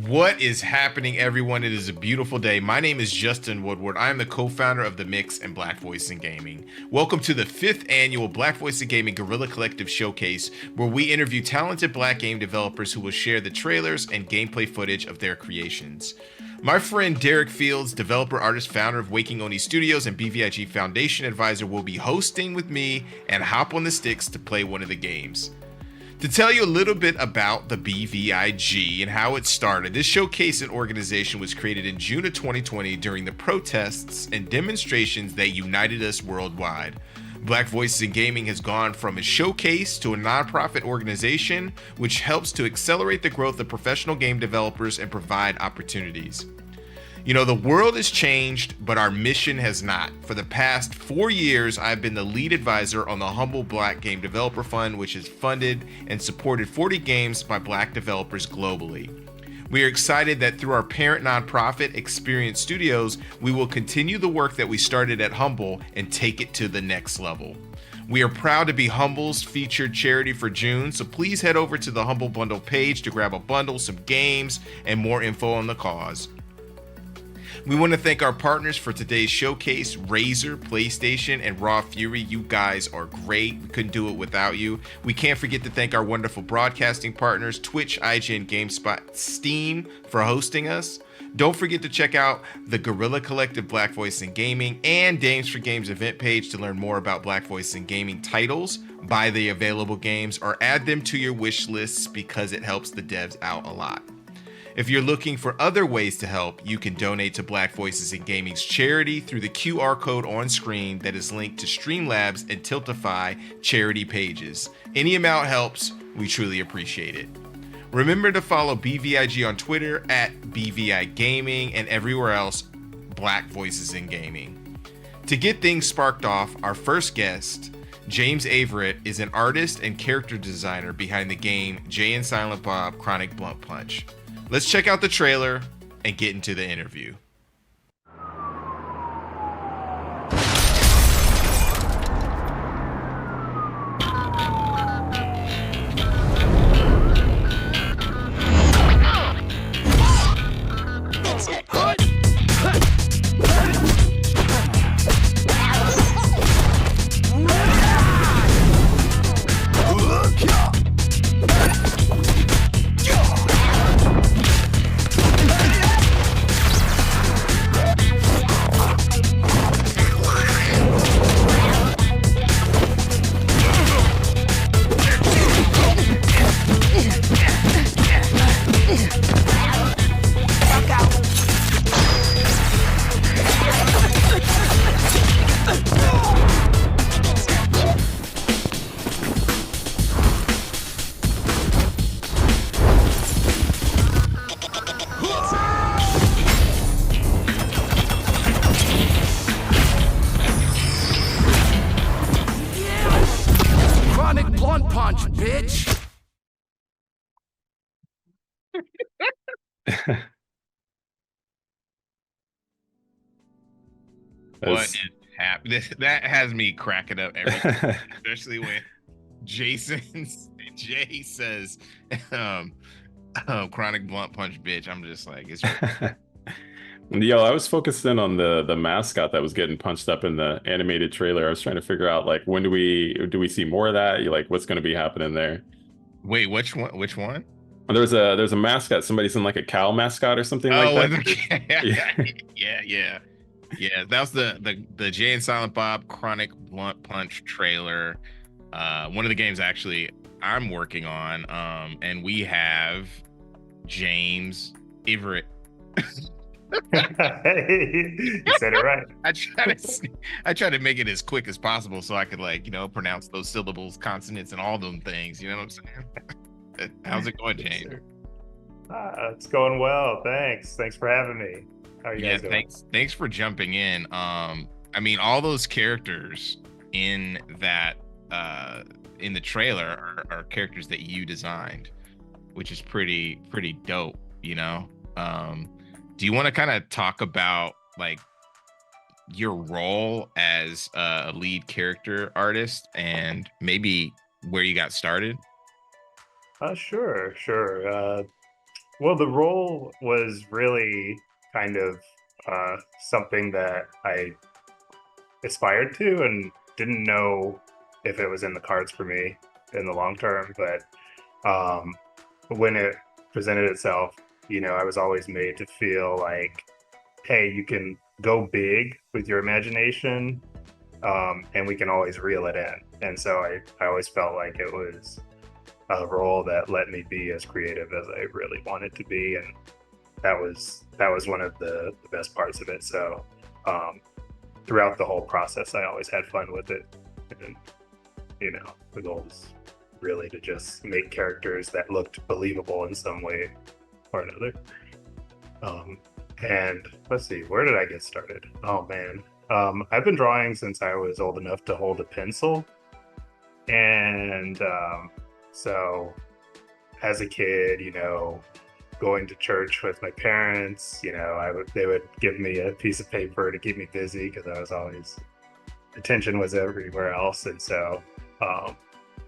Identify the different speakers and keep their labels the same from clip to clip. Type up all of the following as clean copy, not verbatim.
Speaker 1: What is happening, everyone? It is a beautiful day. My name is Justin Woodward. I am the co-founder of The Mix and Black Voice in Gaming. Welcome to the 5th annual Black Voice in Gaming Guerrilla Collective Showcase, where we interview talented black game developers who will share the trailers and gameplay footage of their creations. My friend Derek Fields, developer, artist, founder of Waking Oni Studios and BVIG Foundation advisor, will be hosting with me and hop on the sticks to play one of the games. To tell you a little bit about the BVIG and how it started, this showcase and organization was created in June of 2020 during the protests and demonstrations that united us worldwide. Black Voices in Gaming has gone from a showcase to a nonprofit organization, which helps to accelerate the growth of professional game developers and provide opportunities. You know, the world has changed, but our mission has not. For the past 4 years, I've been the lead advisor on the Humble Black Game Developer Fund, which has funded and supported 40 games by black developers globally. We are excited that through our parent nonprofit, Experience Studios, we will continue the work that we started at Humble and take it to the next level. We are proud to be Humble's featured charity for June, so please head over to the Humble Bundle page to grab a bundle, some games, and more info on the cause. We want to thank our partners for today's showcase, Razer, PlayStation, and Raw Fury. You guys are great. We couldn't do it without you. We can't forget to thank our wonderful broadcasting partners, Twitch, IGN, GameSpot, Steam, for hosting us. Don't forget to check out the Guerrilla Collective Black Voice in Gaming and Dames for Games event page to learn more about Black Voice in Gaming titles, buy the available games, or add them to your wish lists because it helps the devs out a lot. If you're looking for other ways to help, you can donate to Black Voices in Gaming's charity through the QR code on screen that is linked to Streamlabs and Tiltify charity pages. Any amount helps. We truly appreciate it. Remember to follow BVIG on Twitter at BVI Gaming and everywhere else, Black Voices in Gaming. To get things sparked off, our first guest, James Averett, is an artist and character designer behind the game Jay and Silent Bob Chronic Blunt Punch. Let's check out the trailer and get into the interview. What is happening? That has me cracking up every time, especially when Jay says, "Chronic Blunt Punch, bitch." I'm just like, it's.
Speaker 2: Yo, I was focused in on the mascot that was getting punched up in the animated trailer. I was trying to figure out like when do we see more of that? You like what's going to be happening there?
Speaker 1: Wait, which one? Which one?
Speaker 2: There's a mascot. Somebody's in like a cow mascot or something like
Speaker 1: that. Yeah. That was the Jay and Silent Bob Chronic Blunt Punch trailer. One of the games actually I'm working on. And we have James Averett.
Speaker 3: You said it right.
Speaker 1: I try to make it as quick as possible so I could pronounce those syllables, consonants, and all them things. You know what I'm saying? How's it going, James?
Speaker 3: It's going well. Thanks for having me. How are you guys doing?
Speaker 1: Thanks for jumping in. I mean, all those characters in that in the trailer are characters that you designed, which is pretty dope. You know. Do you want to kind of talk about like your role as a lead character artist and maybe where you got started?
Speaker 3: Sure. Well, the role was really kind of something that I aspired to and didn't know if it was in the cards for me in the long term. But when it presented itself, I was always made to feel like, hey, you can go big with your imagination, and we can always reel it in. And so I always felt like it was a role that let me be as creative as I really wanted to be, and that was one of the best parts of it. So um, throughout the whole process, I always had fun with it, and the goal was really to just make characters that looked believable in some way or another. Um, and let's see, where did I get started? Oh man, I've been drawing since I was old enough to hold a pencil, and so as a kid, going to church with my parents, they would give me a piece of paper to keep me busy because I was always attention was everywhere else, and so um,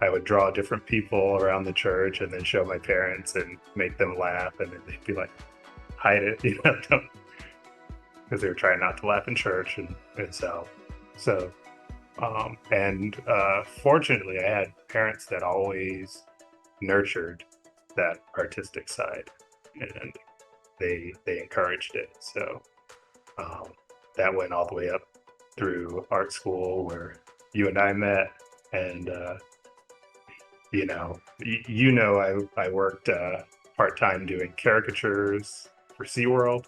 Speaker 3: I would draw different people around the church and then show my parents and make them laugh, and then they'd be like, "Hide it," because they were trying not to laugh in church, and so fortunately, I had parents that always nurtured that artistic side, and they encouraged it. So um, that went all the way up through art school where you and I met, and I worked part time doing caricatures for SeaWorld,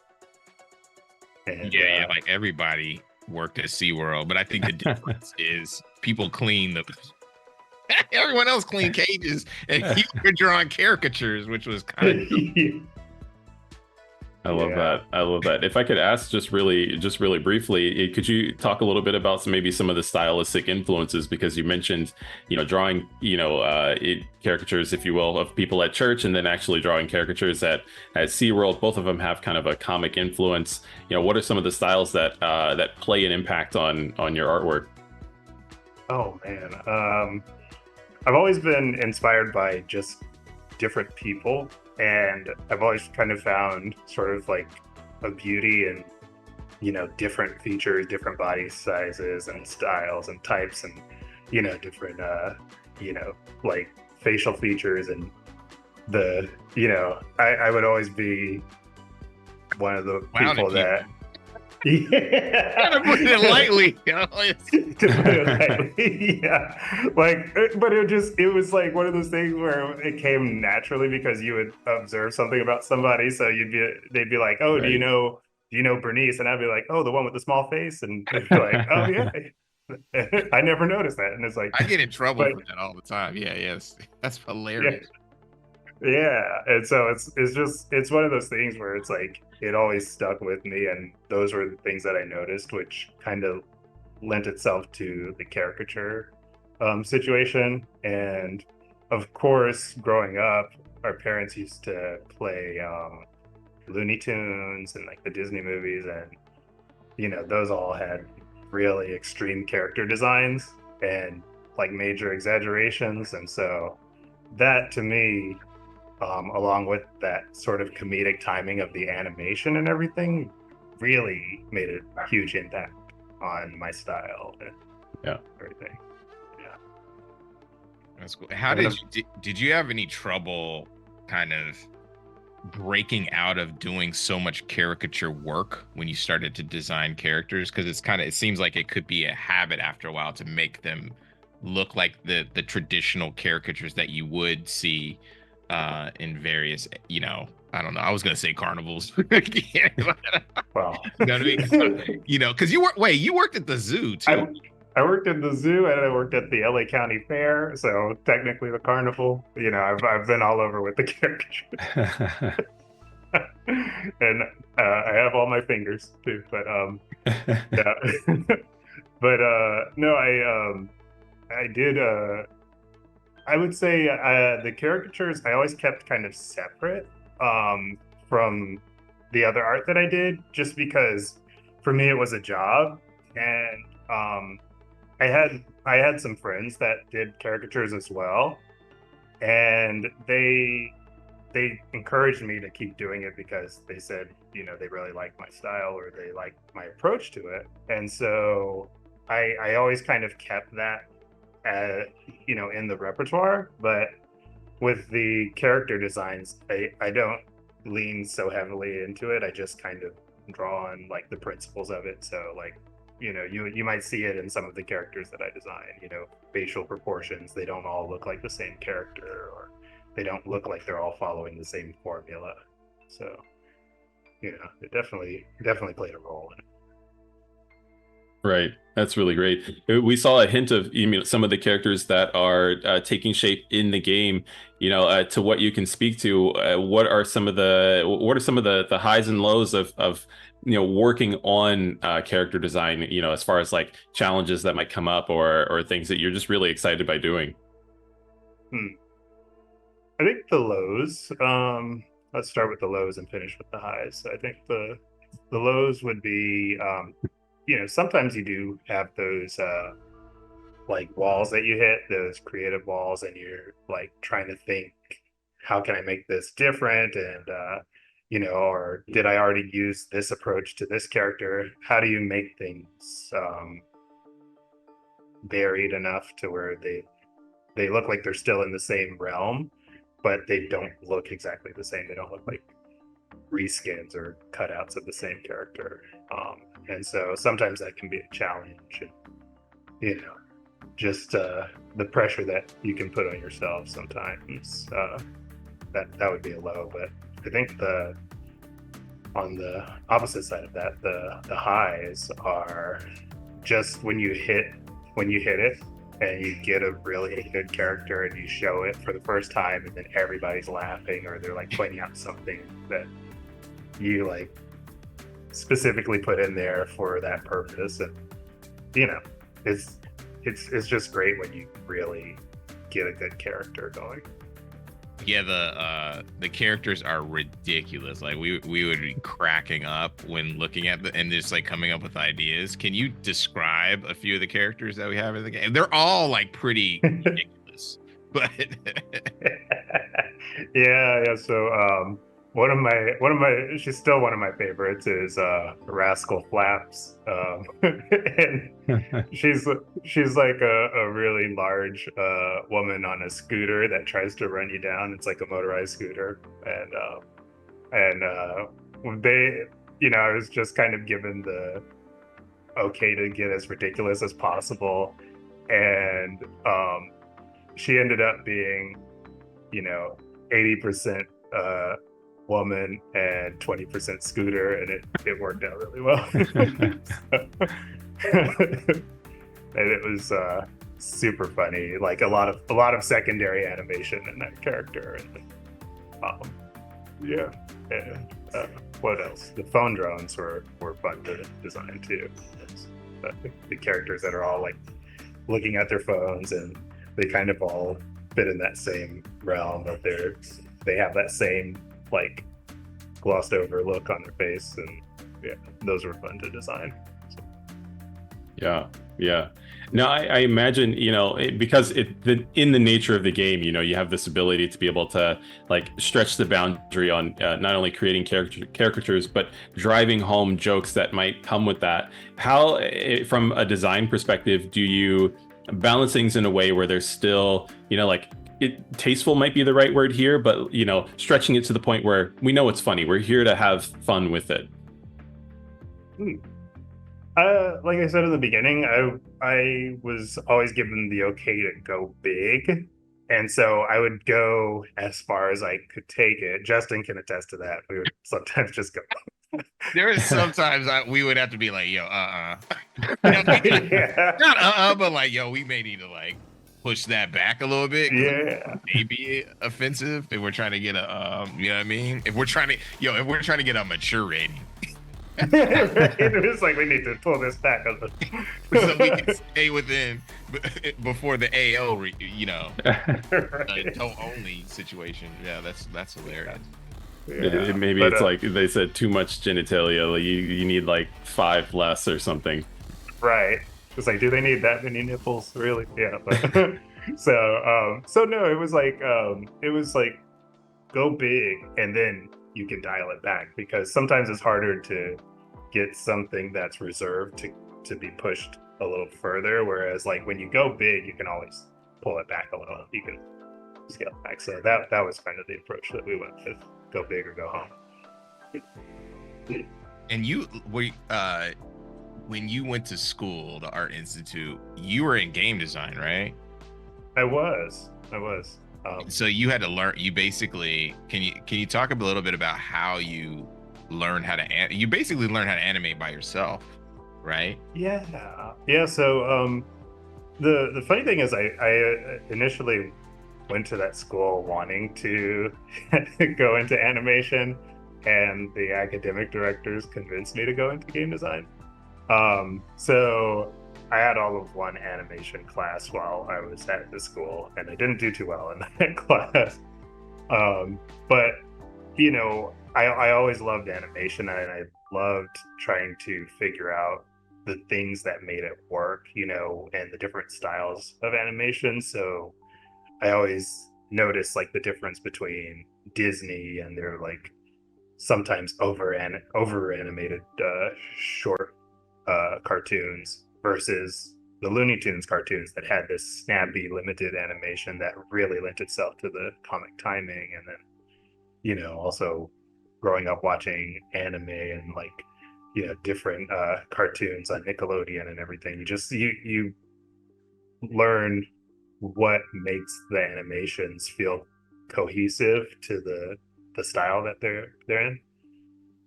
Speaker 3: and
Speaker 1: Yeah, like everybody worked at SeaWorld, but I think the difference is people clean the everyone else cleaned cages and you were drawing caricatures, which was kind of
Speaker 2: I love
Speaker 3: yeah.
Speaker 2: that. I love that. If I could ask just really briefly, could you talk a little bit about maybe some of the stylistic influences? Because you mentioned, drawing, caricatures, if you will, of people at church, and then actually drawing caricatures at SeaWorld. Both of them have kind of a comic influence. What are some of the styles that play an impact on your artwork?
Speaker 3: Oh man, I've always been inspired by just different people, and I've always kind of found sort of like a beauty in different features, different body sizes and styles and types, and different you know like facial features, and I would always be one of the
Speaker 1: clowning
Speaker 3: people
Speaker 1: people.
Speaker 3: that yeah.
Speaker 1: Kind of put it lightly,
Speaker 3: To put it lightly, yeah. Like, but it was like one of those things where it came naturally because you would observe something about somebody, so they'd be like, "Oh,
Speaker 2: Right.
Speaker 3: do you know Bernice?" And I'd be like, "Oh, the one with the small face," and they'd be like, "Oh yeah." I never noticed that, and it's like,
Speaker 1: I get in trouble
Speaker 3: but
Speaker 1: for that all the time. Yeah, yes, that's
Speaker 3: yeah,
Speaker 1: hilarious.
Speaker 3: yeah. And so it's one of those things where it's like it always stuck with me, and those were the things that I noticed, which kind of lent itself to the caricature situation. And of course, growing up, our parents used to play Looney Tunes and like the Disney movies, and those all had really extreme character designs and like major exaggerations. And so that to me, along with that sort of comedic timing of the animation and everything, really made a huge impact on my style and
Speaker 2: Yeah.
Speaker 3: everything. Yeah.
Speaker 1: That's cool. How
Speaker 3: And then,
Speaker 1: did you have any trouble kind of breaking out of doing so much caricature work when you started to design characters? Because it seems like it could be a habit after a while to make them look like the traditional caricatures that you would see in various, I don't know, I was gonna say carnivals. Yeah,
Speaker 3: well,
Speaker 1: you know what I mean? Because you worked at the zoo
Speaker 3: I,
Speaker 1: too.
Speaker 3: I worked at the zoo and I worked at the LA County Fair, so technically the carnival. I've been all over with the caricature, and I have all my fingers too. But yeah, but no, I did. I would say the caricatures I always kept kind of separate from the other art that I did, just because for me it was a job, and I had some friends that did caricatures as well, and they they encouraged me to keep doing it because they said, they really like my style or they like my approach to it. And so I always kind of kept that, in the repertoire. But with the character designs, I don't lean so heavily into it. I just kind of draw on like the principles of it. So like, you might see it in some of the characters that I design, facial proportions, they don't all look like the same character, or they don't look like they're all following the same formula. So, it definitely played a role in it.
Speaker 2: Right. That's really great. We saw a hint of some of the characters that are taking shape in the game. To what you can speak to. What are some of the highs and lows of working on character design? As far as like challenges that might come up or things that you're just really excited by doing.
Speaker 3: I think the lows. Let's start with the lows and finish with the highs. I think the lows would be. Sometimes you do have those like walls that you hit, those creative walls, and you're like trying to think, how can I make this different? And or did I already use this approach to this character? How do you make things varied enough to where they look like they're still in the same realm, but they don't look exactly the same. They don't look like reskins or cutouts of the same character. And so sometimes that can be a challenge, and, just the pressure that you can put on yourself sometimes, that would be a low. But I think on the opposite side of that, the highs are just when you hit it and you get a really good character and you show it for the first time, and then everybody's laughing or they're like pointing out something that you like specifically put in there for that purpose. And it's just great when you really get a good character going.
Speaker 1: Yeah, the characters are ridiculous. Like we would be cracking up when looking at and just like coming up with ideas. Can you describe a few of the characters that we have in the game? They're all like pretty ridiculous, but
Speaker 3: yeah. So one of my she's still one of my favorites is Rascal Flaps. And she's like a really large woman on a scooter that tries to run you down. It's like a motorized scooter, and when I was just kind of given the okay to get as ridiculous as possible, and she ended up being 80% woman and 20% scooter, and it worked out really well. And it was super funny, like a lot of secondary animation in that character. And yeah. And what else? The phone drones were fun to design too. The characters that are all like looking at their phones, and they kind of all fit in that same realm of they have that same like glossed over look on their face, and yeah, those were fun to design. So.
Speaker 2: Yeah. Now I imagine because in the nature of the game, you have this ability to be able to like stretch the boundary on not only creating caricatures but driving home jokes that might come with that. How, from a design perspective, do you balance things in a way where there's still tasteful might be the right word here, but stretching it to the point where we know it's funny. We're here to have fun with it.
Speaker 3: Like I said in the beginning, I was always given the okay to go big, and so I would go as far as I could take it. Justin can attest to that. We would sometimes just go.
Speaker 1: There is sometimes we would have to be like, yo,
Speaker 3: Yeah.
Speaker 1: Not but like, yo, we may need to like push that back a little bit.
Speaker 3: Yeah.
Speaker 1: Maybe offensive if we're trying to get a, you know what I mean? If we're trying to get a mature rating.
Speaker 3: It was like, we need to pull this back a little.
Speaker 1: So we can stay within before the AO, toe only situation. Yeah, that's hilarious.
Speaker 2: Yeah. Maybe it's like they said too much genitalia. Like you need like 5 less or something.
Speaker 3: Right. It's like, do they need that many nipples? Really? Yeah. But, so no, it was like go big and then you can dial it back, because sometimes it's harder to get something that's reserved to be pushed a little further, whereas like when you go big you can always pull it back a little, you can scale it back. So that was kind of the approach that we went with: go big or go home.
Speaker 1: And you were when you went to school, the Art Institute, you were in game design, right?
Speaker 3: I was.
Speaker 1: So you had to learn. You basically can you talk a little bit about how you learn how to you basically learn how to animate by yourself, right?
Speaker 3: Yeah. So the funny thing is, I initially went to that school wanting to go into animation, and the academic directors convinced me to go into game design. So I had all of one animation class while I was at the school, and I didn't do too well in that class. But you know, I always loved animation, and I loved trying to figure out the things that made it work, you know, and the different styles of animation. So I always noticed like the difference between Disney and their like sometimes over animated short cartoons versus the Looney Tunes cartoons that had this snappy limited animation that really lent itself to the comic timing. And then, you know, also growing up watching anime and like, you know, different cartoons on Nickelodeon and everything, you learn what makes the animations feel cohesive to the style that they're in.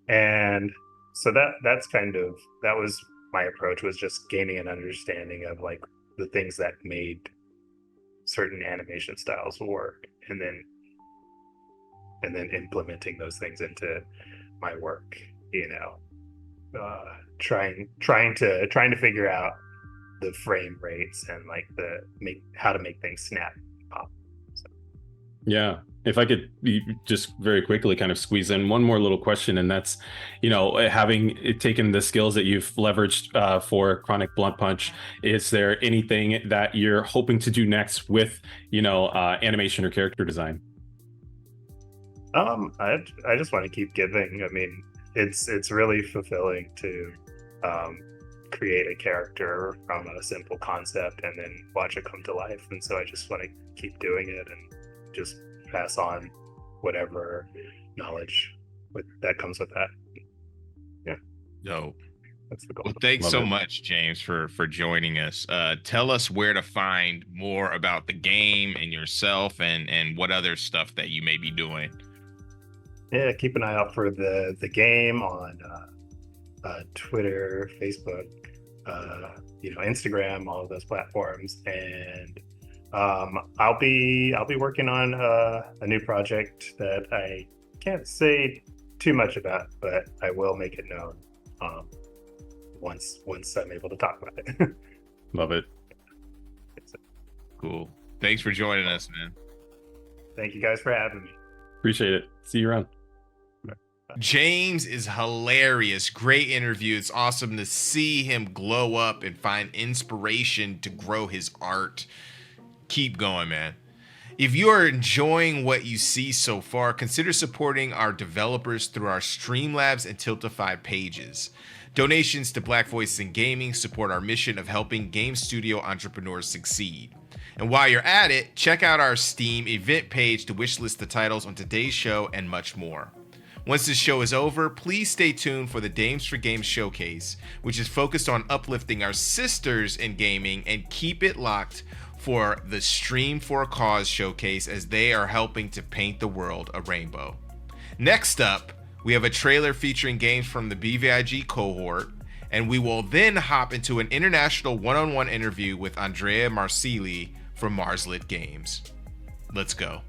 Speaker 3: And so that was my approach, was just gaining an understanding of like the things that made certain animation styles work, and then implementing those things into my work, you know, trying to figure out the frame rates and like how to make things snap pop. So.
Speaker 2: Yeah. If I could just very quickly kind of squeeze in one more little question, and that's, you know, having taken the skills that you've leveraged for Chronic Blunt Punch, is there anything that you're hoping to do next with, you know, animation or character design?
Speaker 3: I just want to keep giving. I mean, it's really fulfilling to create a character from a simple concept and then watch it come to life. And so I just want to keep doing it and just pass on whatever knowledge that comes with that. Yeah.
Speaker 1: Dope.
Speaker 3: That's the goal.
Speaker 1: Well, thanks so much, James, for joining us. Tell us where to find more about the game and yourself, and what other stuff that you may be doing.
Speaker 3: Yeah, keep an eye out for the game on Twitter, Facebook, you know, Instagram, all of those platforms. And I'll be working on a new project that I can't say too much about, but I will make it known once I'm able to talk about it.
Speaker 2: Love it.
Speaker 1: Cool. Thanks for joining us, man.
Speaker 3: Thank you guys for having me.
Speaker 2: Appreciate it. See you around.
Speaker 1: James is hilarious. Great interview. It's awesome to see him glow up and find inspiration to grow his art. Keep going, man. If you are enjoying what you see so far, consider supporting our developers through our Streamlabs and Tiltify pages. Donations to Black Voices in Gaming support our mission of helping game studio entrepreneurs succeed. And while you're at it, check out our Steam event page to wishlist the titles on today's show and much more. Once this show is over, please stay tuned for the Dames for Games showcase, which is focused on uplifting our sisters in gaming, and keep it locked for the Stream for a Cause showcase, as they are helping to paint the world a rainbow. Next up, we have a trailer featuring games from the BVIG cohort, and we will then hop into an international one-on-one interview with Andrea Marsili from Marslit Games. Let's go.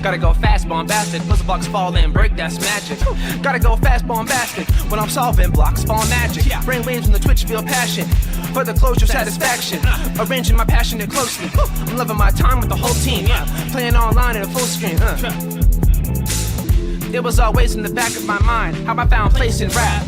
Speaker 4: Gotta go fast, bombastic. Puzzle blocks fall in, break, that's magic. Gotta go fast, bombastic. When I'm solving blocks, fall magic. Brain waves from the twitch, feel passion. For the closure, satisfaction. Arranging my passionate closely. I'm loving my time with the whole team. Playing online in a full screen. It was always in the back of my mind how I found place in rap.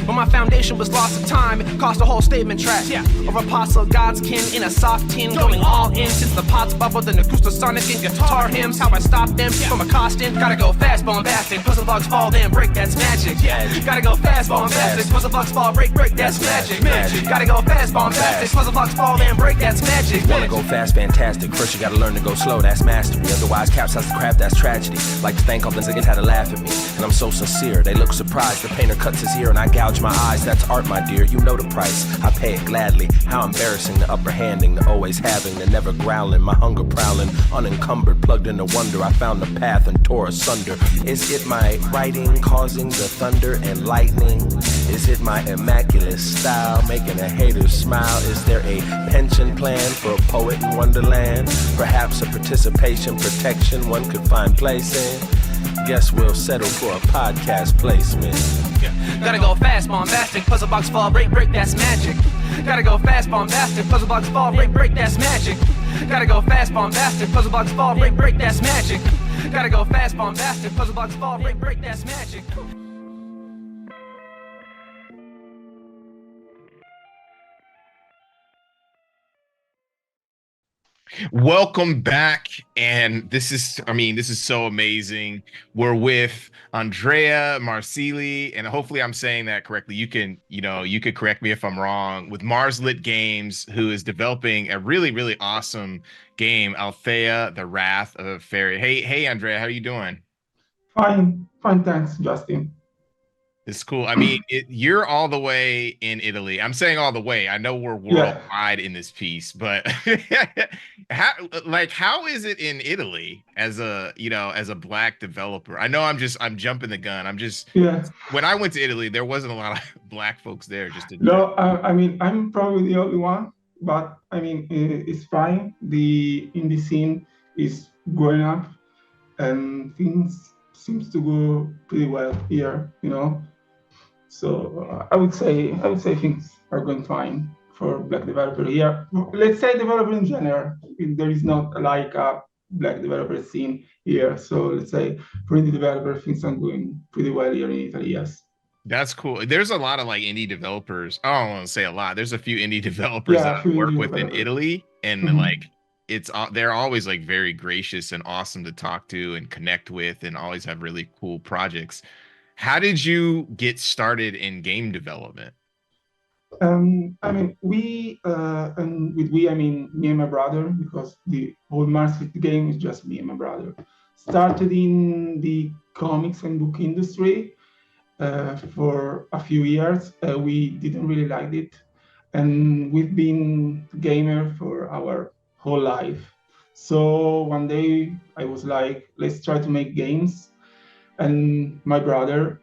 Speaker 4: When my foundation was lost to time, it cost a whole statement track. Of apostle God's kin in a soft tin, going all in since the pots bubbled and acoustic sonic and guitar hymns. How I stopped them from accosting. Gotta go fast, bombastic. Puzzle bugs fall, then break, that's magic. Gotta go fast, bombastic. Puzzle bugs fall, break, that's magic. Gotta go fast, bombastic. Puzzle bugs fall, then break, that's magic.
Speaker 5: Wanna go fast, fantastic. First you gotta learn to go slow, that's mastery. Otherwise, capsize the crap, that's tragedy. Like to thank all the niggas had to laugh at me. And I'm so sincere, they look surprised. The painter cuts his ear and I gouge my eyes. That's art, my dear, you know the price. I pay it gladly. How embarrassing, the upper handing, the always having, the never growling. My hunger prowling, unencumbered, plugged into wonder. I found the path and tore asunder. Is it my writing causing the thunder and lightning? Is it my immaculate style making a hater smile? Is there a pension plan for a poet in Wonderland? Perhaps a participation protection one could find place in? Guess we'll settle for a podcast placement.
Speaker 4: Gotta go fast, bombastic. Puzzle box fall, break, that's magic. Gotta go fast, bombastic. Puzzle box fall, break, that's magic. Gotta go fast, bombastic. Puzzle box fall, break, that's magic. Gotta go fast, bombastic. Puzzle box fall, break, that's magic.
Speaker 1: Welcome back, and this is so amazing. We're with Andrea Marsili, and hopefully I'm saying that correctly. You could correct me if I'm wrong. With Marslit Games, who is developing a really, really awesome game, Althea: The Wrath of a Fairy. Hey, Andrea, how are you doing?
Speaker 6: Fine, thanks, Justin.
Speaker 1: It's cool. I mean, you're all the way in Italy. I'm saying all the way. I know we're worldwide in this piece, but how is it in Italy as a black developer? I know I'm jumping the gun. When I went to Italy, there wasn't a lot of black folks there.
Speaker 6: No, I mean, I'm probably the only one, but I mean, it's fine. The indie scene is growing up, and things seems to go pretty well here, So I would say things are going fine for black developer here. Let's say developer in general. There is not like a black developer scene here. So let's say for indie developer, things are going pretty well here in Italy. Yes.
Speaker 1: That's cool. There's a lot of like indie developers. I don't want to say a lot. There's a few indie developers that I work with in Italy, and they're always like very gracious and awesome to talk to and connect with, and always have really cool projects. How did you get started in game development?
Speaker 6: I mean, and with we, I mean me and my brother, because the whole Marslit game is just me and my brother. Started in the comics and book industry for a few years. We didn't really like it, and we've been gamer for our whole life. So one day I was like, let's try to make games. And my brother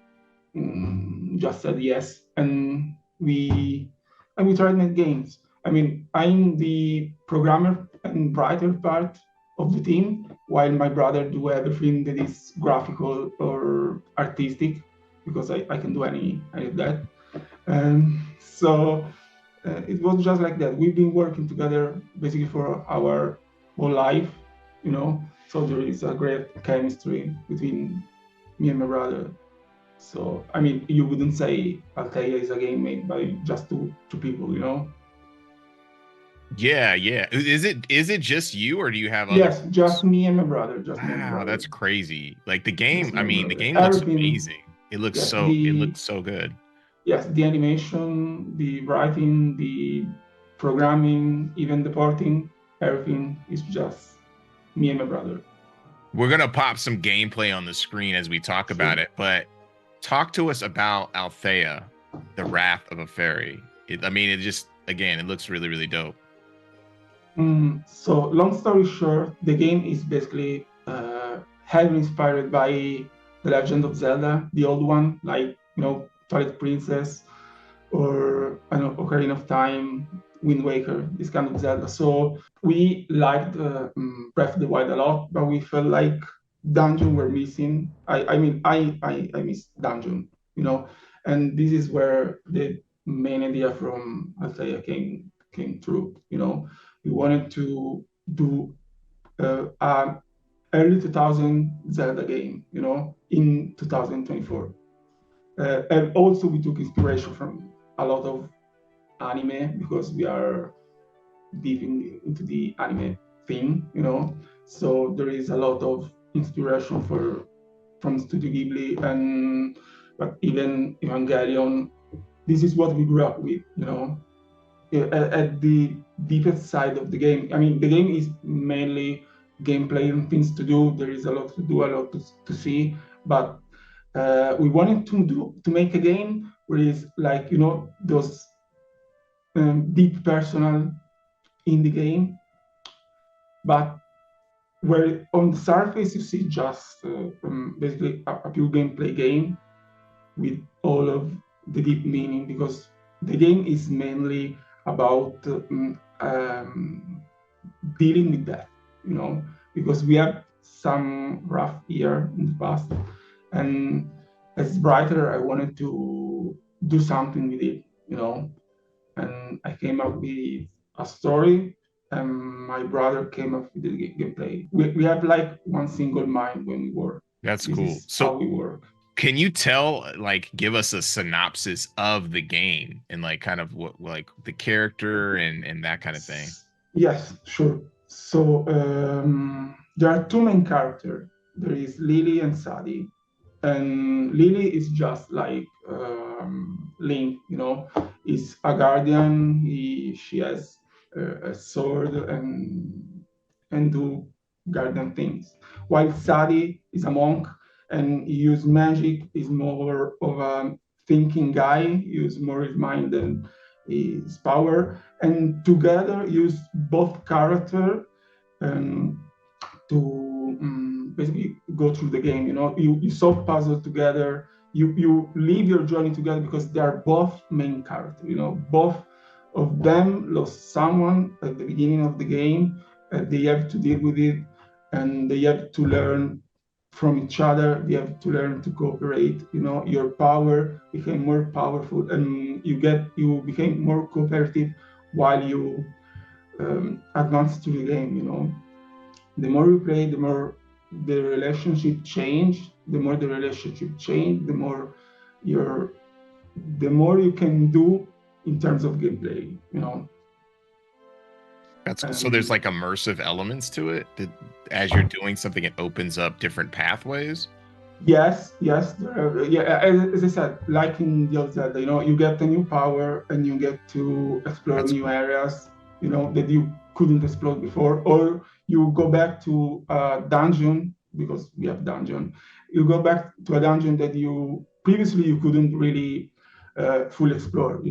Speaker 6: just said yes, and we tried to make games. I mean, I'm the programmer and writer part of the team, while my brother do everything that is graphical or artistic, because I can do any of that. So it was just like that. We've been working together basically for our whole life, So there is a great chemistry between me and my brother. So I mean, you wouldn't say Althea is a game made by just two people,
Speaker 1: Yeah. Is it just you, or do you have others?
Speaker 6: Yes, just me and my brother.
Speaker 1: Wow, that's crazy. Like the game, the game looks amazing. It looks so good.
Speaker 6: Yes, the animation, the writing, the programming, even the porting, everything is just me and my brother.
Speaker 1: We're going to pop some gameplay on the screen as we talk about it, but talk to us about Althea, The Wrath of a Fairy. It looks really, really dope.
Speaker 6: So long story short, the game is basically heavily inspired by The Legend of Zelda, the old one, like, Twilight Princess, or Ocarina of Time, Wind Waker, this kind of Zelda. So we liked Breath of the Wild a lot, but we felt like dungeon were missing. I miss dungeon, and this is where the main idea from Althea came true. We wanted to do a early 2000 Zelda game, in 2024. And also we took inspiration from a lot of anime because we are deep into the anime thing, So there is a lot of inspiration from Studio Ghibli, but even Evangelion. This is what we grew up with, At the deepest side of the game. I mean, the game is mainly gameplay and things to do. There is a lot to do, a lot to see, but we wanted to make a game where it's like, those deep personal in the game, but where on the surface you see just basically a pure gameplay game with all of the deep meaning, because the game is mainly about dealing with that, because we have some rough year in the past, and as writer I wanted to do something with it, and I came up with a story, and my brother came up with the gameplay. We have like one single mind when we work.
Speaker 1: That's
Speaker 6: This
Speaker 1: cool.
Speaker 6: is how
Speaker 1: So
Speaker 6: we work.
Speaker 1: can you give us a synopsis of the game and like kind of what like the character and that kind of thing?
Speaker 6: Yes, sure. So there are two main characters. There is Lily and Sadie, and Lily is just like Link, is a guardian. She has a sword and do guardian things. While Sadie is a monk and he use magic, is more of a thinking guy, use more his mind than his power, and together use both character to basically go through the game. You solve puzzles together, you live your journey together, because they are both main characters. Both of them lost someone at the beginning of the game. They have to deal with it, and they have to learn from each other. They have to learn to cooperate. Your power became more powerful, and you became more cooperative while you advance through the game. The more you play, the more the relationship change. The more the relationship change, the more you can do in terms of gameplay.
Speaker 1: That's cool. So there's like immersive elements to it that as you're doing something, it opens up different pathways.
Speaker 6: Yes. Yeah. As I said, like in the old Zelda, you get a new power and you get to explore
Speaker 1: That's
Speaker 6: new
Speaker 1: cool.
Speaker 6: areas, that you couldn't explore before, or you go back to a dungeon, because we have dungeon. You go back to a dungeon that you previously couldn't really fully explore,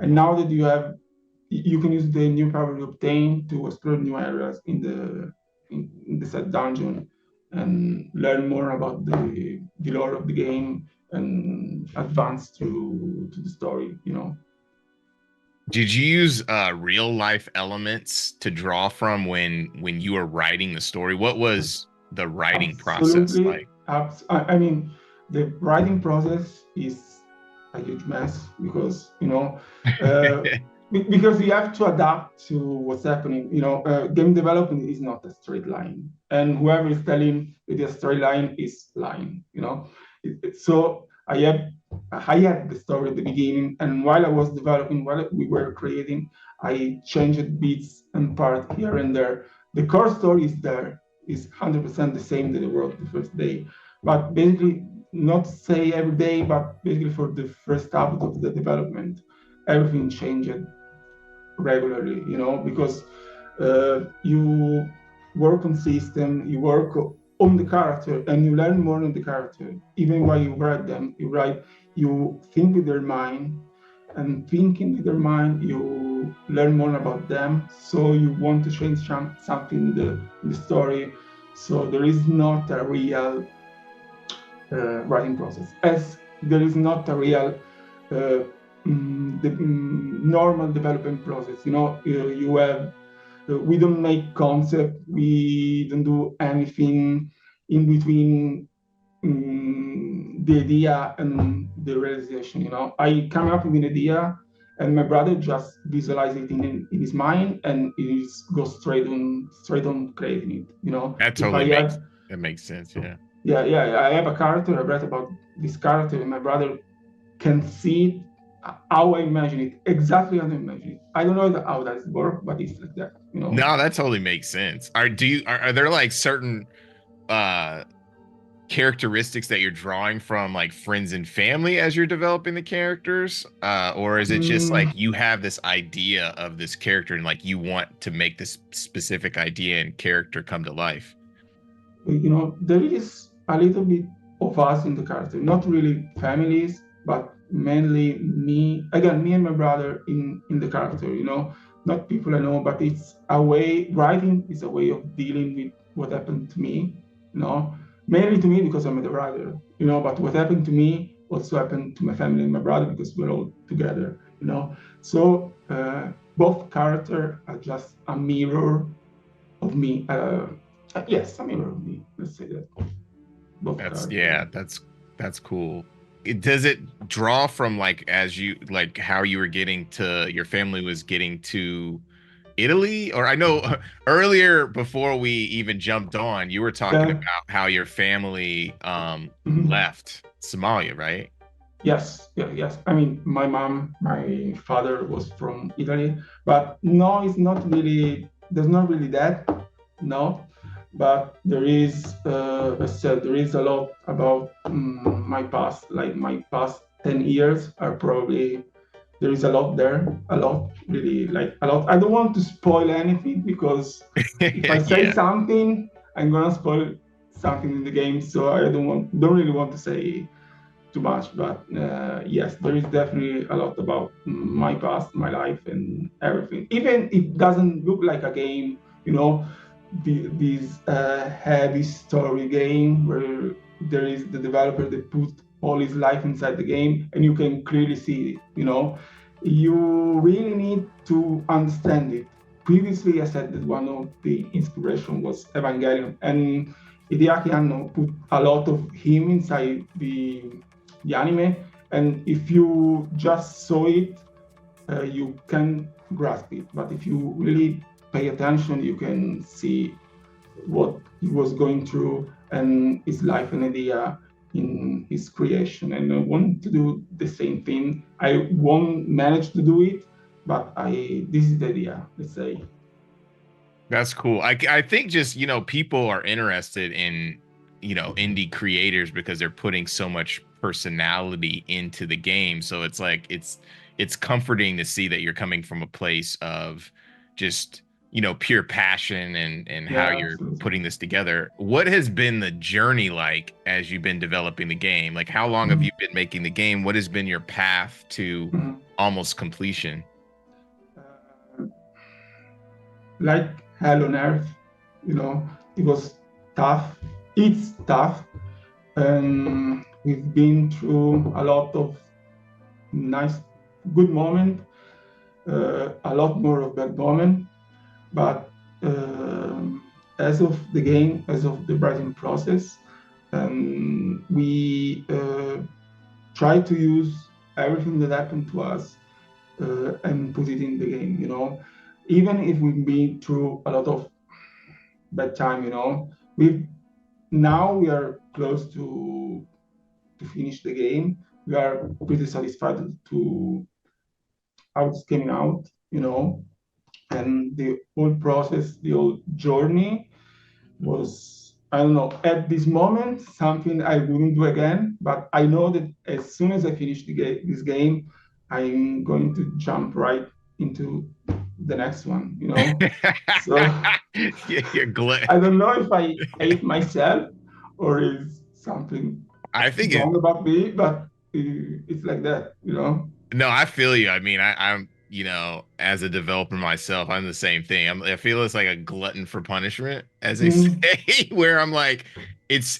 Speaker 6: and now that you can use the new power you obtain to explore new areas in the said dungeon and learn more about the lore of the game and advance to the story.
Speaker 1: Did you use real life elements to draw from when you were writing the story? What was the writing process
Speaker 6: Absolutely.
Speaker 1: like?
Speaker 6: I mean, the writing process is a huge mess, because because you have to adapt to what's happening. Game development is not a straight line, and whoever is telling the straight line is lying. So I had the story at the beginning, and while I was developing, while we were creating, I changed bits and parts here and there. The core story is there, is 100% the same that I wrote the first day, but basically, not say every day, but basically for the first half of the development, everything changed regularly, because you work on system, you work on the character, and you learn more on the character. Even while you write them, you think with their mind, and thinking with their mind, you learn more about them. So you want to change something in the story. So there is not a real writing process, as there is not a real normal development process. You have we don't make concept, we don't do anything in between the idea and the realization. I come up with an idea, and my brother just visualize it in his mind, and it goes straight on creating it.
Speaker 1: That
Speaker 6: If
Speaker 1: totally
Speaker 6: I
Speaker 1: makes
Speaker 6: have
Speaker 1: That makes sense. Yeah.
Speaker 6: Yeah. I have a character. I read about this character, and my brother can see it how I imagine it, exactly how I imagine it. I don't know how that works, but it's like that, you know.
Speaker 1: No, that totally makes sense. Are there like certain uh characteristics that you're drawing from like friends and family as you're developing the characters? Or is it just
Speaker 6: Mm,
Speaker 1: like you have this idea of this character and like you want to make this specific idea and character come to life?
Speaker 6: you know, there is a little bit of us in the character, not really families, but mainly me. Again, me and my brother in the character. You know, not people I know, but it's a way. Writing is a way of dealing with what happened to me. You know, mainly to me because I'm the brother. You know, but what happened to me also happened to my family and my brother because we're all together. You know, so both characters are just a mirror of me. Yes, a mirror of me. Let's say that. Both
Speaker 1: That's
Speaker 6: characters.
Speaker 1: yeah, that's cool. Does it draw from like as you like how you were getting to your family was getting to Italy? Or I know earlier before we even jumped on, you were talking
Speaker 6: Yeah.
Speaker 1: about how your family
Speaker 6: Mhm.
Speaker 1: left Somalia, right?
Speaker 6: Yes. Yeah. Yes. I mean, my mom, my father was from Italy, but no, it's not really. There's not really that. No, but there is. I said there is a lot about my past. Like my past 10 years are probably there is a lot there, a lot, really, like a lot. I don't want to spoil anything because if I say
Speaker 1: Yeah.
Speaker 6: something, I'm gonna spoil something in the game. So I don't really want to say too much. But yes, there is definitely a lot about my past, my life, and everything. Even it doesn't look like a game, you know, this heavy story game where there is the developer that put all his life inside the game, and you can clearly see it. You know, you really need to understand it. Previously, I said that one of the inspiration was Evangelion, and Hideaki Anno put a lot of him inside the anime, and if you just saw it, you can grasp it. But if you really pay attention, you can see what he was going through and his life and idea in his creation. And I want to do the same thing. I won't manage to do it, but I this is the idea. Let's say.
Speaker 1: That's cool. I think just, people are interested in, indie creators because they're putting so much personality into the game. So it's like it's comforting to see that you're coming from a place of just, pure passion and how
Speaker 6: Yeah,
Speaker 1: you're
Speaker 6: absolutely.
Speaker 1: putting this together. What has been the journey like as you've been developing the game? Like how long have
Speaker 6: Mhm.
Speaker 1: you been making the game? What has been your path to
Speaker 6: Mhm.
Speaker 1: almost completion?
Speaker 6: Uh, like hell on earth, you know, it was tough. It's tough, and we've been through a lot of nice, good moment, a lot more of bad moment. But as of the game, as of the writing process, we try to use everything that happened to us and put it in the game. You know, even if we've been through a lot of bad time, you know, we now we are close to finish the game. We are pretty satisfied to how it's coming out, you know, and the whole process, the whole journey was, I don't know, at this moment something I wouldn't do again. But I know that as soon as I finish this game, I'm going to jump right into the next one, you know. So
Speaker 1: You're glad.
Speaker 6: I don't know if I hate myself or is something
Speaker 1: I think it
Speaker 6: wrong about me, but it's like that, you know.
Speaker 1: No, I feel you. I mean, I'm, as a developer myself, I'm the same thing. I feel it's like a glutton for punishment, as they
Speaker 6: Mm,
Speaker 1: say, where I'm like, it's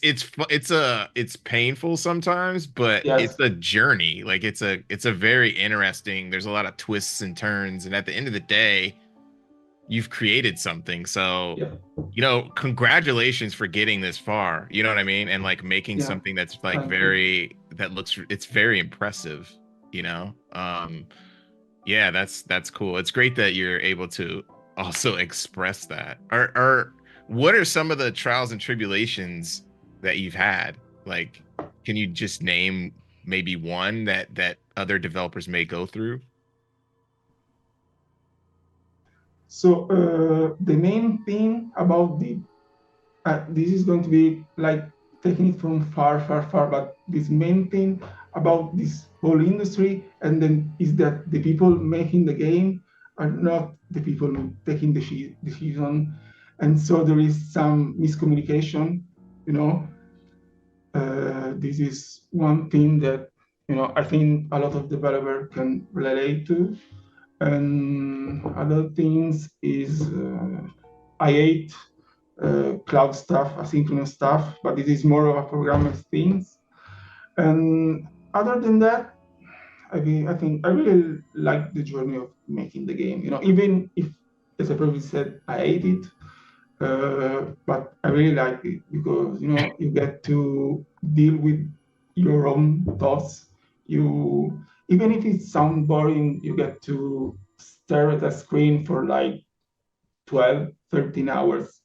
Speaker 1: painful sometimes, but it's
Speaker 6: yes,
Speaker 1: a journey. Like it's a very interesting. There's a lot of twists and turns, and at the end of the day, you've created something. So,
Speaker 6: yeah,
Speaker 1: congratulations for getting this far. You know what I mean? And like making
Speaker 6: yeah.
Speaker 1: something that's like
Speaker 6: Thank you.
Speaker 1: it's very impressive, you know? Yeah, that's cool. It's great that you're able to also express that. Or what are some of the trials and tribulations that you've had? Like, can you just name maybe one that other developers may go through?
Speaker 6: So the main thing about this is going to be like taking it from far, but this main thing about this whole industry and then is that the people making the game are not the people taking the decision, and so there is some miscommunication, you know. This is one thing that, you know, I think a lot of developer can relate to. And other things is I hate cloud stuff, asynchronous stuff, but it is more of a programmer's things. And other than that, I think I really like the journey of making the game. You know, even if, as I probably said, I hate it, but I really like it because, you know, you get to deal with your own thoughts. You, even if it sounds boring, you get to stare at a screen for like 12, 13 hours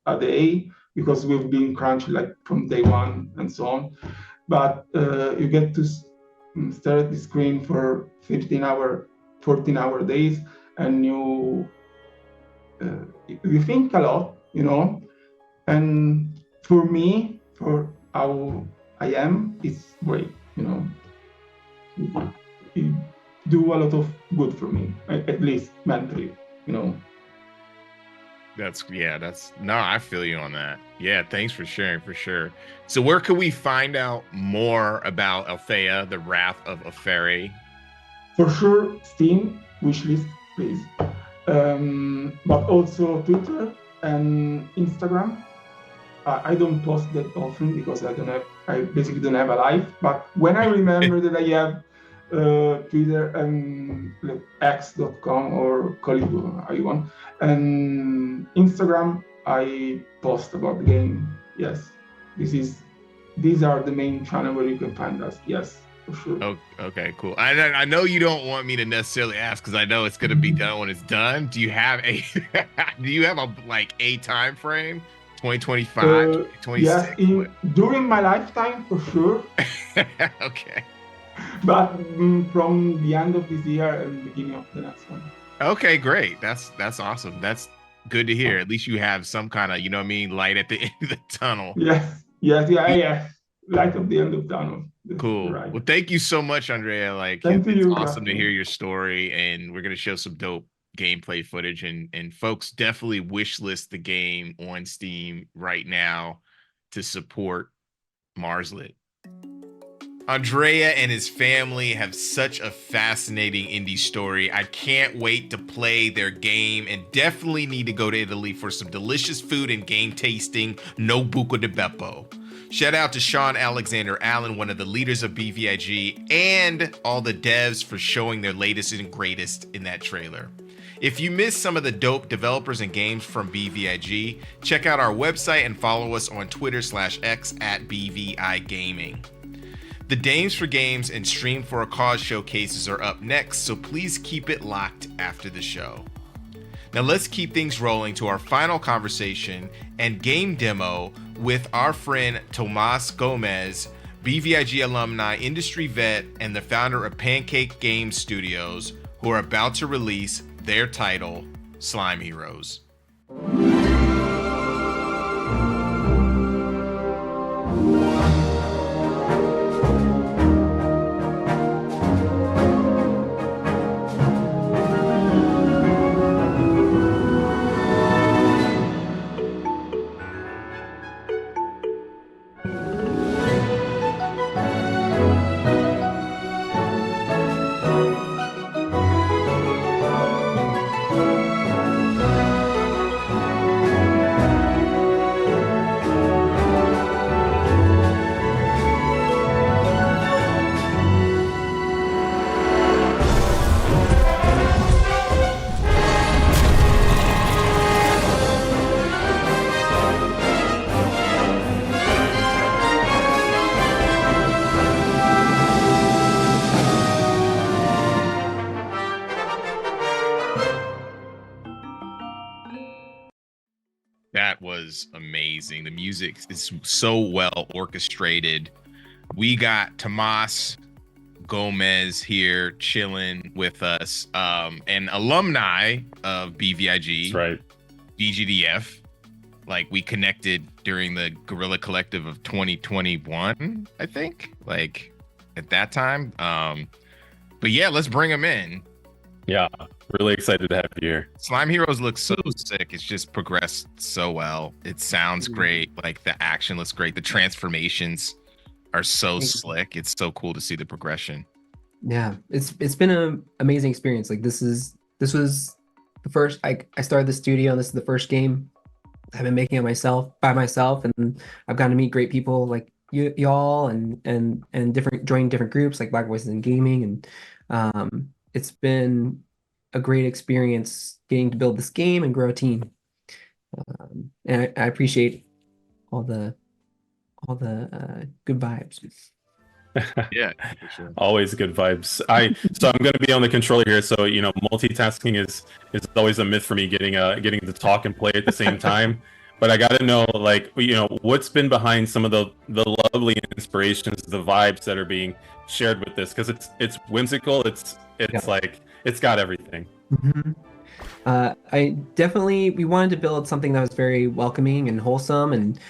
Speaker 6: a day because we've been crunched like from day one and so on. But you get to stare at the screen for 14-hour days, and you think a lot, you know. And for me, for how I am, it's great, you know. It do a lot of good for me, at least mentally, you know.
Speaker 1: That's no, I feel you on that. Yeah, thanks for sharing, for sure. So where can we find out more about Althea, the Wrath of Aferi?
Speaker 6: For sure, Steam wishlist, please. But also Twitter and Instagram. I don't post that often because I basically don't have a life. But when I remember that I have Twitter and like x.com or call it how you want, and Instagram, I post about the game. Yes, these are the main channel where you can find us. Yes, for sure.
Speaker 1: Oh, okay, cool. I know you don't want me to necessarily ask because I know it's going to be done when it's done. Do you have a a time frame? 2025, 2026?
Speaker 6: Yes, during my lifetime for sure.
Speaker 1: Okay.
Speaker 6: But from the end of this year and beginning of the next one.
Speaker 1: Okay, great. That's awesome. That's good to hear. At least you have some kind of, you know what I mean, light at the end of the tunnel.
Speaker 6: Yes. Light at the end of the tunnel.
Speaker 1: Cool.
Speaker 6: Right.
Speaker 1: Well, thank you so much, Andrea. Like, it's awesome to hear your story, and we're gonna show some dope gameplay footage, and folks, definitely wish list the game on Steam right now to support Marslit. Andrea and his family have such a fascinating indie story. I can't wait to play their game, and definitely need to go to Italy for some delicious food and game tasting. No buco de beppo. Shout out to Sean Alexander Allen, one of the leaders of BVIG, and all the devs for showing their latest and greatest in that trailer. If you missed some of the dope developers and games from BVIG, check out our website and follow us on Twitter/X at BVI Gaming. The Dames for Games and Stream for a Cause showcases are up next, so please keep it locked after the show. Now let's keep things rolling to our final conversation and game demo with our friend Tomas Gomez, BVIG alumni, industry vet, and the founder of Pancake Games Studios, who are about to release their title, Slime Heroes. was amazing. The music is so well orchestrated. We got Tomas Gomez here chilling with us, and alumni of BVIG.
Speaker 2: That's right.
Speaker 1: BGDF. Like, we connected during the Guerrilla Collective of 2021, I think, like at that time. But yeah, let's bring him in.
Speaker 2: Yeah, really excited to have you here.
Speaker 1: Slime Heroes looks so sick. It's just progressed so well. It sounds great. Like, the action looks great. The transformations are so slick. It's so cool to see the progression.
Speaker 7: Yeah, it's been an amazing experience. Like, this was the first. I started the studio, and this is the first game I've been making it by myself, and I've gotten to meet great people like y'all and join different groups like Black Voices in Gaming, and it's been a great experience getting to build this game and grow a team. And I appreciate all the good vibes.
Speaker 1: Yeah, for sure.
Speaker 2: Always good vibes. So I'm going to be on the controller here. So, multitasking is always a myth for me, getting to talk and play at the same time. But I got to know, like, what's been behind some of the lovely inspirations, the vibes that are being shared with this, because it's whimsical. It's like, it's got everything.
Speaker 7: Mm-hmm. We wanted to build something that was very welcoming and wholesome, and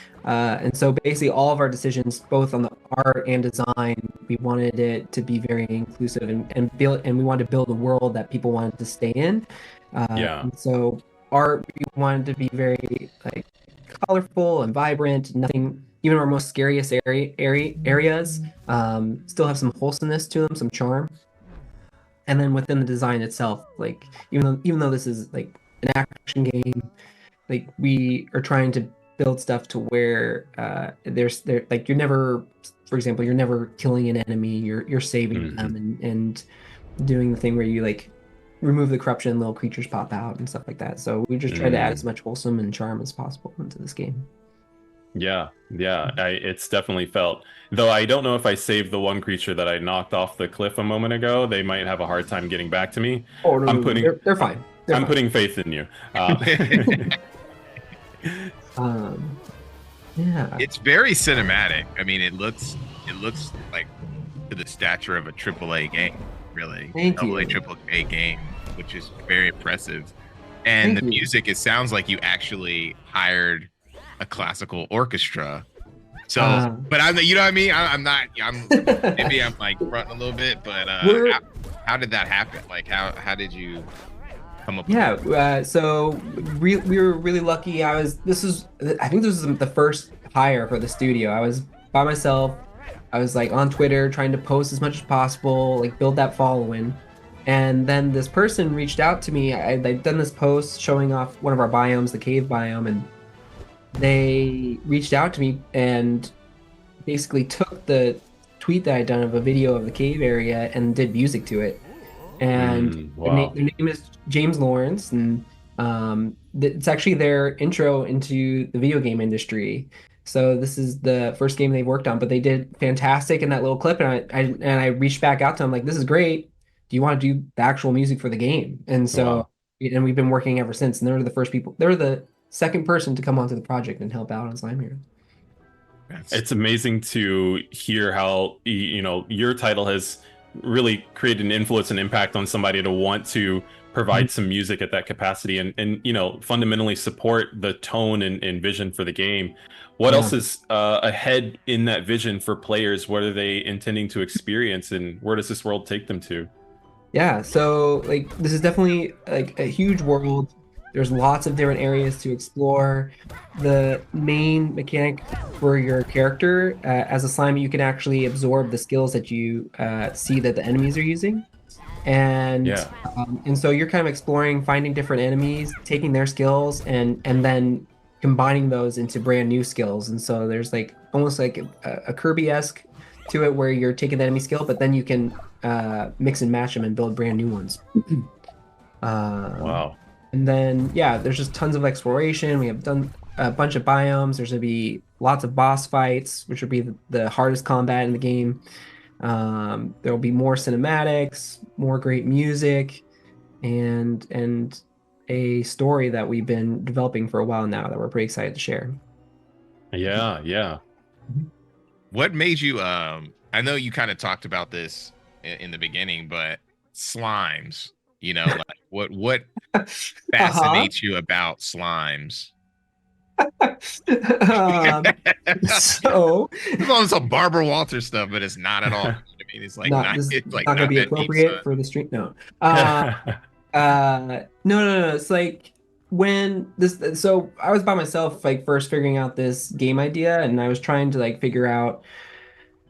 Speaker 7: so basically all of our decisions, both on the art and design, we wanted it to be very inclusive and we wanted to build a world that people wanted to stay in. And so art, we wanted to be very like colorful and vibrant. Nothing, even our most scariest areas, still have some wholesomeness to them, some charm. And then within the design itself, like even though this is like an action game, like we are trying to build stuff to where like you're never, for example, you're never killing an enemy, you're saving them and doing the thing where you like remove the corruption, little creatures pop out and stuff like that. So we just try to add as much wholesome and charm as possible into this game.
Speaker 2: Yeah, it's definitely felt. Though I don't know if I saved the one creature that I knocked off the cliff a moment ago. They might have a hard time getting back to me.
Speaker 7: Oh, no, they're fine.
Speaker 2: I'm putting faith in you.
Speaker 7: Yeah,
Speaker 1: it's very cinematic. I mean, it looks like to the stature of a AAA game, really.
Speaker 7: Thank you.
Speaker 1: AAA game, which is very impressive. And the music, it sounds like you actually hired a classical orchestra. So, but I'm, you know what I mean? I'm maybe I'm like fronting a little bit, but how did that happen? Like, how did you come up with that?
Speaker 7: So we were really lucky. I think this was the first hire for the studio. I was by myself. I was like on Twitter trying to post as much as possible, like build that following. And then this person reached out to me. I'd done this post showing off one of our biomes, the cave biome, and they reached out to me and basically took the tweet that I'd done of a video of the cave area and did music to it. And
Speaker 2: wow.
Speaker 7: their name is James Lawrence, and it's actually their intro into the video game industry. So this is the first game they've worked on, but they did fantastic in that little clip. And I reached back out to them like, this is great. Do you want to do the actual music for the game? And so, and we've been working ever since. And they were the first people. They were the second person to come onto the project and help out on Slime Heroes.
Speaker 2: It's amazing to hear how your title has really created an influence and impact on somebody to want to provide some music at that capacity and fundamentally support the tone and vision for the game. What else is ahead in that vision for players? What are they intending to experience, and where does this world take them to?
Speaker 7: Yeah, so like this is definitely like a huge world. There's lots of different areas to explore. The main mechanic for your character, as a slime, you can actually absorb the skills that you see that the enemies are using. And so you're kind of exploring, finding different enemies, taking their skills, and then combining those into brand new skills. And so there's like almost like a Kirby-esque to it where you're taking the enemy skill, but then you can mix and match them and build brand new ones.
Speaker 2: Wow.
Speaker 7: And then, there's just tons of exploration. We have done a bunch of biomes. There's going to be lots of boss fights, which will be the hardest combat in the game. There will be more cinematics, more great music, and a story that we've been developing for a while now that we're pretty excited to share.
Speaker 2: Yeah.
Speaker 1: What made you I know you kind of talked about this in the beginning, but slimes, like what fascinates you about slimes?
Speaker 7: So
Speaker 1: It's all some Barbara Walters stuff, but it's not at all. I mean, it's like
Speaker 7: not
Speaker 1: not,
Speaker 7: this
Speaker 1: it's like
Speaker 7: not gonna
Speaker 1: not
Speaker 7: be
Speaker 1: that deep,
Speaker 7: appropriate
Speaker 1: son.
Speaker 7: for the stream. No. No. It's like when this. So I was by myself, like first figuring out this game idea, and I was trying to like figure out.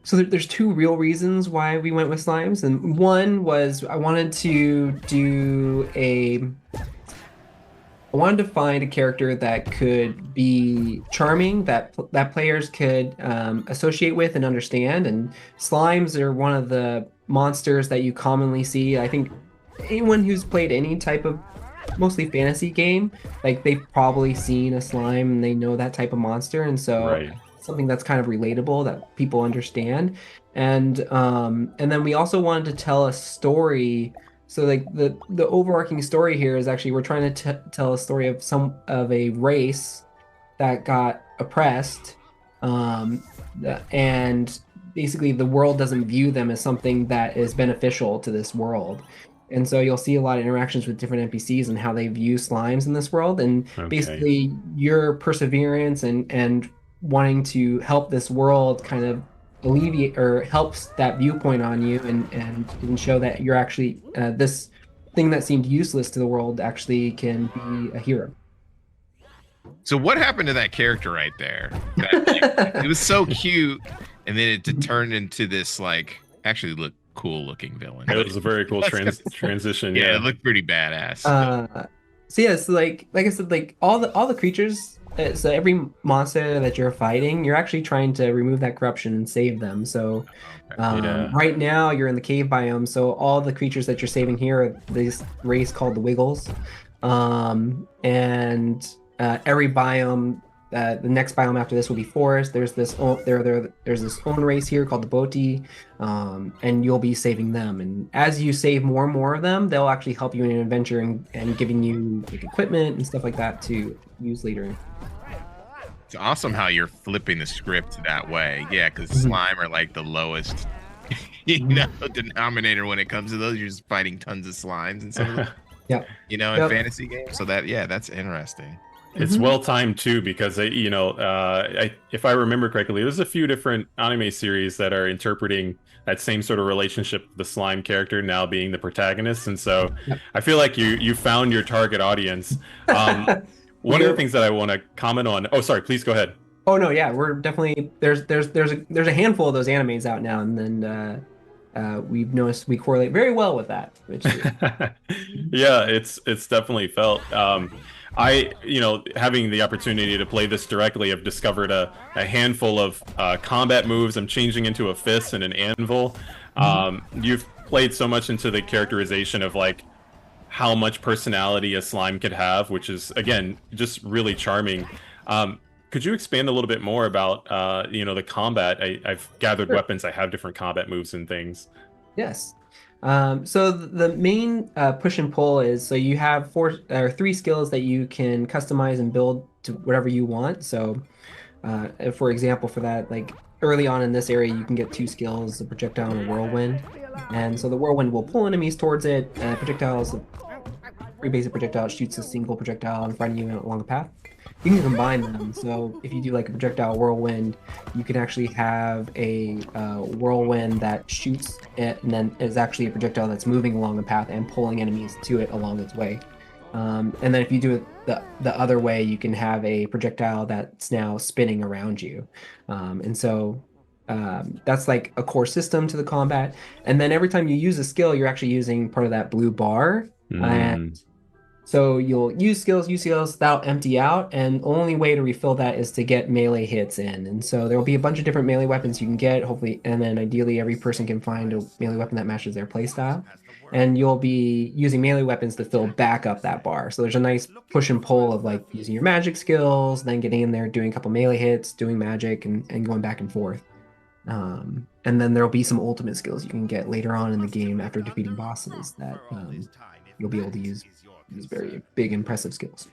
Speaker 7: So there's two real reasons why we went with slimes, and one was I wanted to find a character that could be charming, that players could associate with and understand. And slimes are one of the monsters that you commonly see. I think anyone who's played any type of mostly fantasy game, like they've probably seen a slime and they know that type of monster. And so
Speaker 2: Right.
Speaker 7: something that's kind of relatable that people understand. And then we also wanted to tell a story. So like the overarching story here is actually we're trying to tell a story of a race that got oppressed, and basically the world doesn't view them as something that is beneficial to this world. And so you'll see a lot of interactions with different NPCs and how they view slimes in this world. And
Speaker 2: Okay.
Speaker 7: basically your perseverance and wanting to help this world kind of alleviate or helps that viewpoint on you and show that you're actually this thing that seemed useless to the world actually can be a hero.
Speaker 1: So what happened to that character right there? It was so cute, and then it turned into this like actually look cool looking villain.
Speaker 2: It was a very cool transition.
Speaker 1: Yeah, it looked pretty badass.
Speaker 7: So yeah, so like I said, like all the creatures, so every monster that you're fighting, you're actually trying to remove that corruption and save them. So
Speaker 2: Yeah.
Speaker 7: right now you're in the cave biome, so all the creatures that you're saving here are this race called the Wiggles. And every biome, the next biome after this will be forest. There's this there's this own race here called the Boti, and you'll be saving them. And as you save more and more of them, they'll actually help you in an adventure and giving you like equipment and stuff like that to use later.
Speaker 1: It's awesome how you're flipping the script that way. Yeah, because slime are like the lowest, denominator when it comes to those. You're just fighting tons of slimes and stuff.
Speaker 7: Yeah.
Speaker 1: In fantasy games. So that's interesting.
Speaker 2: It's well timed too, because if I remember correctly, there's a few different anime series that are interpreting that same sort of relationship with the slime character now being the protagonist, and so I feel like you found your target audience. One of the things that I want to comment on. Oh, sorry, please go ahead.
Speaker 7: Oh no, yeah, we're definitely there's a handful of those animes out now, and then we've noticed we correlate very well with that. Which
Speaker 2: yeah, it's definitely felt. Having the opportunity to play this directly, I've discovered a handful of combat moves. I'm changing into a fist and an anvil. You've played so much into the characterization of like how much personality a slime could have, which is again just really charming. Could you expand a little bit more about the combat? I've gathered weapons. I have different combat moves and things.
Speaker 7: Yes. So the main push and pull is, so you have three skills that you can customize and build to whatever you want. So for example, for that, like early on in this area, you can get two skills, a projectile and a whirlwind. And so the whirlwind will pull enemies towards it. Projectile is a pretty basic projectile. It shoots a single projectile in front of you along the path. You can combine them. So if you do like a projectile whirlwind, you can actually have a whirlwind that shoots it and then is actually a projectile that's moving along the path and pulling enemies to it along its way. And then if you do it the other way, you can have a projectile that's now spinning around you. And so that's like a core system to the combat. And then every time you use a skill, you're actually using part of that blue bar. And so you'll use skills, that'll empty out, and the only way to refill that is to get melee hits in. And so there'll be a bunch of different melee weapons you can get, hopefully, and then ideally every person can find a melee weapon that matches their playstyle. And you'll be using melee weapons to fill back up that bar. So there's a nice push and pull of like using your magic skills, then getting in there, doing a couple melee hits, doing magic, and going back and forth. And then there'll be some ultimate skills you can get later on in the game after defeating bosses that you'll be able to use. these very big, impressive skills.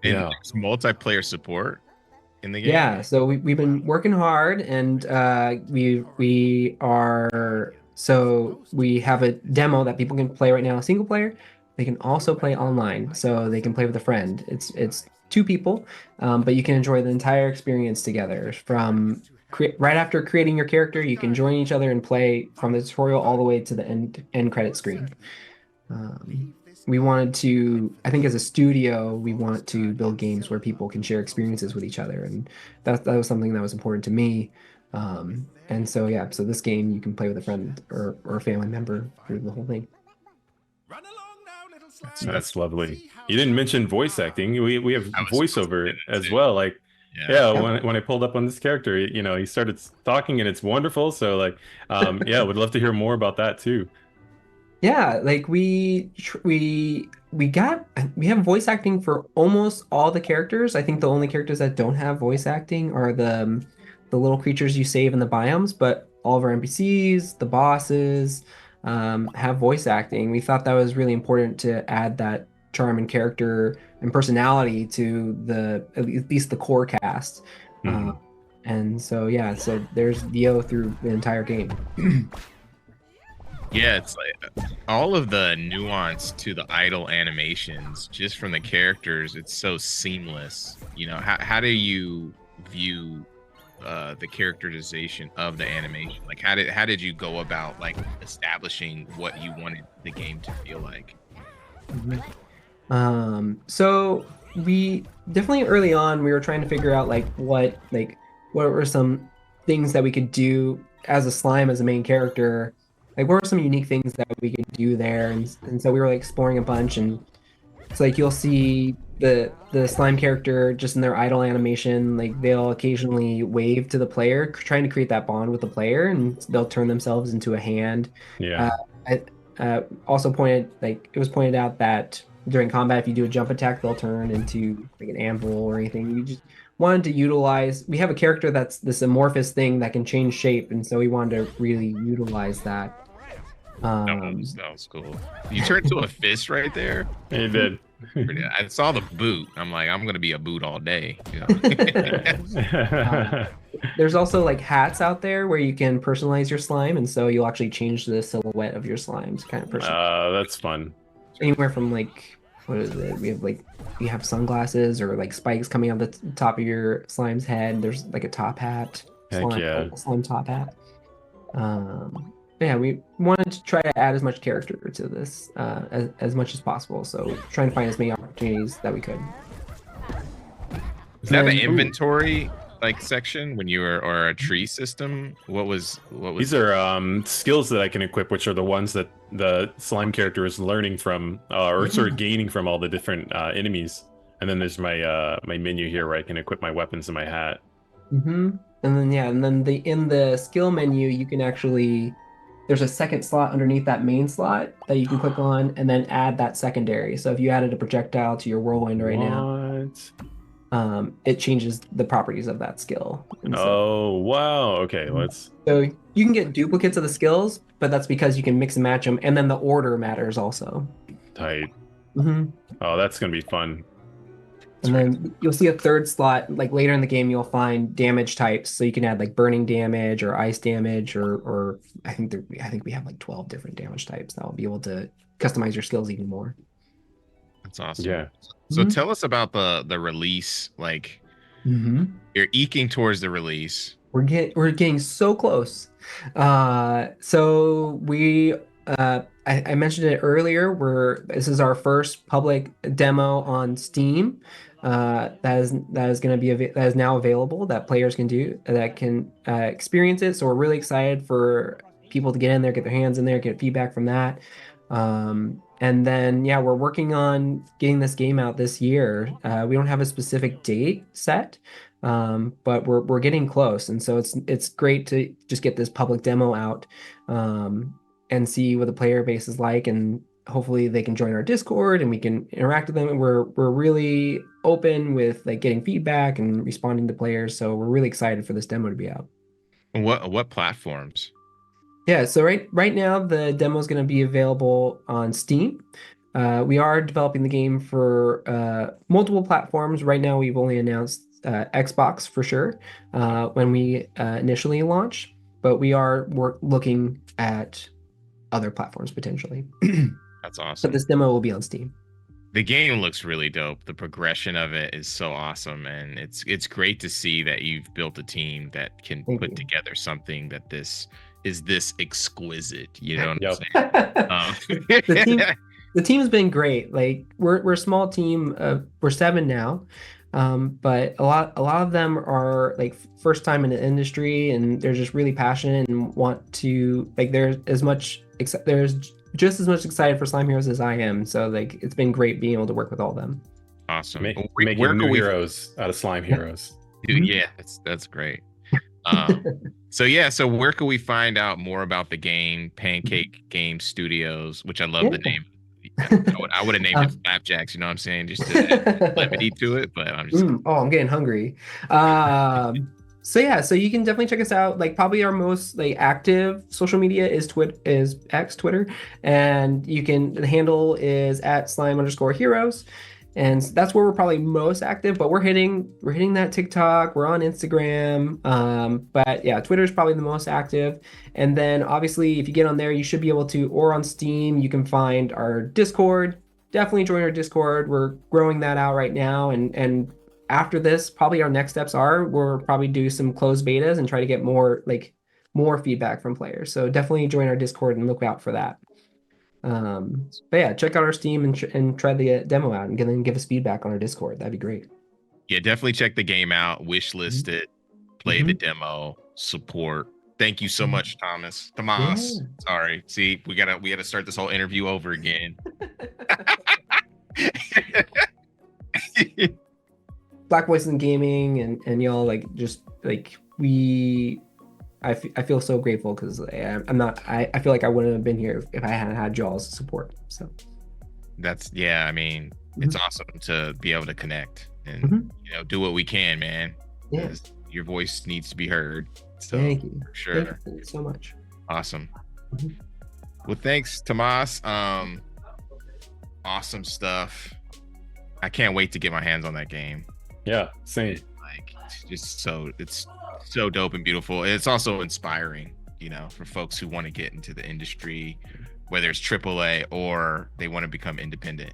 Speaker 1: And
Speaker 2: Yeah.
Speaker 1: there's multiplayer support in the game.
Speaker 7: Yeah, so we've been working hard, and we have a demo that people can play right now, single player. They can also play online, so they can play with a friend. It's two people, but you can enjoy the entire experience together. From right after creating your character, you can join each other and play from the tutorial all the way to the end credit screen. We wanted to, I think as a studio, we want to build games where people can share experiences with each other. And that was something that was important to me. And so, yeah, so this game you can play with a friend or a family member through the whole thing.
Speaker 2: That's lovely. You didn't mention voice acting. We have
Speaker 1: I was
Speaker 2: voiceover
Speaker 1: supposed to
Speaker 2: as
Speaker 1: too.
Speaker 2: well. Like,
Speaker 1: Yeah.
Speaker 2: when I pulled up on this character, he started talking and it's wonderful. So like, yeah, would love to hear more about that too.
Speaker 7: Yeah, like we have voice acting for almost all the characters. I think the only characters that don't have voice acting are the little creatures you save in the biomes, but all of our NPCs, the bosses, have voice acting. We thought that was really important to add that charm and character and personality to at least the core cast.
Speaker 2: Mhm.
Speaker 7: And so yeah, so there's VO through the entire game.
Speaker 1: Yeah, it's like all of the nuance to the idle animations just from the characters. It's so seamless. How do you view the characterization of the animation? Like, how did you go about like establishing what you wanted the game to feel like?
Speaker 7: So we definitely early on we were trying to figure out what were some things that we could do as a slime as a main character. Like what were some unique things that we could do there? And so we were like exploring a bunch, and it's like you'll see the slime character just in their idle animation, like they'll occasionally wave to the player, trying to create that bond with the player, and they'll turn themselves into a hand.
Speaker 2: Yeah.
Speaker 7: Also it was pointed out that during combat, if you do a jump attack, they'll turn into like an anvil or anything. We just wanted to utilize. We have a character that's this amorphous thing that can change shape, and so we wanted to really utilize that.
Speaker 1: That was cool. You turned to a fist right there.
Speaker 2: He did.
Speaker 1: I saw the boot. I'm like, I'm gonna be a boot all day.
Speaker 7: There's also like hats out there where you can personalize your slime, and so you'll actually change the silhouette of your slime to kind of personalize.
Speaker 2: That's fun.
Speaker 7: Anywhere from like, what is it? We have sunglasses or like spikes coming out the top of your slime's head. There's like a top hat,
Speaker 2: Heck yeah.
Speaker 7: slime top hat. Yeah, we wanted to try to add as much character to this as much as possible. So trying to find as many opportunities that we could.
Speaker 1: Is that the inventory like section when you were, or a tree system? What was
Speaker 2: These are skills that I can equip, which are the ones that the slime character is learning from or sort of gaining from all the different enemies. And then there's my my menu here where I can equip my weapons and my hat.
Speaker 7: Mm-hmm. And then in the skill menu you can actually, there's a second slot underneath that main slot that you can click on and then add that secondary. So if you added a projectile to your whirlwind right now, it changes the properties of that skill.
Speaker 2: Oh, wow. Okay, let's.
Speaker 7: So you can get duplicates of the skills, but that's because you can mix and match them, and then the order matters also.
Speaker 2: Tight.
Speaker 7: Mm-hmm.
Speaker 2: Oh, that's gonna be fun.
Speaker 7: And then you'll see a third slot, like later in the game, you'll find damage types. So you can add like burning damage or ice damage, or I think we have like 12 different damage types that will be able to customize your skills even more.
Speaker 1: That's awesome.
Speaker 2: Yeah.
Speaker 1: So tell us about the release. Like, you're eking towards the release.
Speaker 7: We're getting so close. So we I mentioned it earlier. This is our first public demo on Steam. That is now available, that players can experience it. So we're really excited for people to get in there, get their hands in there, get feedback from that. And then we're working on getting this game out this year. We don't have a specific date set, but we're getting close, and so it's great to just get this public demo out and see what the player base is like, and hopefully they can join our Discord and we can interact with them. And we're really open with like getting feedback and responding to players, so we're really excited for this demo to be out.
Speaker 1: What platforms?
Speaker 7: Yeah, so right now the demo is going to be available on Steam. We are developing the game for multiple platforms. Right now, we've only announced Xbox for sure when we initially launch, but we are looking at other platforms potentially.
Speaker 1: That's
Speaker 7: But
Speaker 1: awesome.
Speaker 7: this demo will be on Steam.
Speaker 1: The game looks really dope. The progression of it is so awesome, and it's great to see that you've built a team that can
Speaker 7: Thank
Speaker 1: put
Speaker 7: you.
Speaker 1: together something that this is this exquisite. You know what
Speaker 2: Yep.
Speaker 1: I'm saying?
Speaker 7: The team's been great. Like we're a small team. We're 7 now, but a lot of them are like first time in the industry, and they're just really passionate and want to like. There's just as much excited for Slime Heroes as I am. So like it's been great being able to work with all of them.
Speaker 1: Awesome.
Speaker 2: Making
Speaker 1: Where
Speaker 2: new
Speaker 1: can we?
Speaker 2: heroes out of slime heroes.
Speaker 1: Dude, yeah, that's great. So where can we find out more about the game? Pancake Game Studios, which I love the
Speaker 7: Yeah.
Speaker 1: name. I would have named it Flapjacks, you know what I'm saying? Just to add levity to it, but I'm just
Speaker 7: I'm getting hungry. So you can definitely check us out. Like probably our most like active social media is Twitter, and the handle is at @slime_heroes. And that's where we're probably most active, but we're hitting that TikTok, we're on Instagram. But yeah, Twitter is probably the most active. And then obviously if you get on there, you should be able to, or on Steam, you can find our Discord. Definitely join our Discord. We're growing that out right now. And after this, probably our next steps we'll probably do some closed betas and try to get more feedback from players. So definitely join our Discord and look out for that. But yeah, check out our Steam and try the demo out and then give us feedback on our Discord. That'd be great.
Speaker 1: Yeah, definitely check the game out, wish list it, play the demo, support. Thank you so much, Tomas.
Speaker 7: Yeah.
Speaker 1: Sorry. See, we gotta start this whole interview over again.
Speaker 7: Black Voices in Gaming and y'all like just like I feel so grateful because I feel like I wouldn't have been here if I hadn't had y'all's support. So
Speaker 1: I mean, it's awesome to be able to connect and do what we can, man.
Speaker 7: Yeah.
Speaker 1: Your voice needs to be heard. So
Speaker 7: thank you.
Speaker 1: for sure.
Speaker 7: Thank you so much.
Speaker 1: Awesome. Well, thanks, Tomas. Awesome stuff. I can't wait to get my hands on that game.
Speaker 2: Yeah, same.
Speaker 1: Like, it's so dope and beautiful. It's also inspiring, for folks who want to get into the industry, whether it's AAA or they want to become independent.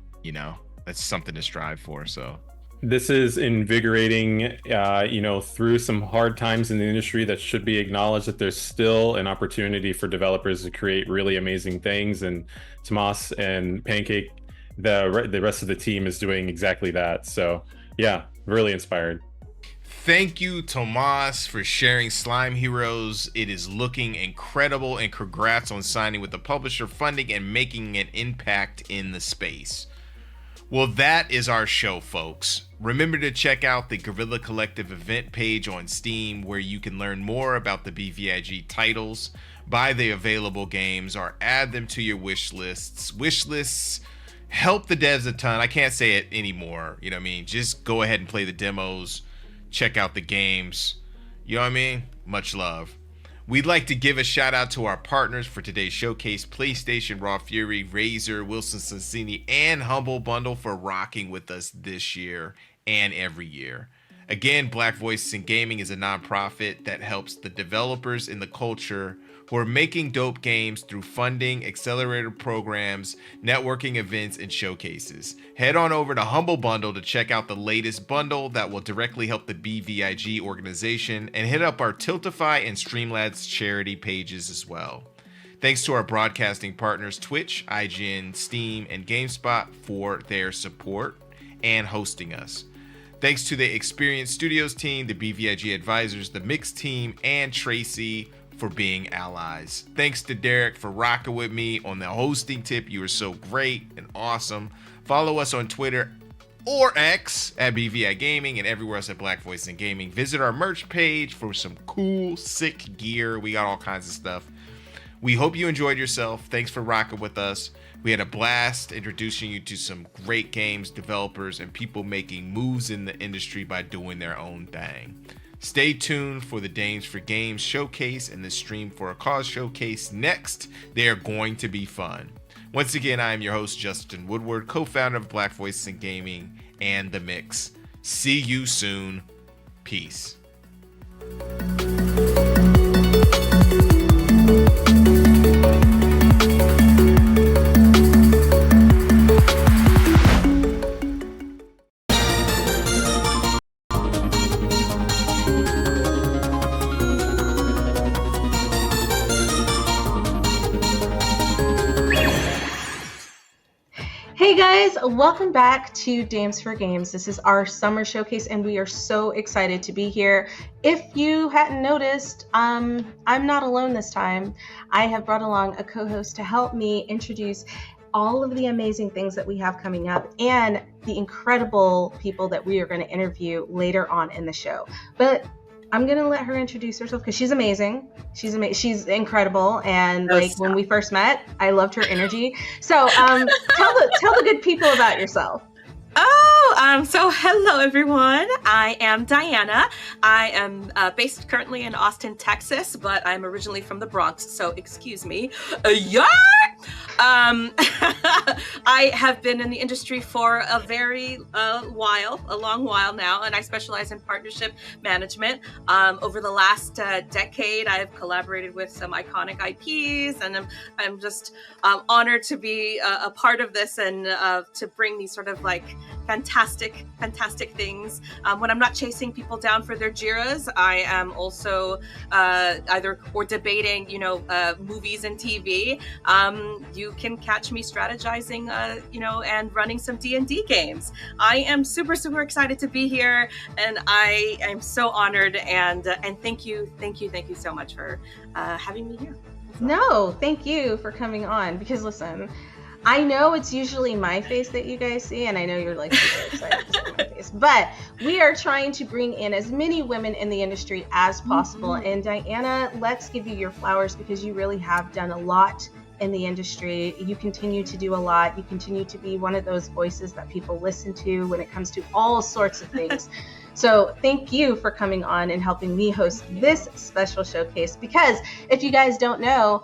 Speaker 1: That's something to strive for. So
Speaker 2: this is invigorating, through some hard times in the industry. That should be acknowledged that there's still an opportunity for developers to create really amazing things. And Tomas and Pancake, the rest of the team is doing exactly that. So yeah, really inspired.
Speaker 1: Thank you, Tomas, for sharing Slime Heroes. It is looking incredible, and congrats on signing with the publisher, funding, and making an impact in the space. Well, that is our show, folks. Remember to check out the Guerrilla Collective event page on Steam, where you can learn more about the BVIG titles, buy the available games, or add them to your wish lists. Wish lists help the devs a ton. I can't say it anymore. You know what I mean? Just go ahead and play the demos. Check out the games. You know what I mean? Much love. We'd like to give a shout out to our partners for today's showcase: PlayStation, Raw Fury, Razer, Wilson Sonsini, and Humble Bundle for rocking with us this year and every year. Again, Black Voices in Gaming is a nonprofit that helps the developers in the culture who are making dope games through funding, accelerator programs, networking events, and showcases. Head on over to Humble Bundle to check out the latest bundle that will directly help the BVIG organization, and hit up our Tiltify and Streamlabs charity pages as well. Thanks to our broadcasting partners Twitch, IGN, Steam, and GameSpot for their support and hosting us. Thanks to the Experienced Studios team, the BVIG advisors, the Mix team, and Tracy for being allies. Thanks to Derek for rocking with me on the hosting tip. You are so great and awesome. Follow us on Twitter or X at BVI Gaming, and everywhere else at Black Voice in Gaming. Visit our merch page for some cool, sick gear. We got all kinds of stuff. We hope you enjoyed yourself. Thanks for rocking with us. We had a blast introducing you to some great games, developers, and people making moves in the industry by doing their own thing. Stay tuned for the Dames for Games showcase and the Stream for a Cause showcase next. They are going to be fun. Once again, I am your host, Justin Woodward, co-founder of Black Voices in Gaming and The Mix. See you soon. Peace.
Speaker 8: Hey guys, welcome back to Dames for Games. This is our summer showcase and we are so excited to be here. If you hadn't noticed, I'm not alone this time. I have brought along a co-host to help me introduce all of the amazing things that we have coming up and the incredible people that we are going to interview later on in the show. But I'm going to let her introduce herself because she's amazing. She's incredible. And when we first met, I loved her energy. So tell the good people about yourself.
Speaker 9: So hello everyone. I am Diana. I am based currently in Austin, Texas, but I'm originally from the Bronx, so excuse me. I have been in the industry for a very a long while now, and I specialize in partnership management. Over the last decade, I've collaborated with some iconic IPs, and I'm just honored to be a part of this and to bring these sort of like fantastic things. When I'm not chasing people down for their JIRAs, I am also either debating, movies and TV. You can catch me strategizing, and running some D&D games. I am super excited to be here, and I am so honored. And thank you so much for having me here.
Speaker 8: No, thank you for coming on. Because listen, I know it's usually my face that you guys see, and I know you're like super excited to see my face, but we are trying to bring in as many women in the industry as possible. Mm-hmm. And Diana, let's give you your flowers because you really have done a lot in the industry. You continue to do a lot. You continue to be one of those voices that people listen to when it comes to all sorts of things. So thank you for coming on and helping me host this special showcase, because if you guys don't know,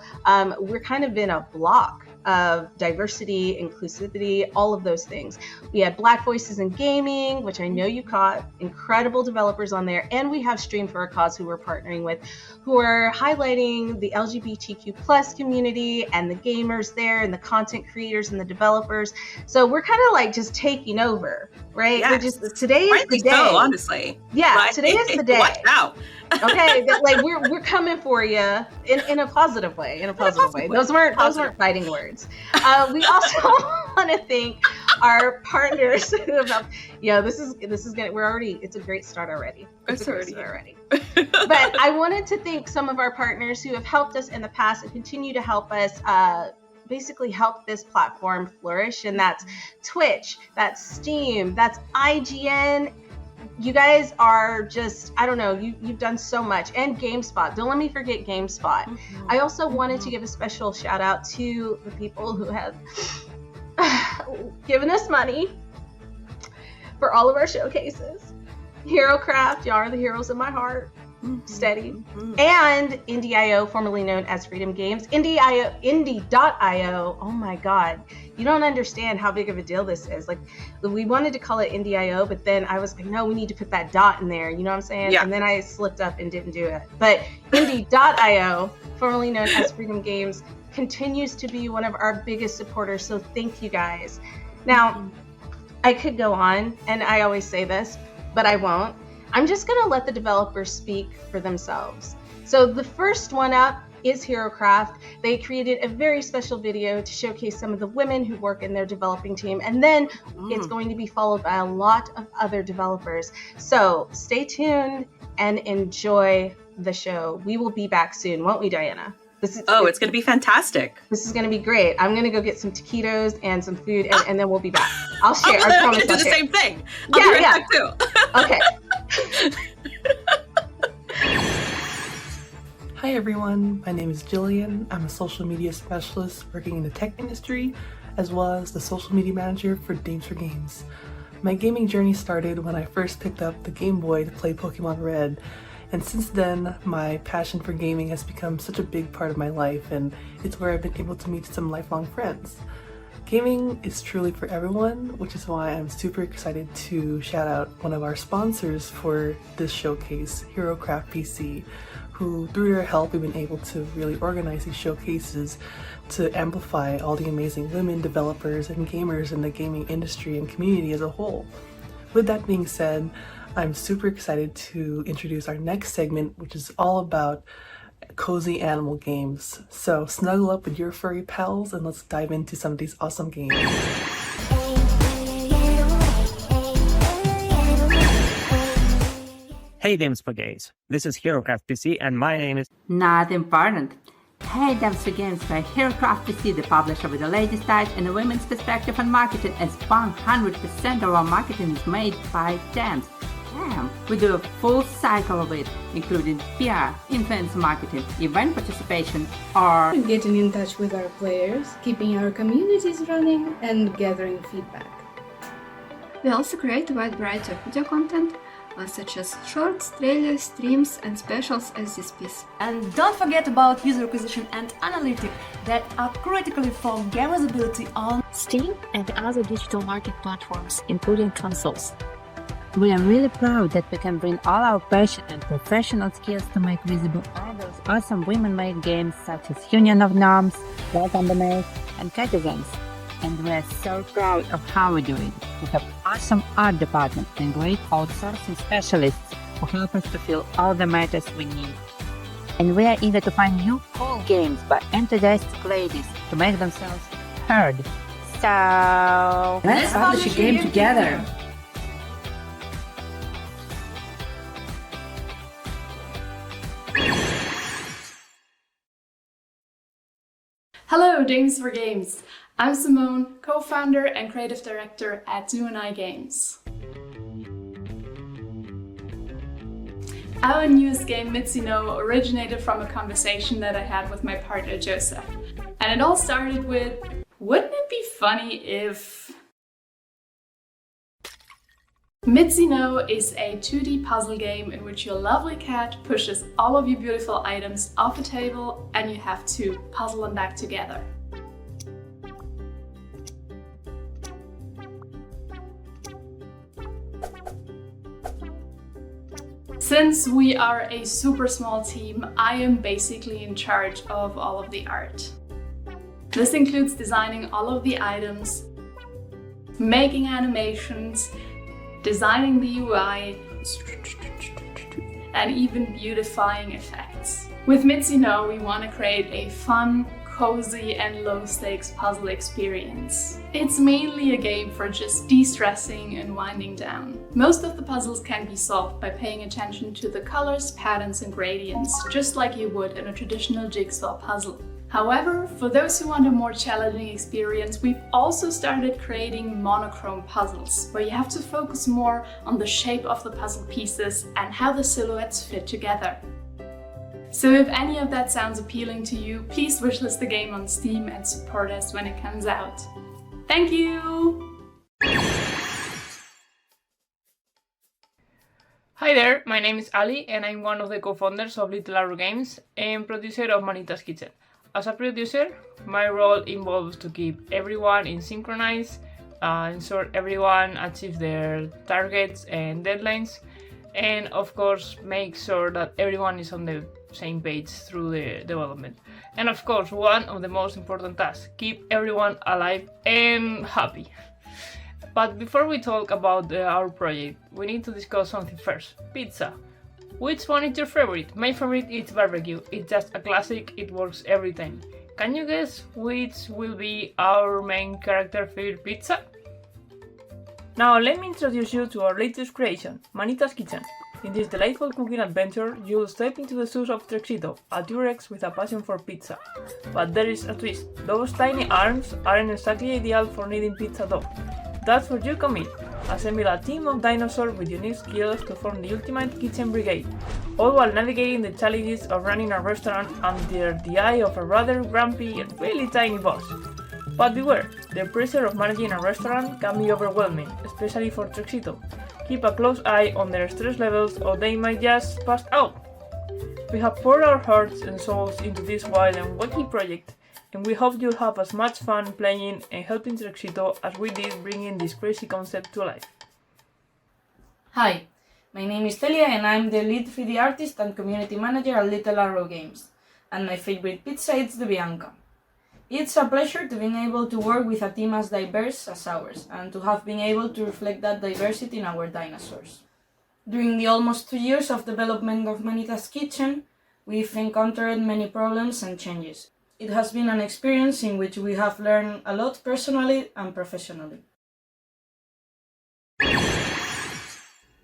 Speaker 8: we're kind of in a block of diversity, inclusivity, all of those things. We had Black Voices in Gaming, which I know you caught, incredible developers on there, and we have Stream for a Cause, who we're partnering with, who are highlighting the LGBTQ plus community and the gamers there and the content creators and the developers. So we're kind of like just taking over, right?
Speaker 9: Yes.
Speaker 8: We're just, today is the day.
Speaker 9: So, honestly.
Speaker 8: Yeah,
Speaker 9: right?
Speaker 8: Today is the day.
Speaker 9: Watch out.
Speaker 8: Okay, like we're coming for you in a positive way. Those weren't fighting words. We also want to thank our partners who have helped. Yeah, this is gonna. It's a great start already. But I wanted to thank some of our partners who have helped us in the past and continue to help us. Basically help this platform flourish, and that's Twitch, that's Steam, that's IGN. You guys are just, I don't know, you've done so much. And GameSpot. Don't let me forget GameSpot. Mm-hmm. I also wanted to give a special shout out to the people who have given us money for all of our showcases. HeroCraft, y'all are the heroes of my heart. Mm-hmm. Steady. Mm-hmm. And Indie.io, formerly known as Freedom Games. Indie.io. Oh my God. You don't understand how big of a deal this is. Like, we wanted to call it Indie.io, but then I was like, no, we need to put that dot in there. You know what I'm saying? Yeah. And then I slipped up and didn't do it. But Indie.io, formerly known as Freedom Games, continues to be one of our biggest supporters. So thank you guys. Now, I could go on, and I always say this, but I won't. I'm just going to let the developers speak for themselves. So the first one up is HeroCraft. They created a very special video to showcase some of the women who work in their developing team, and then it's going to be followed by a lot of other developers. So stay tuned and enjoy the show. We will be back soon, won't we, Diana?
Speaker 9: It's going to be fantastic.
Speaker 8: This is going to be great. I'm going to go get some taquitos and some food, and then we'll be back. I'll share.
Speaker 9: I'm going to do the same thing. I'll be right back too.
Speaker 8: Okay.
Speaker 10: Hi everyone, my name is Jillian. I'm a social media specialist working in the tech industry, as well as the social media manager for Dames for Games. My gaming journey started when I first picked up the Game Boy to play Pokemon Red, And since then, my passion for gaming has become such a big part of my life, and it's where I've been able to meet some lifelong friends. Gaming is truly for everyone, which is why I'm super excited to shout out one of our sponsors for this showcase, HeroCraft PC, who through their help we've been able to really organize these showcases to amplify all the amazing women developers and gamers in the gaming industry and community as a whole. With that being said, I'm super excited to introduce our next segment, which is all about cozy animal games. So snuggle up with your furry pals and let's dive into some of these awesome games.
Speaker 11: Hey Games for Gays, this is HeroCraft PC and my name is...
Speaker 12: Not important. Hey Games for Games by HeroCraft PC, the publisher with the latest titles and a women's perspective on marketing, as 100% of our marketing is made by Dams. Damn, we do a full cycle of it, including PR, influencer marketing, event participation, or
Speaker 13: getting in touch with our players, keeping our communities running, and gathering feedback.
Speaker 14: We also create a wide variety of video content, such as shorts, trailers, streams, and specials as this piece.
Speaker 15: And don't forget about user acquisition and analytics that are critically for gamers' ability on
Speaker 16: Steam and other digital market platforms, including consoles.
Speaker 17: We are really proud that we can bring all our passion and professional skills to make visible all those awesome women-made games such as Union of Gnomes, World on the Maze, and Catizens. And we are so proud of how we do it. We have awesome art department and great outsourcing specialists who help us to fill all the matters we need. And we are eager to find new cool games by enthusiastic ladies to make themselves heard. So
Speaker 15: let's publish a game together!
Speaker 18: Hello, Dames for Games! I'm Simone, co-founder and creative director at Do and I Games. Our newest game, Mitzi No, originated from a conversation that I had with my partner Joseph. And it all started with, wouldn't it be funny if... Mitzi No is a 2D puzzle game in which your lovely cat pushes all of your beautiful items off a table and you have to puzzle them back together. Since we are a super small team, I am basically in charge of all of the art. This includes designing all of the items, making animations, designing the UI, and even beautifying effects. With Mitzi No, we want to create a fun, cozy and low-stakes puzzle experience. It's mainly a game for just de-stressing and winding down. Most of the puzzles can be solved by paying attention to the colors, patterns and gradients, just like you would in a traditional jigsaw puzzle. However, for those who want a more challenging experience, we've also started creating monochrome puzzles, where you have to focus more on the shape of the puzzle pieces and how the silhouettes fit together. So if any of that sounds appealing to you, please wishlist the game on Steam and support us when it comes out. Thank you!
Speaker 19: Hi there, my name is Ali and I'm one of the co-founders of Little Arrow Games and producer of Manita's Kitchen. As a producer, my role involves to keep everyone in synchronize, ensure everyone achieves their targets and deadlines, and of course make sure that everyone is on the same page through the development. And of course, one of the most important tasks, keep everyone alive and happy. But before we talk about our project, we need to discuss something first. Pizza. Which one is your favorite? My favorite is barbecue. It's just a classic, it works every time. Can you guess which will be our main character favorite pizza? Now let me introduce you to our latest creation, Manita's Kitchen. In this delightful cooking adventure, you'll step into the shoes of Trexito, a T-Rex with a passion for pizza. But there is a twist. Those tiny arms aren't exactly ideal for kneading pizza dough. That's where you come in. Assemble a team of dinosaurs with unique skills to form the ultimate kitchen brigade, all while navigating the challenges of running a restaurant under the eye of a rather grumpy and really tiny boss. But beware, the pressure of managing a restaurant can be overwhelming, especially for Trexito. Keep a close eye on their stress levels or they might just pass out. We have poured our hearts and souls into this wild and wacky project, and we hope you'll have as much fun playing and helping Trexito as we did bringing this crazy concept to life.
Speaker 20: Hi, my name is Celia and I'm the lead 3D artist and community manager at Little Arrow Games, and my favorite pizza is the Bianca. It's a pleasure to be able to work with a team as diverse as ours, and to have been able to reflect that diversity in our dinosaurs. During the almost 2 years of development of Manita's Kitchen, we've encountered many problems and changes. It has been an experience in which we have learned a lot personally and professionally.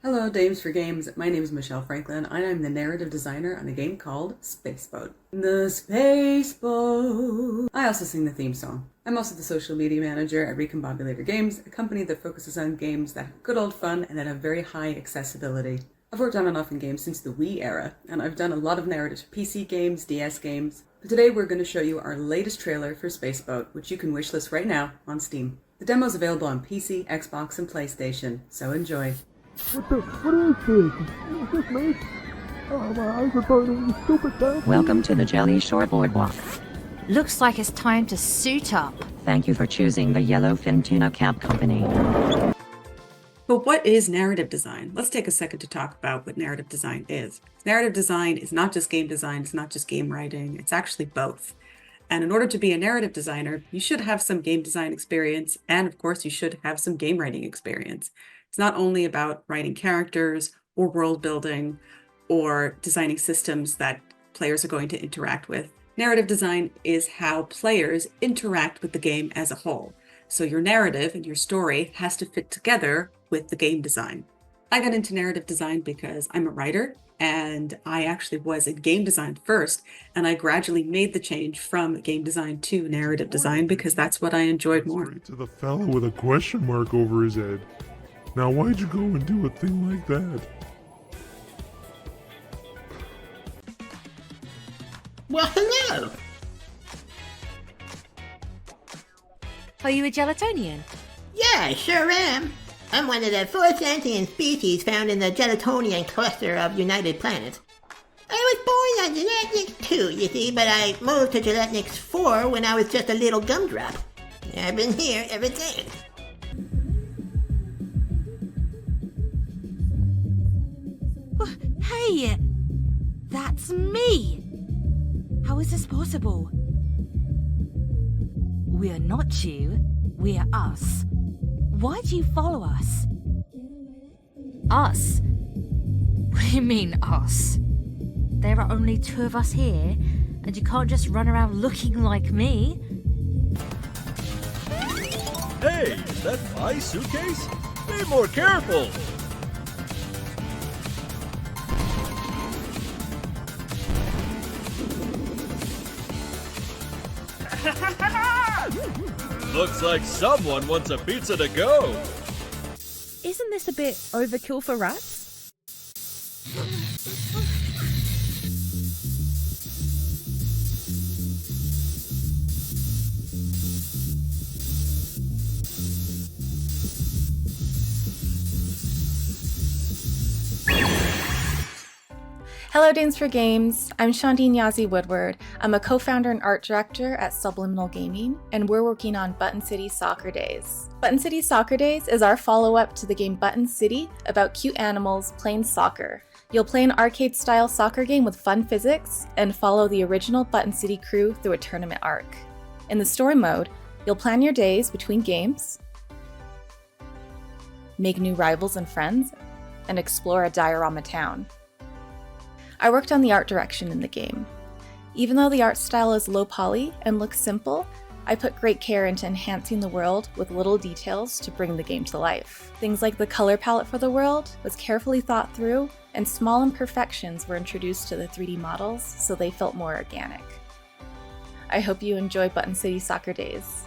Speaker 21: Hello, Dames for Games. My name is Michelle Franklin, and I'm the narrative designer on a game called Spaceboat. The Spaceboat. I also sing the theme song. I'm also the social media manager at Recombobulator Games, a company that focuses on games that have good old fun and that have very high accessibility. I've worked on and off in games since the Wii era, and I've done a lot of narratives for PC games, DS games. But today we're going to show you our latest trailer for Spaceboat, which you can wishlist right now on Steam. The demo is available on PC, Xbox, and PlayStation, so enjoy.
Speaker 22: What is this? Is this me? Oh, my eyes are burning, you stupid bastard.
Speaker 23: Welcome to the Jelly Shore Boardwalk.
Speaker 24: Looks like it's time to suit up.
Speaker 23: Thank you for choosing the Yellowfin Tuna Cab Company.
Speaker 21: But what is narrative design? Let's take a second to talk about what narrative design is. Narrative design is not just game design, it's not just game writing, it's actually both. And in order to be a narrative designer, you should have some game design experience, and of course you should have some game writing experience. It's not only about writing characters or world building or designing systems that players are going to interact with. Narrative design is how players interact with the game as a whole. So your narrative and your story has to fit together with the game design. I got into narrative design because I'm a writer, and I actually was in game design first, and I gradually made the change from game design to narrative design because that's what I enjoyed more.
Speaker 22: Straight to the fellow with a question mark over his head. Now why'd you go and do a thing like that?
Speaker 25: Well, hello!
Speaker 24: Are you a gelatonian?
Speaker 25: Yeah, I sure am. I'm one of the 4 sentient species found in the Gelatonian cluster of United Planets. I was born on Gelatnix 2, you see, but I moved to Gelatnix 4 when I was just a little gumdrop. I've been here ever since.
Speaker 24: Hey! That's me! How is this possible? We're not you, we're us. Why do you follow us? Us? What do you mean, us? There are only 2 of us here, and you can't just run around looking like me.
Speaker 26: Hey, is that my suitcase? Be more careful! Looks like someone wants a pizza to go.
Speaker 24: Isn't this a bit overkill for rats?
Speaker 27: Hello, Dames for Games. I'm Shondine Yazzie Woodward. I'm a co-founder and art director at Subliminal Gaming, and we're working on Button City Soccer Days. Button City Soccer Days is our follow-up to the game Button City about cute animals playing soccer. You'll play an arcade-style soccer game with fun physics and follow the original Button City crew through a tournament arc. In the story mode, you'll plan your days between games, make new rivals and friends, and explore a diorama town. I worked on the art direction in the game. Even though the art style is low poly and looks simple, I put great care into enhancing the world with little details to bring the game to life. Things like the color palette for the world was carefully thought through, and small imperfections were introduced to the 3D models so they felt more organic. I hope you enjoy Button City Soccer Days.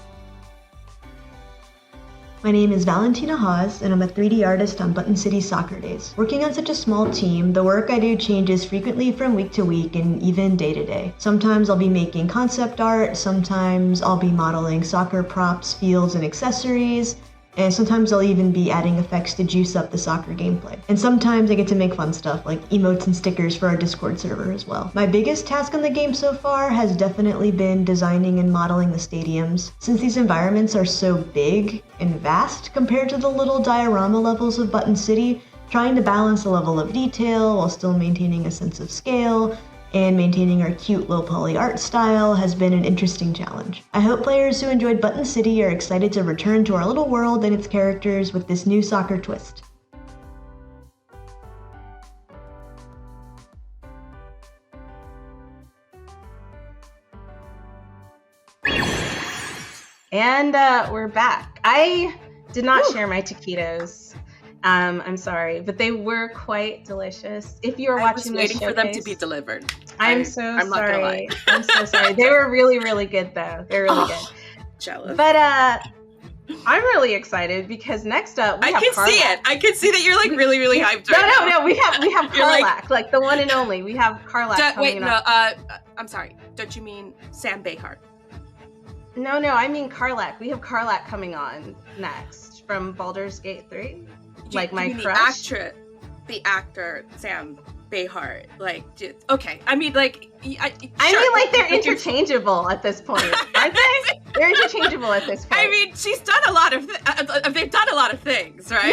Speaker 28: My name is Valentina Hawes, and I'm a 3D artist on Button City Soccer Days. Working on such a small team, the work I do changes frequently from week to week and even day to day. Sometimes I'll be making concept art, sometimes I'll be modeling soccer props, fields, and accessories, And sometimes I'll even be adding effects to juice up the soccer gameplay. And sometimes I get to make fun stuff like emotes and stickers for our Discord server as well. My biggest task in the game so far has definitely been designing and modeling the stadiums. Since these environments are so big and vast compared to the little diorama levels of Button City, trying to balance the level of detail while still maintaining a sense of scale and maintaining our cute low poly art style has been an interesting challenge. I hope players who enjoyed Button City are excited to return to our little world and its characters with this new soccer twist.
Speaker 8: And we're back. I did not share my taquitos. I'm sorry, but they were quite delicious. If you were watching the
Speaker 1: waiting
Speaker 8: showcase,
Speaker 1: for them to be delivered.
Speaker 8: I'm so sorry. I'm so sorry. They were really, really good though. They're really good.
Speaker 1: Jealous.
Speaker 8: But I'm really excited because next up we have
Speaker 1: can see
Speaker 8: Karlak.
Speaker 1: it. I can see that you're like really, really hyped right now.
Speaker 8: No. We have
Speaker 1: You're
Speaker 8: Karlak, like the one and only. We have Karlak coming up.
Speaker 1: I'm sorry. Don't you mean Sam Behar?
Speaker 8: No, I mean Karlak. We have Karlak coming on next from Baldur's Gate 3. Like my crush.
Speaker 1: The actor Sam Behar. Like, okay. I mean, like,
Speaker 8: I mean, like they're interchangeable at this point, aren't they? They're interchangeable at this point.
Speaker 1: I mean, she's done a lot of. They've done a lot of things, right?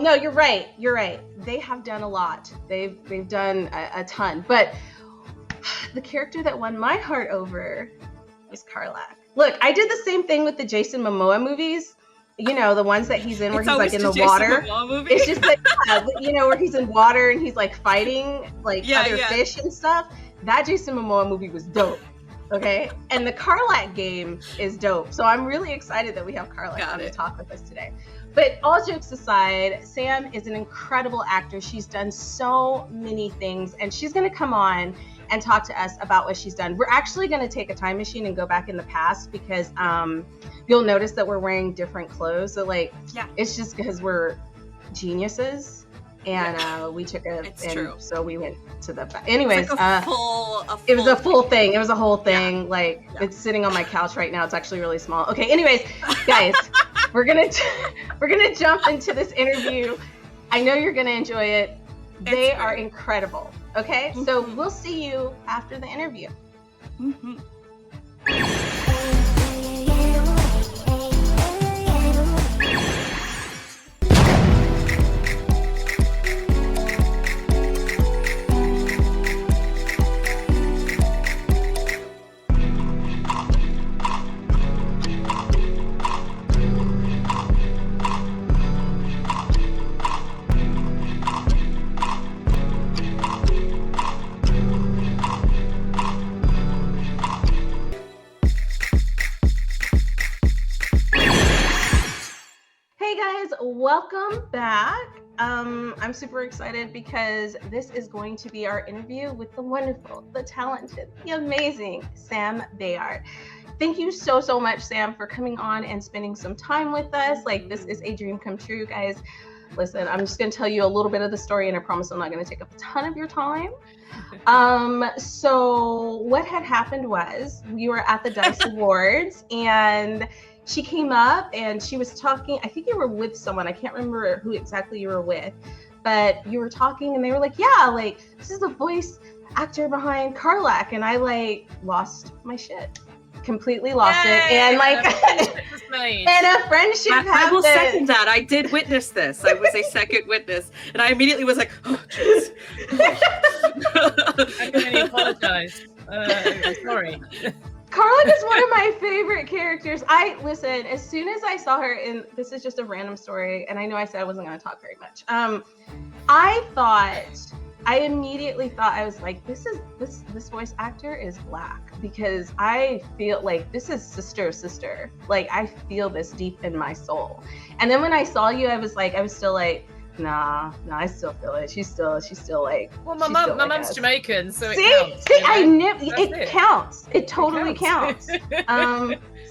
Speaker 8: No. You're right. They have done a lot. They've done a ton. But the character that won my heart over was Karlak. Look, I did the same thing with the Jason Momoa movies. You know, the ones that he's in where he's like in the water. It's just like, where he's in water and he's like fighting like other fish and stuff. That Jason Momoa movie was dope. Okay. And the Karlak game is dope. So I'm really excited that we have Karlak on to talk with us today. But all jokes aside, Sam is an incredible actor. She's done so many things and she's going to come on and talk to us about what she's done. We're actually going to take a time machine and go back in the past because you'll notice that we're wearing different clothes. So it's just because we're geniuses and we took true. So we went to the back. Anyways,
Speaker 1: it
Speaker 8: was a full thing. It was a whole thing. It's sitting on my couch right now. It's actually really small. Okay. Anyways, guys, we're going to jump into this interview. I know you're going to enjoy it. They are incredible. Okay, so we'll see you after the interview.
Speaker 1: Mm-hmm.
Speaker 8: Welcome back. I'm super excited because this is going to be our interview with the wonderful, the talented, the amazing Sam Behar. Thank you so much, Sam, for coming on and spending some time with us. Like, this is a dream come true, guys. Listen, I'm just going to tell you a little bit of the story, and I promise I'm not going to take up a ton of your time. So what had happened was we were at the DICE Awards, and she came up and she was talking. I think you were with someone. I can't remember who exactly you were with, but you were talking and they were like, yeah, like this is the voice actor behind Karlak. And I like lost my shit, completely lost it. And like, and a friendship happened.
Speaker 1: I will second that. I did witness this. I was a second witness and I immediately was like, oh, jeez.
Speaker 19: I can only apologize. Sorry.
Speaker 8: Karlak is one of my favorite characters. Listen, as soon as I saw her in, this is just a random story, and I know I said I wasn't going to talk very much. I immediately thought, I was like, this voice actor is Black, because I feel like this is sister. Like, I feel this deep in my soul. And then when I saw you, I was still like, nah, I still feel it. She's still like.
Speaker 19: Well, my mum's Jamaican, so
Speaker 8: see,
Speaker 19: it counts.
Speaker 8: I knew it counts. It totally counts.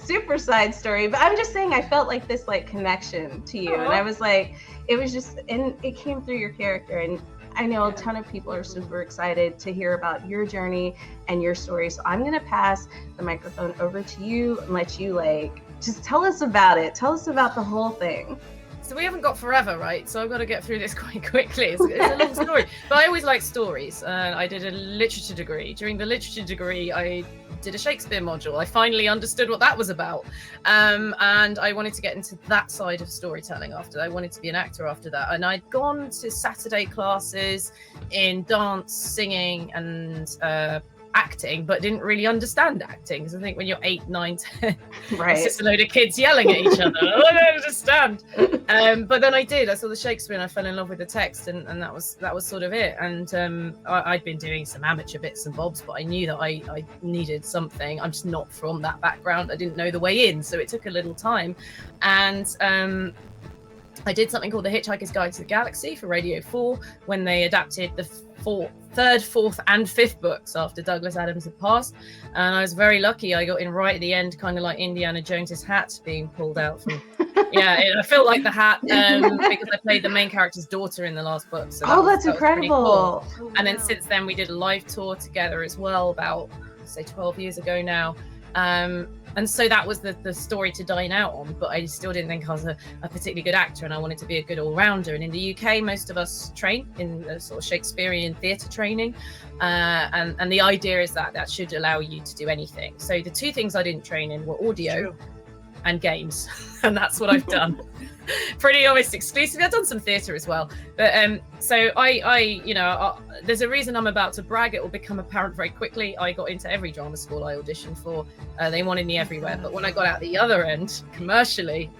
Speaker 8: Super side story, but I'm just saying, I felt like this like connection to you, and I was like, it was just, and it came through your character, and I know a ton of people are super excited to hear about your journey and your story. So I'm gonna pass the microphone over to you and let you like Just tell us about it. Tell us about the whole thing.
Speaker 2: So we haven't got forever, right? So I've got to get through this quite quickly. It's a long story, but I always like stories. I did a literature degree. During the literature degree, I did a Shakespeare module. I finally understood what that was about, and I wanted to get into that side of storytelling after that. I wanted to be an actor after that, and I'd gone to Saturday classes in dance, singing, and acting, but didn't really understand acting, because I think when you're 8, 9, 10,
Speaker 8: right,
Speaker 2: it's just a load of kids yelling at each other. I don't understand. But then I did. I saw the Shakespeare and I fell in love with the text, and that was sort of it. And I'd been doing some amateur bits and bobs, but I knew that I needed something. I'm just not from that background. I didn't know the way in, so it took a little time. And I did something called The Hitchhiker's Guide to the Galaxy for Radio 4 when they adapted the third, fourth, and fifth books after Douglas Adams had passed. And I was very lucky. I got in right at the end, kind of like Indiana Jones's hat being pulled out from. I felt like the hat because I played the main character's daughter in the last book. So
Speaker 8: that's incredible.
Speaker 2: Cool. And then since then, we did a live tour together as well, about, say, 12 years ago now. And so that was the story to dine out on, but I still didn't think I was a particularly good actor, and I wanted to be a good all-rounder. And in the UK, most of us train in a sort of Shakespearean theatre training, and the idea is that should allow you to do anything. So the two things I didn't train in were audio and games, and that's what I've done. Pretty almost exclusively. I've done some theatre as well, but so I there's a reason I'm about to brag. It will become apparent very quickly. I got into every drama school I auditioned for. They wanted me everywhere, but when I got out the other end, commercially,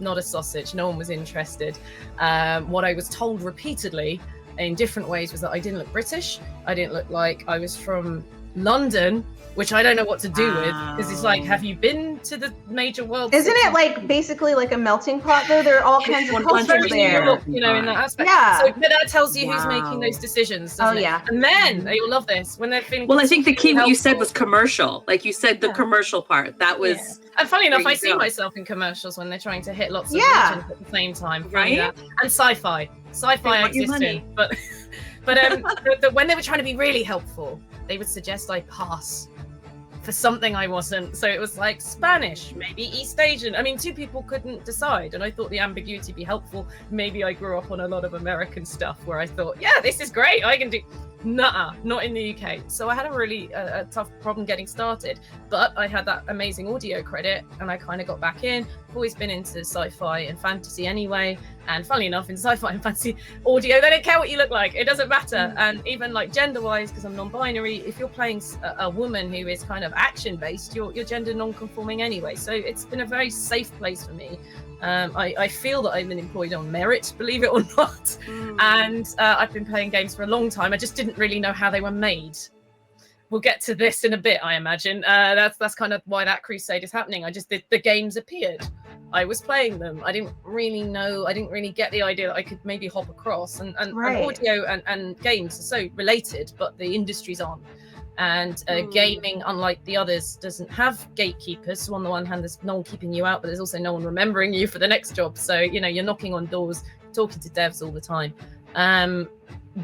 Speaker 2: not a sausage. No one was interested. What I was told repeatedly in different ways was that I didn't look British. I didn't look like I was from London, which I don't know what to do with, because it's like, have you been to the major world
Speaker 8: Isn't
Speaker 2: cities?
Speaker 8: it like basically like a melting pot though? There are all kinds of cultures there.
Speaker 2: In that aspect.
Speaker 8: Yeah.
Speaker 2: So, but that tells you who's making those decisions. doesn't it?
Speaker 8: Yeah.
Speaker 2: And men, they all love this when they're feeling.
Speaker 1: Well, I think the key what you said was commercial. Like you said, the commercial part. That was.
Speaker 2: Yeah. And funny enough, I see
Speaker 1: go.
Speaker 2: myself in commercials when they're trying to hit lots of regions at the same time.
Speaker 1: Right?
Speaker 2: And sci-fi. Sci-fi existed, but when they were trying to be really helpful, they would suggest I pass for something I wasn't. So it was like Spanish, maybe East Asian. I mean, two people couldn't decide, and I thought the ambiguity would be helpful. Maybe I grew up on a lot of American stuff where I thought, yeah, this is great, I can do. Nuh-uh, not in the UK. So I had a really tough problem getting started, but I had that amazing audio credit, and I kind of got back in. I've always been into sci-fi and fantasy anyway, and funnily enough, in sci-fi and fantasy audio, they don't care what you look like. It doesn't matter. And even like gender-wise, because I'm non-binary, if you're playing a woman who is kind of action-based, you're gender non-conforming anyway. So it's been a very safe place for me. I feel that I've been employed on merit, believe it or not. And I've been playing games for a long time. I just didn't really know how they were made. We'll get to this in a bit, I imagine. That's kind of why that crusade is happening. The games appeared. I was playing them. I didn't really know. I didn't really get the idea that I could maybe hop across. And audio and games are so related, but the industries aren't. And gaming, unlike the others, doesn't have gatekeepers. So on the one hand, there's no one keeping you out, but there's also no one remembering you for the next job. So, you're knocking on doors, talking to devs all the time.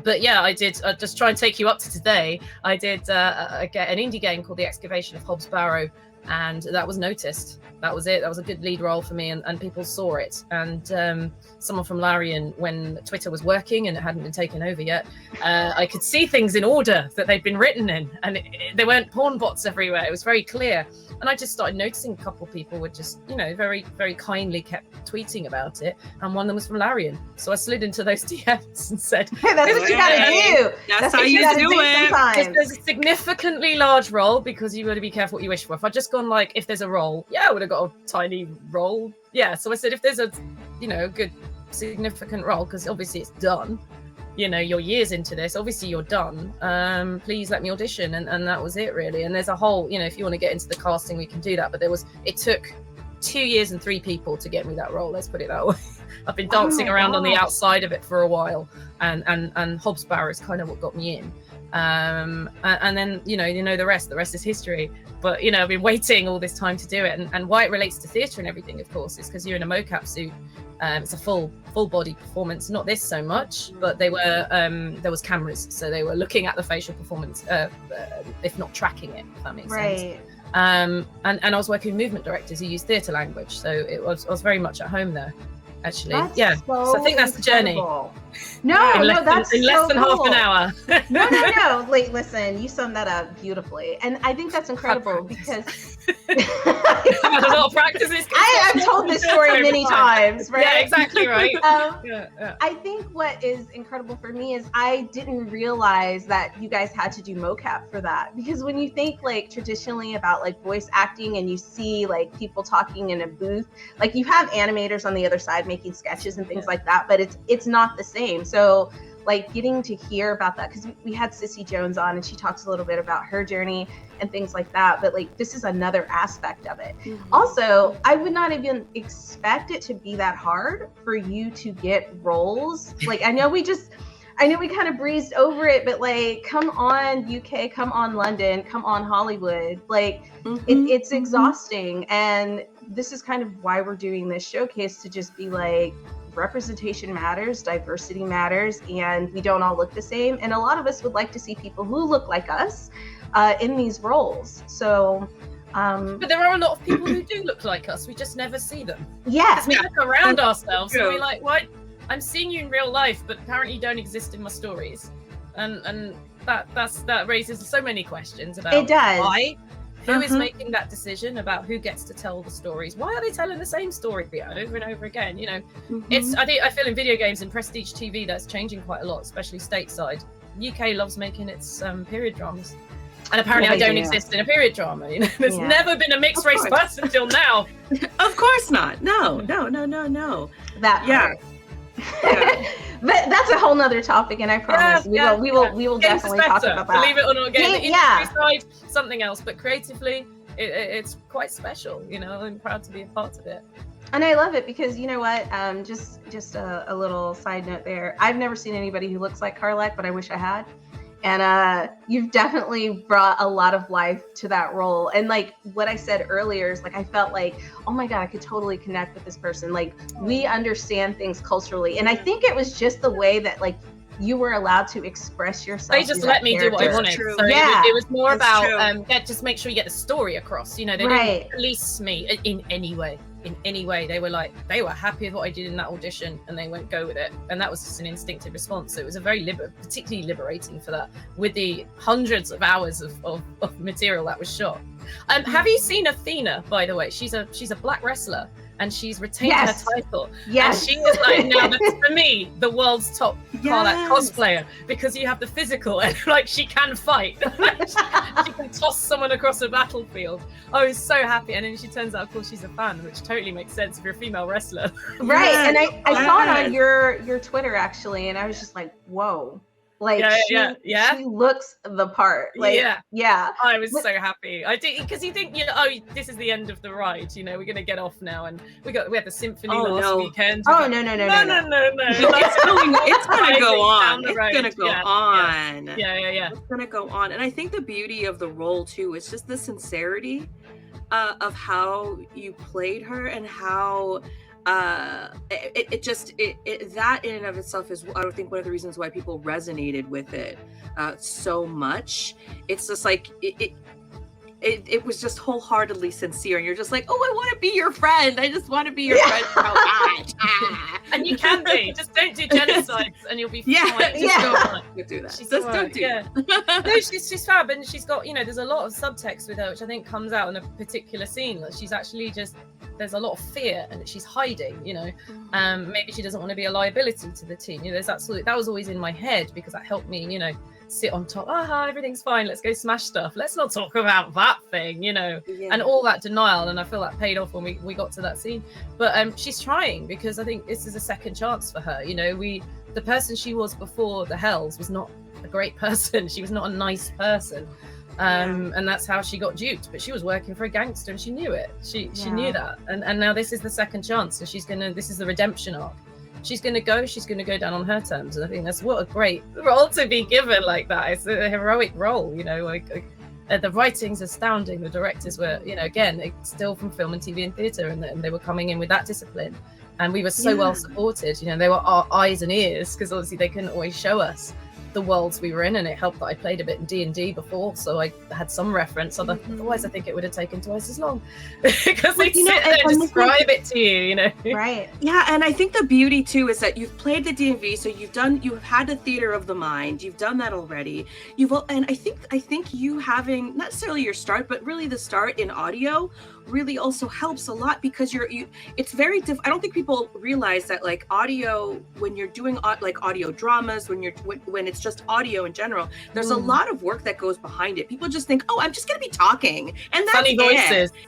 Speaker 2: But yeah, I did just try and take you up to today. I did an indie game called The Excavation of Hobbs Barrow, and that was noticed. That was it. That was a good lead role for me, and people saw it. And someone from Larian, when Twitter was working and it hadn't been taken over yet, I could see things in order that they'd been written in, and there weren't porn bots everywhere. It was very clear. And I just started noticing a couple of people were just, very, very kindly kept tweeting about it. And one of them was from Larian. So I slid into those DMs and said,
Speaker 8: hey, that's what you gotta do.
Speaker 1: That's how you do it.
Speaker 2: There's a significantly large role, because you got to be careful what you wish for. If I'd just gone like, if there's a role, I would have got a tiny role. Yeah. So I said, if there's a, a good significant role, because obviously it's done. You're years into this, obviously you're done. Please let me audition. And that was it really. And there's a whole, if you want to get into the casting, we can do that. But it took 2 years and 3 people to get me that role. Let's put it that way. I've been dancing around on the outside of it for a while. And Hobbs Barrow is kind of what got me in. And then, the rest is history. But, I've been waiting all this time to do it. And why it relates to theatre and everything, of course, is because you're in a mocap suit. It's a full body performance, not this so much, but they were there was cameras, so they were looking at the facial performance, if not tracking it, if that makes sense. And I was working with movement directors who use theatre language, so I was very much at home there. Actually,
Speaker 8: That's
Speaker 2: so I think that's
Speaker 8: incredible.
Speaker 2: the journey.
Speaker 8: No, that's
Speaker 2: in less
Speaker 8: so
Speaker 2: than
Speaker 8: cool.
Speaker 2: half an hour.
Speaker 8: No. Like, listen, you summed that up beautifully, and I think that's incredible because
Speaker 2: I've had a lot of practices.
Speaker 8: I've told this story many times, right?
Speaker 2: Yeah, exactly right.
Speaker 8: I think what is incredible for me is I didn't realize that you guys had to do mocap for that, because when you think like traditionally about like voice acting and you see like people talking in a booth, like you have animators on the other side making sketches and things like that, but it's not the same. So like getting to hear about that, because we had Sissy Jones on and she talks a little bit about her journey and things like that, but like this is another aspect of it. Also, I would not even expect it to be that hard for you to get roles. Like I know we kind of breezed over it, but like come on UK, come on London, come on Hollywood, like it's exhausting. And this is kind of why we're doing this showcase, to just be like, representation matters, diversity matters, and we don't all look the same. And a lot of us would like to see people who look like us in these roles. So,
Speaker 2: but there are a lot of people who do look like us. We just never see them.
Speaker 8: Yeah.
Speaker 2: Because we look around ourselves and we're like, what? I'm seeing you in real life, but apparently you don't exist in my stories. And that raises so many questions about why. Who is making that decision about who gets to tell the stories? Why are they telling the same story over and over again? You know, I feel in video games and prestige TV that's changing quite a lot, especially stateside. UK loves making its period dramas, and apparently I don't exist in a period drama. You know, there's never been a mixed race person until now.
Speaker 1: Of course not. No.
Speaker 8: That but that's a whole nother topic, and I promise we will definitely talk about that.
Speaker 2: Believe it or not, again, the industry side, something else, but creatively, it's quite special. You know, I'm proud to be a part of it.
Speaker 8: And I love it because you know what? Just a little side note there. I've never seen anybody who looks like Karlek, but I wish I had. And you've definitely brought a lot of life to that role. And like what I said earlier is like, I felt like, oh my God, I could totally connect with this person. Like we understand things culturally. And I think it was just the way that like you were allowed to express yourself.
Speaker 2: They just let me do what I wanted. So it was more about just make sure you get the story across. You know, they didn't police me in any way. In any way, they were happy with what I did in that audition, and they went go with it. And that was just an instinctive response. So it was a very particularly liberating for that, with the hundreds of hours of material that was shot. Have you seen Athena, by the way? She's a black wrestler, and she's retained her title. Yes. And she is like now, for me, the world's top cosplayer, because you have the physical and like she can fight. She can toss someone across a battlefield. I was so happy. And then she turns out, of course, she's a fan, which totally makes sense if you're a female wrestler.
Speaker 8: Right. And I saw it on your Twitter actually, and I was just like, whoa. Like she looks the part. Like
Speaker 2: I was so happy. I did, because you think, you know, oh, this is the end of the ride. You know, we're gonna get off now, and we had the symphony last weekend.
Speaker 8: Oh
Speaker 2: no!
Speaker 1: It's gonna go on. It's gonna go on.
Speaker 2: Yeah.
Speaker 1: It's gonna go on, and I think the beauty of the role too is just the sincerity of how you played her and how. That in and of itself is, I think, one of the reasons why people resonated with it so much. It's just like it was just wholeheartedly sincere, and you're just like, oh, I want to be your friend. I just want to be your friend so much.
Speaker 2: And you can be. Just don't do genocides, and you'll be fine.
Speaker 1: Don't do that. Don't do that.
Speaker 2: No, she's fab, and she's got, you know, there's a lot of subtext with her, which I think comes out in a particular scene. That she's actually there's a lot of fear, and that she's hiding. You know, maybe she doesn't want to be a liability to the team. You know, that was always in my head, because that helped me, you know, sit on top. Everything's fine. Let's go smash stuff. Let's not talk about that thing, you know, and all that denial. And I feel that paid off when we got to that scene. But she's trying, because I think this is a second chance for her. You know, the person she was before the Hells was not a great person. She was not a nice person. And that's how she got duped. But she was working for a gangster, and she knew it. She knew that. And now this is the second chance. So this is the redemption arc. She's going to go down on her terms. And I think that's what a great role to be given like that. It's a heroic role, you know. The writing's astounding. The directors were, you know, again, still from film and TV and theatre, and they were coming in with that discipline. And we were so well supported. You know, they were our eyes and ears, because obviously they couldn't always show us. the worlds we were in, and it helped that I played a bit in D&D before, so I had some reference. Otherwise, I think it would have taken twice as long because they sit there and describe it to you,
Speaker 8: Right.
Speaker 1: Yeah, and I think the beauty too is that you've played the DMV, so you've had the theater of the mind. You've done that already. And I think you having not necessarily your start, but really the start in audio really also helps a lot, because it's very I don't think people realize that like audio, when you're doing like audio dramas, when it's just audio in general, there's a lot of work that goes behind it. People just think, oh, I'm just gonna be talking, and that's
Speaker 2: funny voices.
Speaker 1: Funny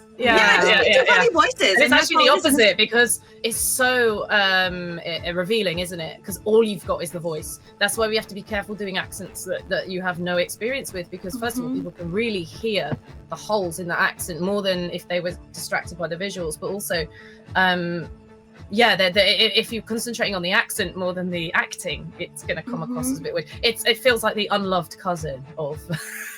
Speaker 1: voices.
Speaker 2: And it's actually the opposite, because it's so revealing, isn't it? Because all you've got is the voice. That's why we have to be careful doing accents that you have no experience with, because first of all, people can really hear the holes in the accent more than if they were distracted by the visuals. But also, if you're concentrating on the accent more than the acting, it's going to come across as a bit weird. It feels like the unloved cousin of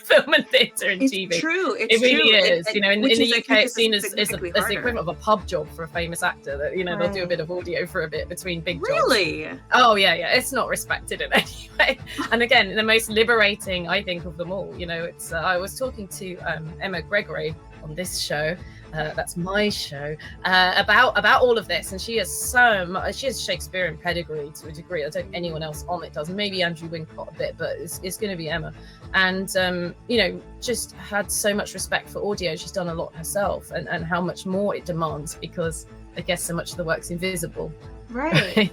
Speaker 2: film and theatre and TV.
Speaker 1: True.
Speaker 2: It really is. In the UK, it's seen as the equivalent of a pub job for a famous actor. That they'll do a bit of audio for a bit between big jobs.
Speaker 1: Really?
Speaker 2: Oh yeah. It's not respected in any way. And again, the most liberating, I think, of them all. It's. I was talking to Emma Gregory on this show. That's my show, about all of this, and she has Shakespearean pedigree to a degree. I don't think anyone else on it does. Maybe Andrew Wincott a bit, but it's going to be Emma. And just had so much respect for audio. She's done a lot herself, and how much more it demands, because I guess so much of the work's invisible.
Speaker 8: Right.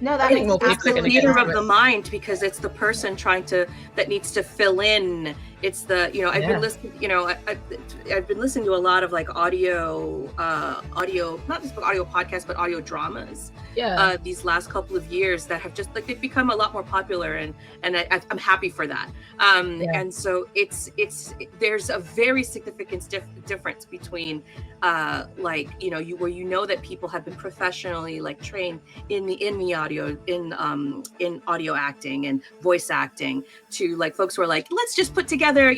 Speaker 8: No,
Speaker 1: I think it's the theater of the mind, because it's the person that needs to fill in. It's the I've been listening. I've been listening to a lot of like audio, not just audio podcasts, but audio dramas.
Speaker 2: Yeah.
Speaker 1: These last couple of years that have just like they've become a lot more popular, and I'm happy for that. And so there's a very significant difference between where that people have been professionally like trained in the audio in audio acting and voice acting, to like folks who are like, let's just put together a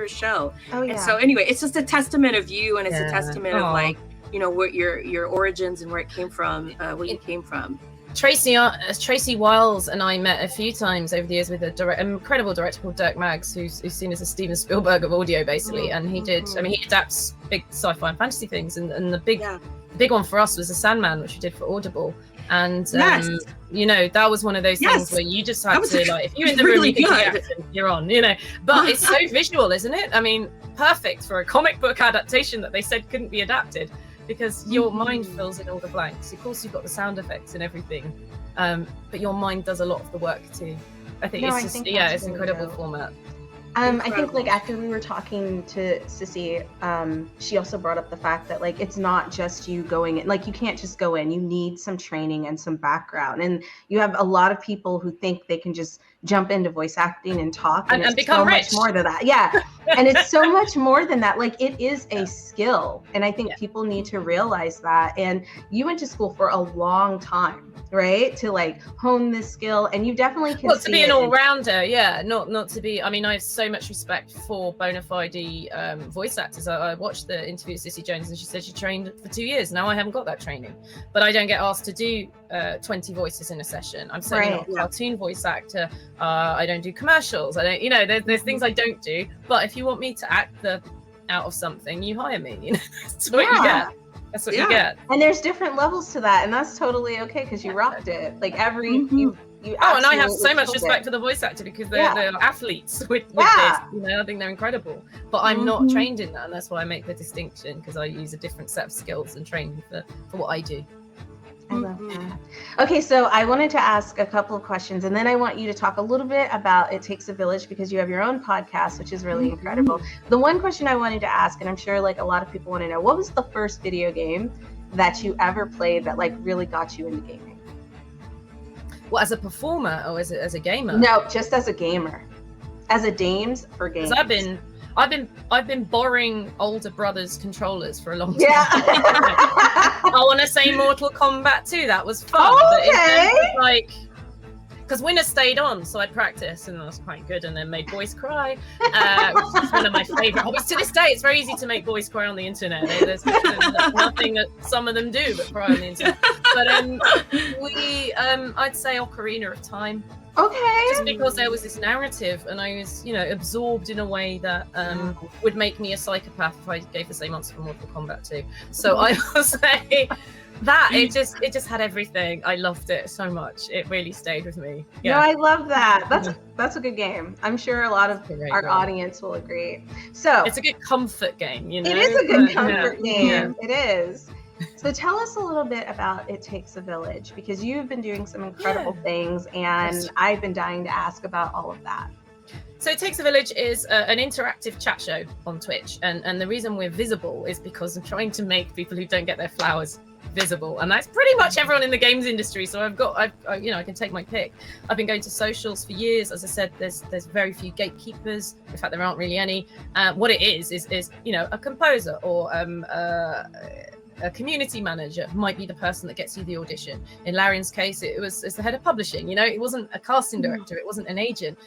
Speaker 1: show.
Speaker 8: Oh, yeah.
Speaker 1: And so anyway, it's just a testament of you, and it's a testament of like what your origins and where it came from, where you came from.
Speaker 2: Tracy Wiles and I met a few times over the years with an incredible director called Dirk Maggs, who's seen as a Steven Spielberg of audio, basically. And he adapts big sci-fi and fantasy things, and the big one for us was The Sandman, which we did for Audible. And that was one of those things where you just had to, like, if you're in the room, you can react, you're on, but it's so visual, isn't it? I mean, perfect for a comic book adaptation that they said couldn't be adapted, because your mind fills in all the blanks. Of course, you've got the sound effects and everything, but your mind does a lot of the work too. I think it's an incredible format.
Speaker 8: I think like after we were talking to Sissy, she also brought up the fact that like it's not just you going in, like you can't just go in, you need some training and some background, and you have a lot of people who think they can just jump into voice acting and talk, and it's
Speaker 2: become
Speaker 8: so
Speaker 2: rich.
Speaker 8: much more than that. And it's so much more than that. Like it is a skill, and I think people need to realize that. And you went to school for a long time, right, to like hone this skill, and you definitely can
Speaker 2: to be an all-rounder, not to be. I mean, I have so much respect for bona fide voice actors. I watched the interview with Sissy Jones, and she said she trained for 2 years. Now I haven't got that training, but I don't get asked to do 20 voices in a session. I'm certainly not a cartoon voice actor. I don't do commercials. I don't, there's things I don't do. But if you want me to act out of something, you hire me. That's what you get. That's what you get.
Speaker 8: And there's different levels to that, and that's totally okay, because you rocked it. Like you
Speaker 2: and I have so much respect for the voice actor, because they're athletes with this. I think they're incredible. But I'm not trained in that, and that's why I make the distinction, because I use a different set of skills and training for what I do.
Speaker 8: I love that. Okay, so I wanted to ask a couple of questions, and then I want you to talk a little bit about It Takes a Village, because you have your own podcast, which is really incredible. The one question I wanted to ask, and I'm sure like a lot of people want to know, what was the first video game that you ever played that like really got you into gaming?
Speaker 2: What, as a performer or as a gamer?
Speaker 8: No, just as a gamer. As a dames for games.
Speaker 2: Because I've been borrowing older brothers' controllers for a long time. I want to say Mortal Kombat 2. That was fun.
Speaker 8: Okay.
Speaker 2: Because Winner stayed on, so I practiced, and I was quite good, and then made boys cry, which is one of my favorite hobbies. To this day, it's very easy to make boys cry on the internet. There's nothing that some of them do but cry on the internet. But I'd say Ocarina of Time
Speaker 8: Okay.
Speaker 2: Just because there was this narrative, and I was, absorbed in a way that would make me a psychopath if I gave the same answer for Mortal Kombat 2. So I will say that it just had everything. I loved it so much. It really stayed with me. Yeah.
Speaker 8: No, I love that. That's a good game. I'm sure a lot of our audience will agree. So
Speaker 2: it's a good comfort game,
Speaker 8: It is a good comfort game. Yeah. It is. So tell us a little bit about It Takes a Village, because you've been doing some incredible things, and I've been dying to ask about all of that.
Speaker 2: So It Takes a Village is an interactive chat show on Twitch, and the reason we're visible is because I'm trying to make people who don't get their flowers visible, and that's pretty much everyone in the games industry. So I can take my pick. I've been going to socials for years. As I said, there's very few gatekeepers. In fact, there aren't really any. What it is a composer or a community manager might be the person that gets you the audition. In Larian's case, it's the head of publishing. It wasn't a casting director, it wasn't an agent.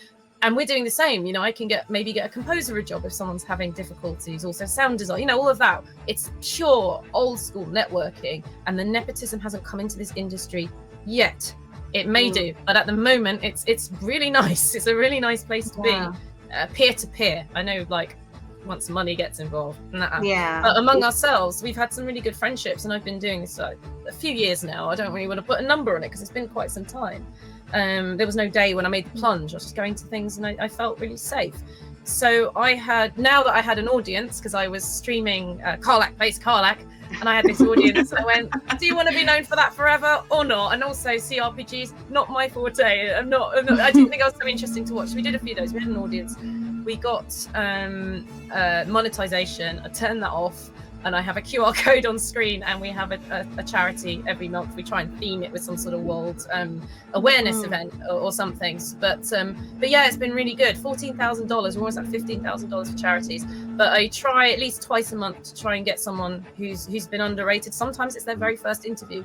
Speaker 2: And we're doing the same. I can maybe get a composer a job if someone's having difficulties, also sound design, all of that. It's pure old school networking, and the nepotism hasn't come into this industry yet. It may do, but at the moment it's really nice. It's a really nice place to be. Peer to peer. I know, once money gets involved. But among ourselves, we've had some really good friendships, and I've been doing this a few years now. I don't really want to put a number on it because it's been quite some time. There was no day when I made the plunge. I was just going to things, and I felt really safe. So now that I had an audience, because I was streaming Karlak-based Karlak, and I had this audience, I went, do you want to be known for that forever or not? And also CRPGs, not my forte. I didn't think I was so interesting to watch. We did a few of those. We had an audience. We got monetization. I turned that off, and I have a QR code on screen, and we have a charity every month. We try and theme it with some sort of world awareness event or something. But yeah, it's been really good. $14,000. We're almost at $15,000 for charities. But I try at least twice a month to try and get someone who's been underrated. Sometimes it's their very first interview,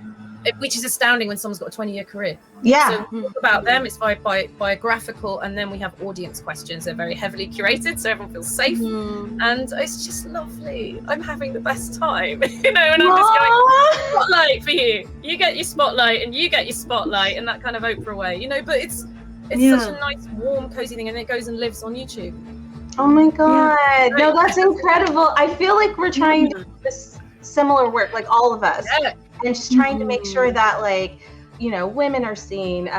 Speaker 2: which is astounding when someone's got a 20-year career.
Speaker 8: Yeah.
Speaker 2: So we talk about them. It's biographical, and then we have audience questions. They're very heavily curated, so everyone feels safe, and it's just lovely. I'm having the best time, and I'm just going, spotlight for you. You get your spotlight, and you get your spotlight, and that kind of Oprah way, But it's such a nice, warm, cozy thing, and it goes and lives on YouTube.
Speaker 8: Oh my God! Yeah. No, that's incredible. I feel like we're trying to do this similar work, all of us, and just trying to make sure that women are seen,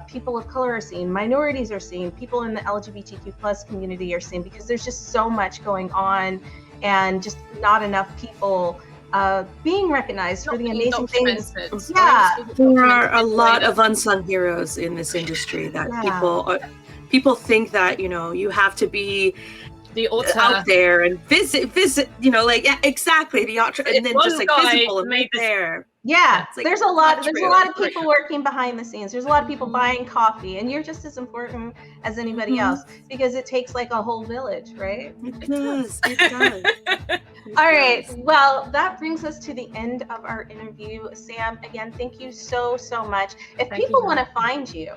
Speaker 8: people of color are seen, minorities are seen, people in the LGBTQ plus community are seen, because there's just so much going on, and just not enough people being recognized for the amazing things.
Speaker 1: There are a lot of unsung heroes in this industry that people think that you have to be
Speaker 2: the author
Speaker 1: out there and visit exactly the author, and then just visible and right there.
Speaker 8: Yeah, there's a lot of people working behind the scenes. There's a lot of people buying coffee, and you're just as important as anybody else, because it takes a whole village, right?
Speaker 1: It does.
Speaker 8: All right. Well, that brings us to the end of our interview. Sam, again, thank you so much. If people want to find you.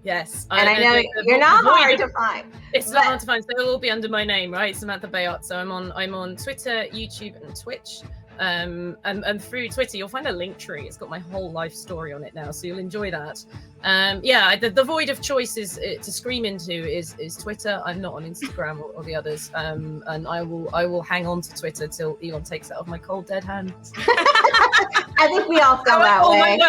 Speaker 2: Yes.
Speaker 8: And I know you're not hard to find.
Speaker 2: It's not hard to find. So they'll all be under my name, right? Samantha Bayot. So I'm on Twitter, YouTube, and Twitch. And through Twitter you'll find a link tree. It's got my whole life story on it now, so you'll enjoy that. The void of choice to scream into is Twitter. I'm not on Instagram or the others, and I will hang on to Twitter till Elon takes it off my cold dead hands.
Speaker 8: I think we all feel that way.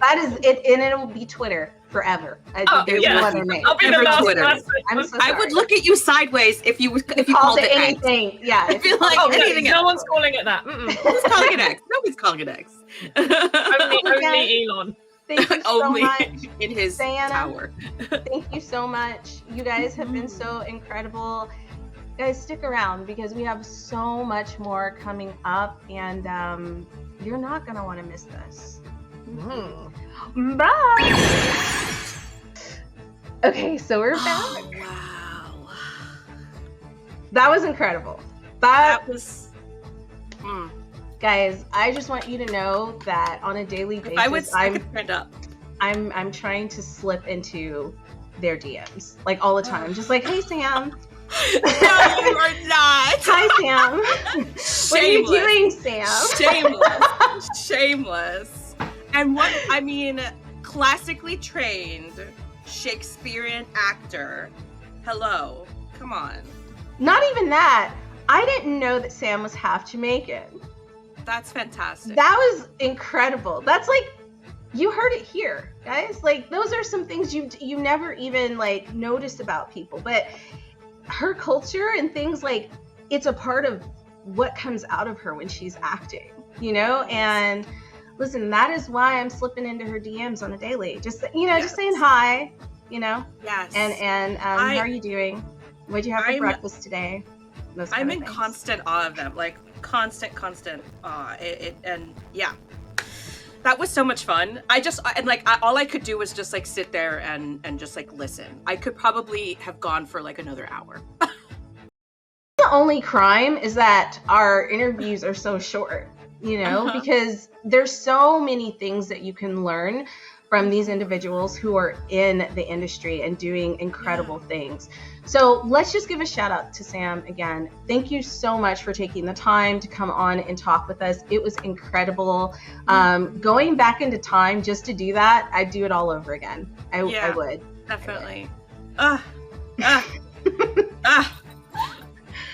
Speaker 8: That is it, and it'll be Twitter forever. There's no other name.
Speaker 2: I'll be the last
Speaker 1: Twitter.
Speaker 8: I'm so sorry.
Speaker 1: I would look at you sideways if you called it
Speaker 8: anything.
Speaker 1: X.
Speaker 8: Yeah,
Speaker 1: I feel like anything
Speaker 2: no
Speaker 1: else.
Speaker 2: one's calling it that.
Speaker 1: Who's calling it X? Nobody's calling it X.
Speaker 2: Only Elon.
Speaker 8: Thank you so
Speaker 1: Only
Speaker 8: much,
Speaker 1: in his tower.
Speaker 8: Thank you so much. You guys have been so incredible. Guys, stick around, because we have so much more coming up, and you're not gonna want to miss this. Bye. Okay, so we're back.
Speaker 1: Wow.
Speaker 8: That was incredible. That was. Guys, I just want you to know that on a daily basis, I'm trying to slip into their DMs all the time, just hey Sam.
Speaker 1: No, you are not.
Speaker 8: Hi Sam. What are you doing, Sam?
Speaker 1: Shameless. And classically trained Shakespearean actor. Hello. Come on.
Speaker 8: Not even that. I didn't know that Sam was half Jamaican.
Speaker 1: That's fantastic.
Speaker 8: That was incredible. That's like, you heard it here, guys. Like, those are some things you never even like noticed about people. But her culture and things, like, it's a part of what comes out of her when she's acting, you know? And listen, that is why I'm slipping into her DMs on a daily. Just, you know, just saying hi, you know?
Speaker 1: Yes.
Speaker 8: And how are you doing? What'd you have for breakfast today?
Speaker 1: I'm in constant awe of them, like constant awe. And yeah, that was so much fun. All I could do was just like sit there and just like listen. I could probably have gone for like another hour.
Speaker 8: The only crime is that our interviews are so short, you know, because there's so many things that you can learn from these individuals who are in the industry and doing incredible things. So let's just give a shout out to Sam again. Thank you so much for taking the time to come on and talk with us. It was incredible. Going back into time just to do that, I'd do it all over again. I would.
Speaker 1: Definitely.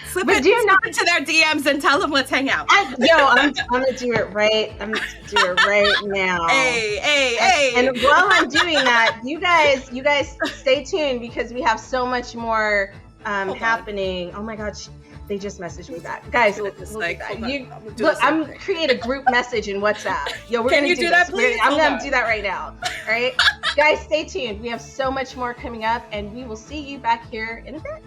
Speaker 1: Slip
Speaker 8: But
Speaker 1: it,
Speaker 8: do not
Speaker 1: into their DMs and tell them let's hang out.
Speaker 8: I'm gonna do it right. I'm gonna do it right now.
Speaker 1: Hey.
Speaker 8: And while I'm doing that, you guys stay tuned because we have so much more happening. Oh my gosh, they just messaged me back. Guys, I'm create a group message in WhatsApp. Yo, we're
Speaker 1: Can
Speaker 8: gonna
Speaker 1: you do that,
Speaker 8: this.
Speaker 1: please?
Speaker 8: I'm gonna do that right now. All right, guys, stay tuned. We have so much more coming up, and we will see you back here in a bit.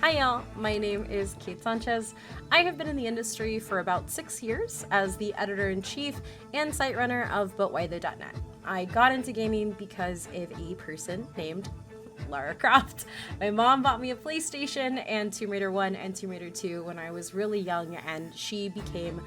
Speaker 3: Hi y'all, my name is Kate Sanchez. I have been in the industry for about 6 years as the editor-in-chief and site runner of ButWhyThough.net. I got into gaming because of a person named Lara Croft. My mom bought me a PlayStation and Tomb Raider 1 and Tomb Raider 2 when I was really young, and she became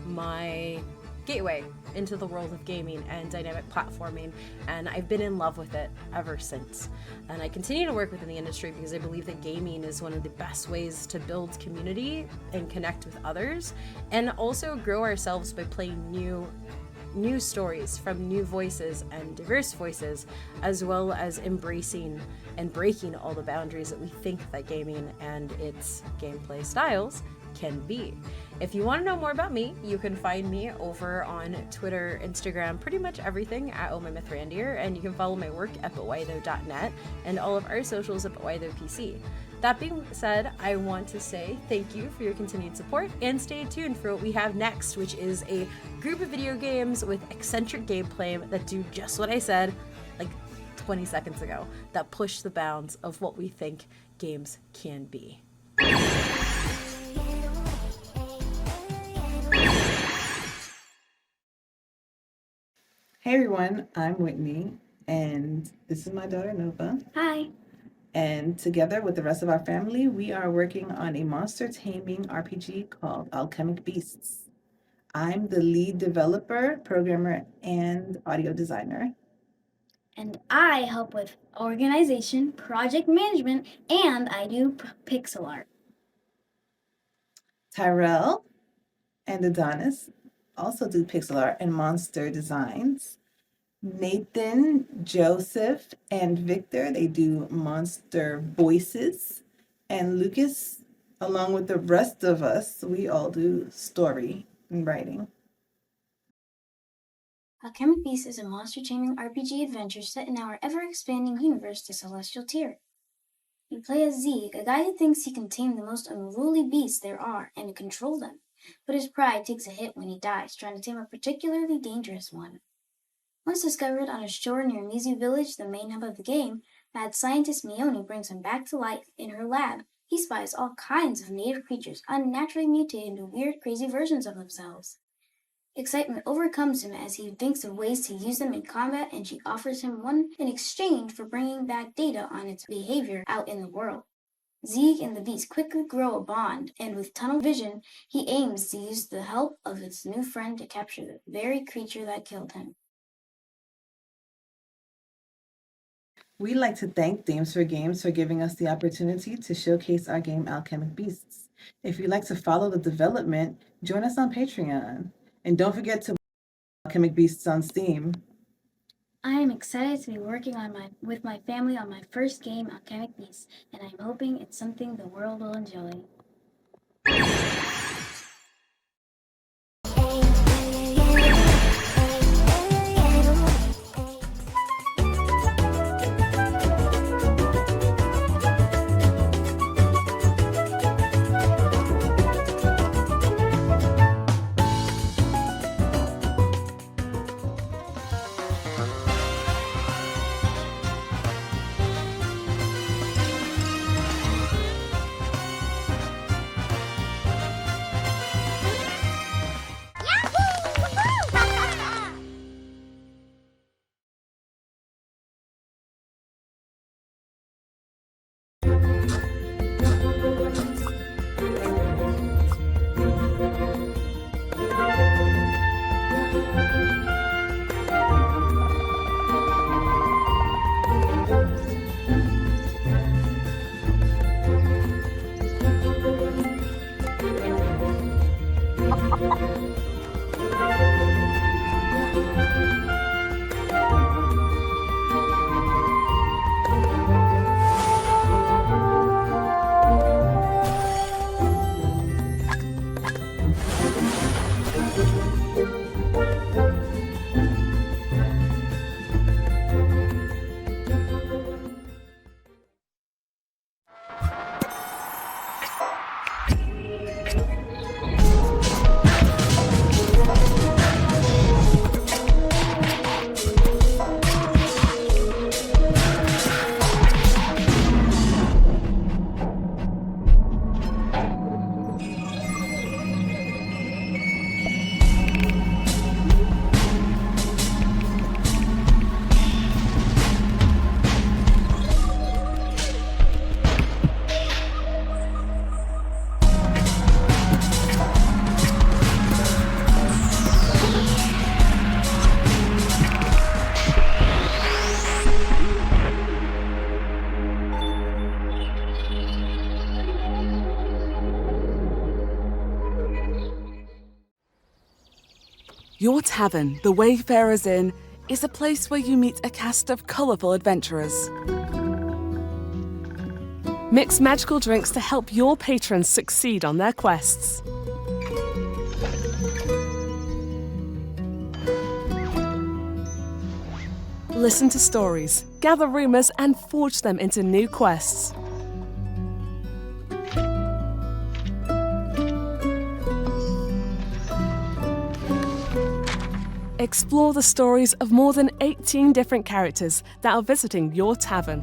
Speaker 3: my gateway into the world of gaming and dynamic platforming, and I've been in love with it ever since. And I continue to work within the industry because I believe that gaming is one of the best ways to build community and connect with others, and also grow ourselves by playing new stories from new voices and diverse voices, as well as embracing and breaking all the boundaries that we think that gaming and its gameplay styles can be. If you want to know more about me, you can find me over on Twitter, Instagram, pretty much everything at OhMyMythRandier, and you can follow my work at ButWhyThough.net and all of our socials at ButWhyThoughPC. That being said, I want to say thank you for your continued support and stay tuned for what we have next, which is a group of video games with eccentric gameplay that do just what I said like 20 seconds ago, that push the bounds of what we think games can be.
Speaker 4: Hey everyone, I'm Whitney, and this is my daughter Nova.
Speaker 14: Hi.
Speaker 4: And together with the rest of our family, we are working on a monster taming RPG called Alchemic Beasts. I'm the lead developer, programmer, and audio designer.
Speaker 5: And I help with organization, project management, and I do pixel art.
Speaker 4: Tyrell and Adonis also do pixel art and monster designs. Nathan, Joseph, and Victor, they do monster voices. And Lucas, along with the rest of us, we all do story and writing.
Speaker 5: Alchemic Beasts is a monster taming RPG adventure set in our ever-expanding universe, the Celestial Tier. You play as Zeke, a guy who thinks he can tame the most unruly beasts there are and control them, but his pride takes a hit when he dies trying to tame a particularly dangerous one. Once discovered on a shore near Mizu Village, the main hub of the game, mad scientist Mione brings him back to life. In her lab, he spies all kinds of native creatures unnaturally mutated into weird, crazy versions of themselves. Excitement overcomes him as he thinks of ways to use them in combat, and she offers him one in exchange for bringing back data on its behavior out in the world. Zeke and the beast quickly grow a bond, and with tunnel vision, he aims to use the help of his new friend to capture the very creature that killed him.
Speaker 4: We'd like to thank Dames for Games for giving us the opportunity to showcase our game Alchemic Beasts. If you'd like to follow the development, join us on Patreon. And don't forget to Alchemic Beasts on Steam.
Speaker 5: I am excited to be working with my family on my first game, Alchemic Beasts, and I'm hoping it's something the world will enjoy.
Speaker 6: Your tavern, The Wayfarer's Inn, is a place where you meet a cast of colourful adventurers. Mix magical drinks to help your patrons succeed on their quests. Listen to stories, gather rumours and forge them into new quests. Explore the stories of more than 18 different characters that are visiting your tavern.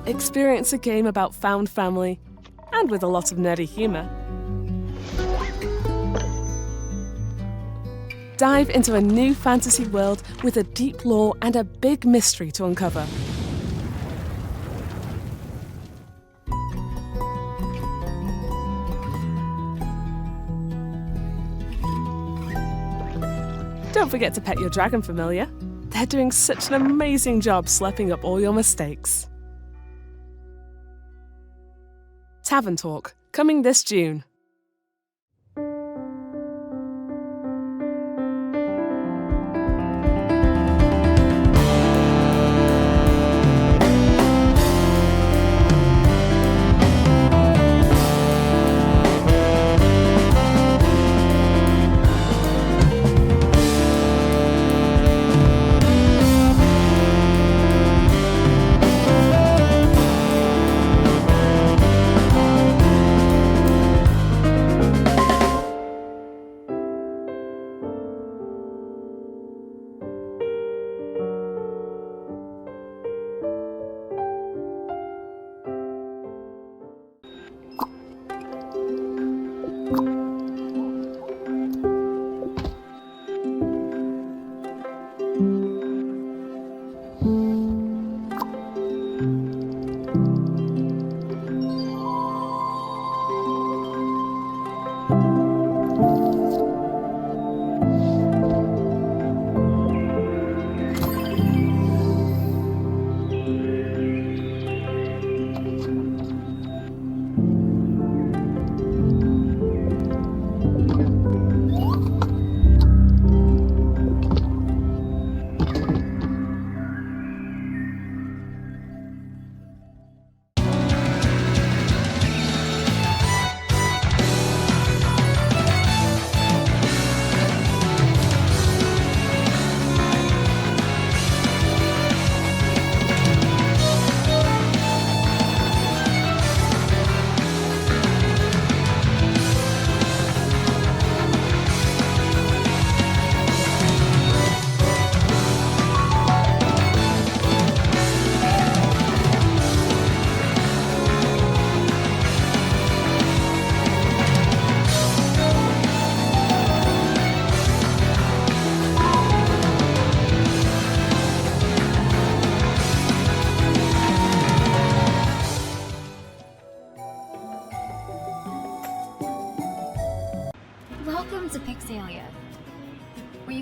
Speaker 6: Experience a game about found family and with a lot of nerdy humour. Dive into a new fantasy world with a deep lore and a big mystery to uncover. Don't forget to pet your dragon familiar. They're doing such an amazing job slapping up all your mistakes. Tavern Talk, coming this June.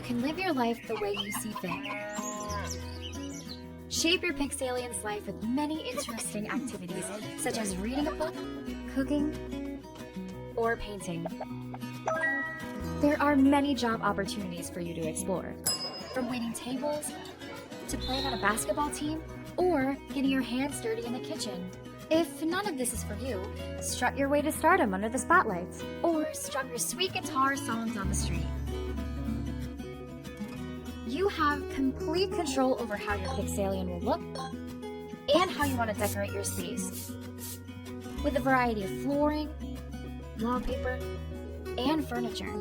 Speaker 7: can live your life the way you see fit. Shape your Pixalien's life with many interesting activities, such as reading a book, cooking, or painting. There are many job opportunities for you to explore, from waiting tables, to playing on a basketball team, or getting your hands dirty in the kitchen. If none of this is for you, strut your way to stardom under the spotlights, or strum your sweet guitar songs on the street. You have complete control over how your Pixalien will look and how you want to decorate your space. With a variety of flooring, wallpaper, and furniture.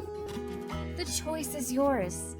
Speaker 7: The choice is yours.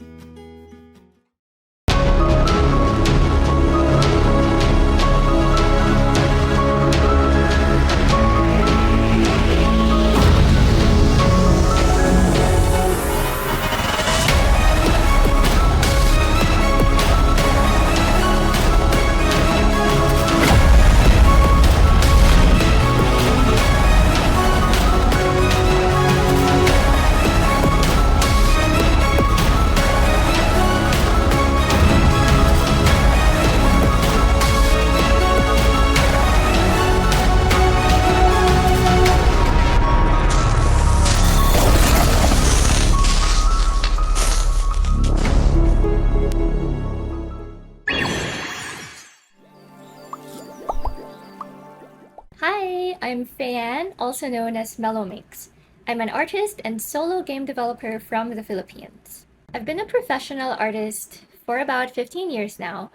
Speaker 9: Hi, I'm Fayan, also known as Mellowmix. I'm an artist and solo game developer from the Philippines. I've been a professional artist for about 15 years now,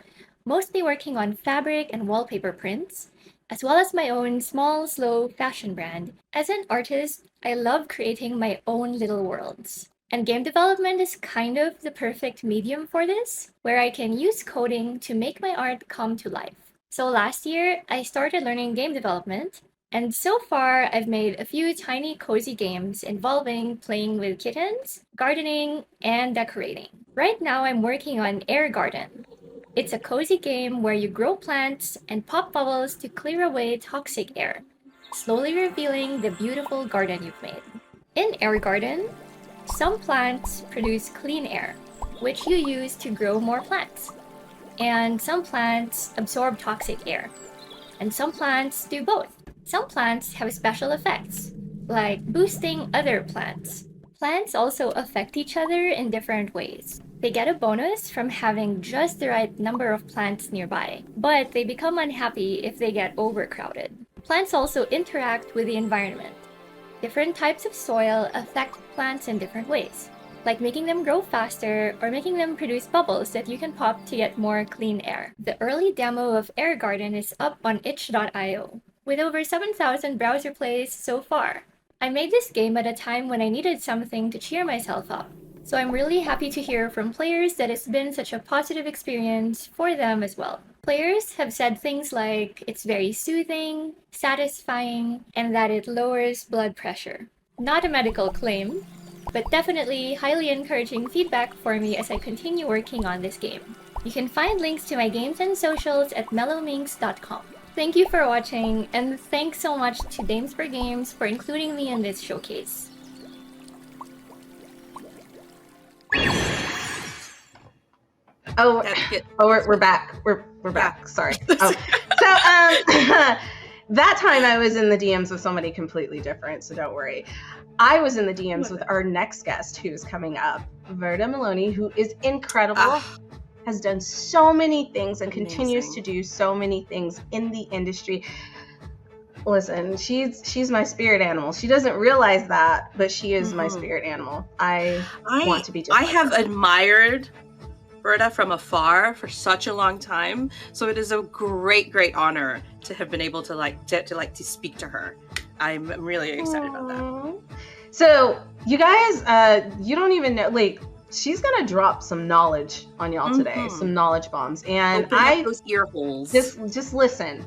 Speaker 9: mostly working on fabric and wallpaper prints, as well as my own small, slow fashion brand. As an artist, I love creating my own little worlds. And game development is kind of the perfect medium for this, where I can use coding to make my art come to life. So last year, I started learning game development, and so far I've made a few tiny cozy games involving playing with kittens, gardening, and decorating. Right now I'm working on Air Garden. It's a cozy game where you grow plants and pop bubbles to clear away toxic air, slowly revealing the beautiful garden you've made. In Air Garden, some plants produce clean air, which you use to grow more plants. And some plants absorb toxic air. And some plants do both. Some plants have special effects, like boosting other plants. Plants also affect each other in different ways. They get a bonus from having just the right number of plants nearby, but they become unhappy if they get overcrowded. Plants also interact with the environment. Different types of soil affect plants in different ways, like making them grow faster or making them produce bubbles that you can pop to get more clean air. The early demo of Air Garden is up on itch.io, with over 7,000 browser plays so far. I made this game at a time when I needed something to cheer myself up, so I'm really happy to hear from players that it's been such a positive experience for them as well. Players have said things like it's very soothing, satisfying, and that it lowers blood pressure. Not a medical claim, but definitely highly encouraging feedback for me as I continue working on this game. You can find links to my games and socials at mellowminx.com. Thank you for watching, and thanks so much to Damesburg Games for including me in this showcase.
Speaker 8: Oh, we're back. We're back. Sorry. Oh. So that time I was in the DMs with somebody completely different, so don't worry. I was in the DMs with our next guest who's coming up, Verda Maloney, who is incredible, has done so many things and continues to do so many things in the industry. Listen, she's my spirit animal. She doesn't realize that, but she is my spirit animal. I want to be just
Speaker 1: I
Speaker 8: like
Speaker 1: have
Speaker 8: her.
Speaker 1: admired Verda from afar for such a long time, so it is a great honor to have been able to speak to her. I'm really excited about that.
Speaker 8: So you guys, you don't even know, like, she's gonna drop some knowledge on y'all today, some knowledge bombs, and
Speaker 1: Open up those ear holes.
Speaker 8: Just listen,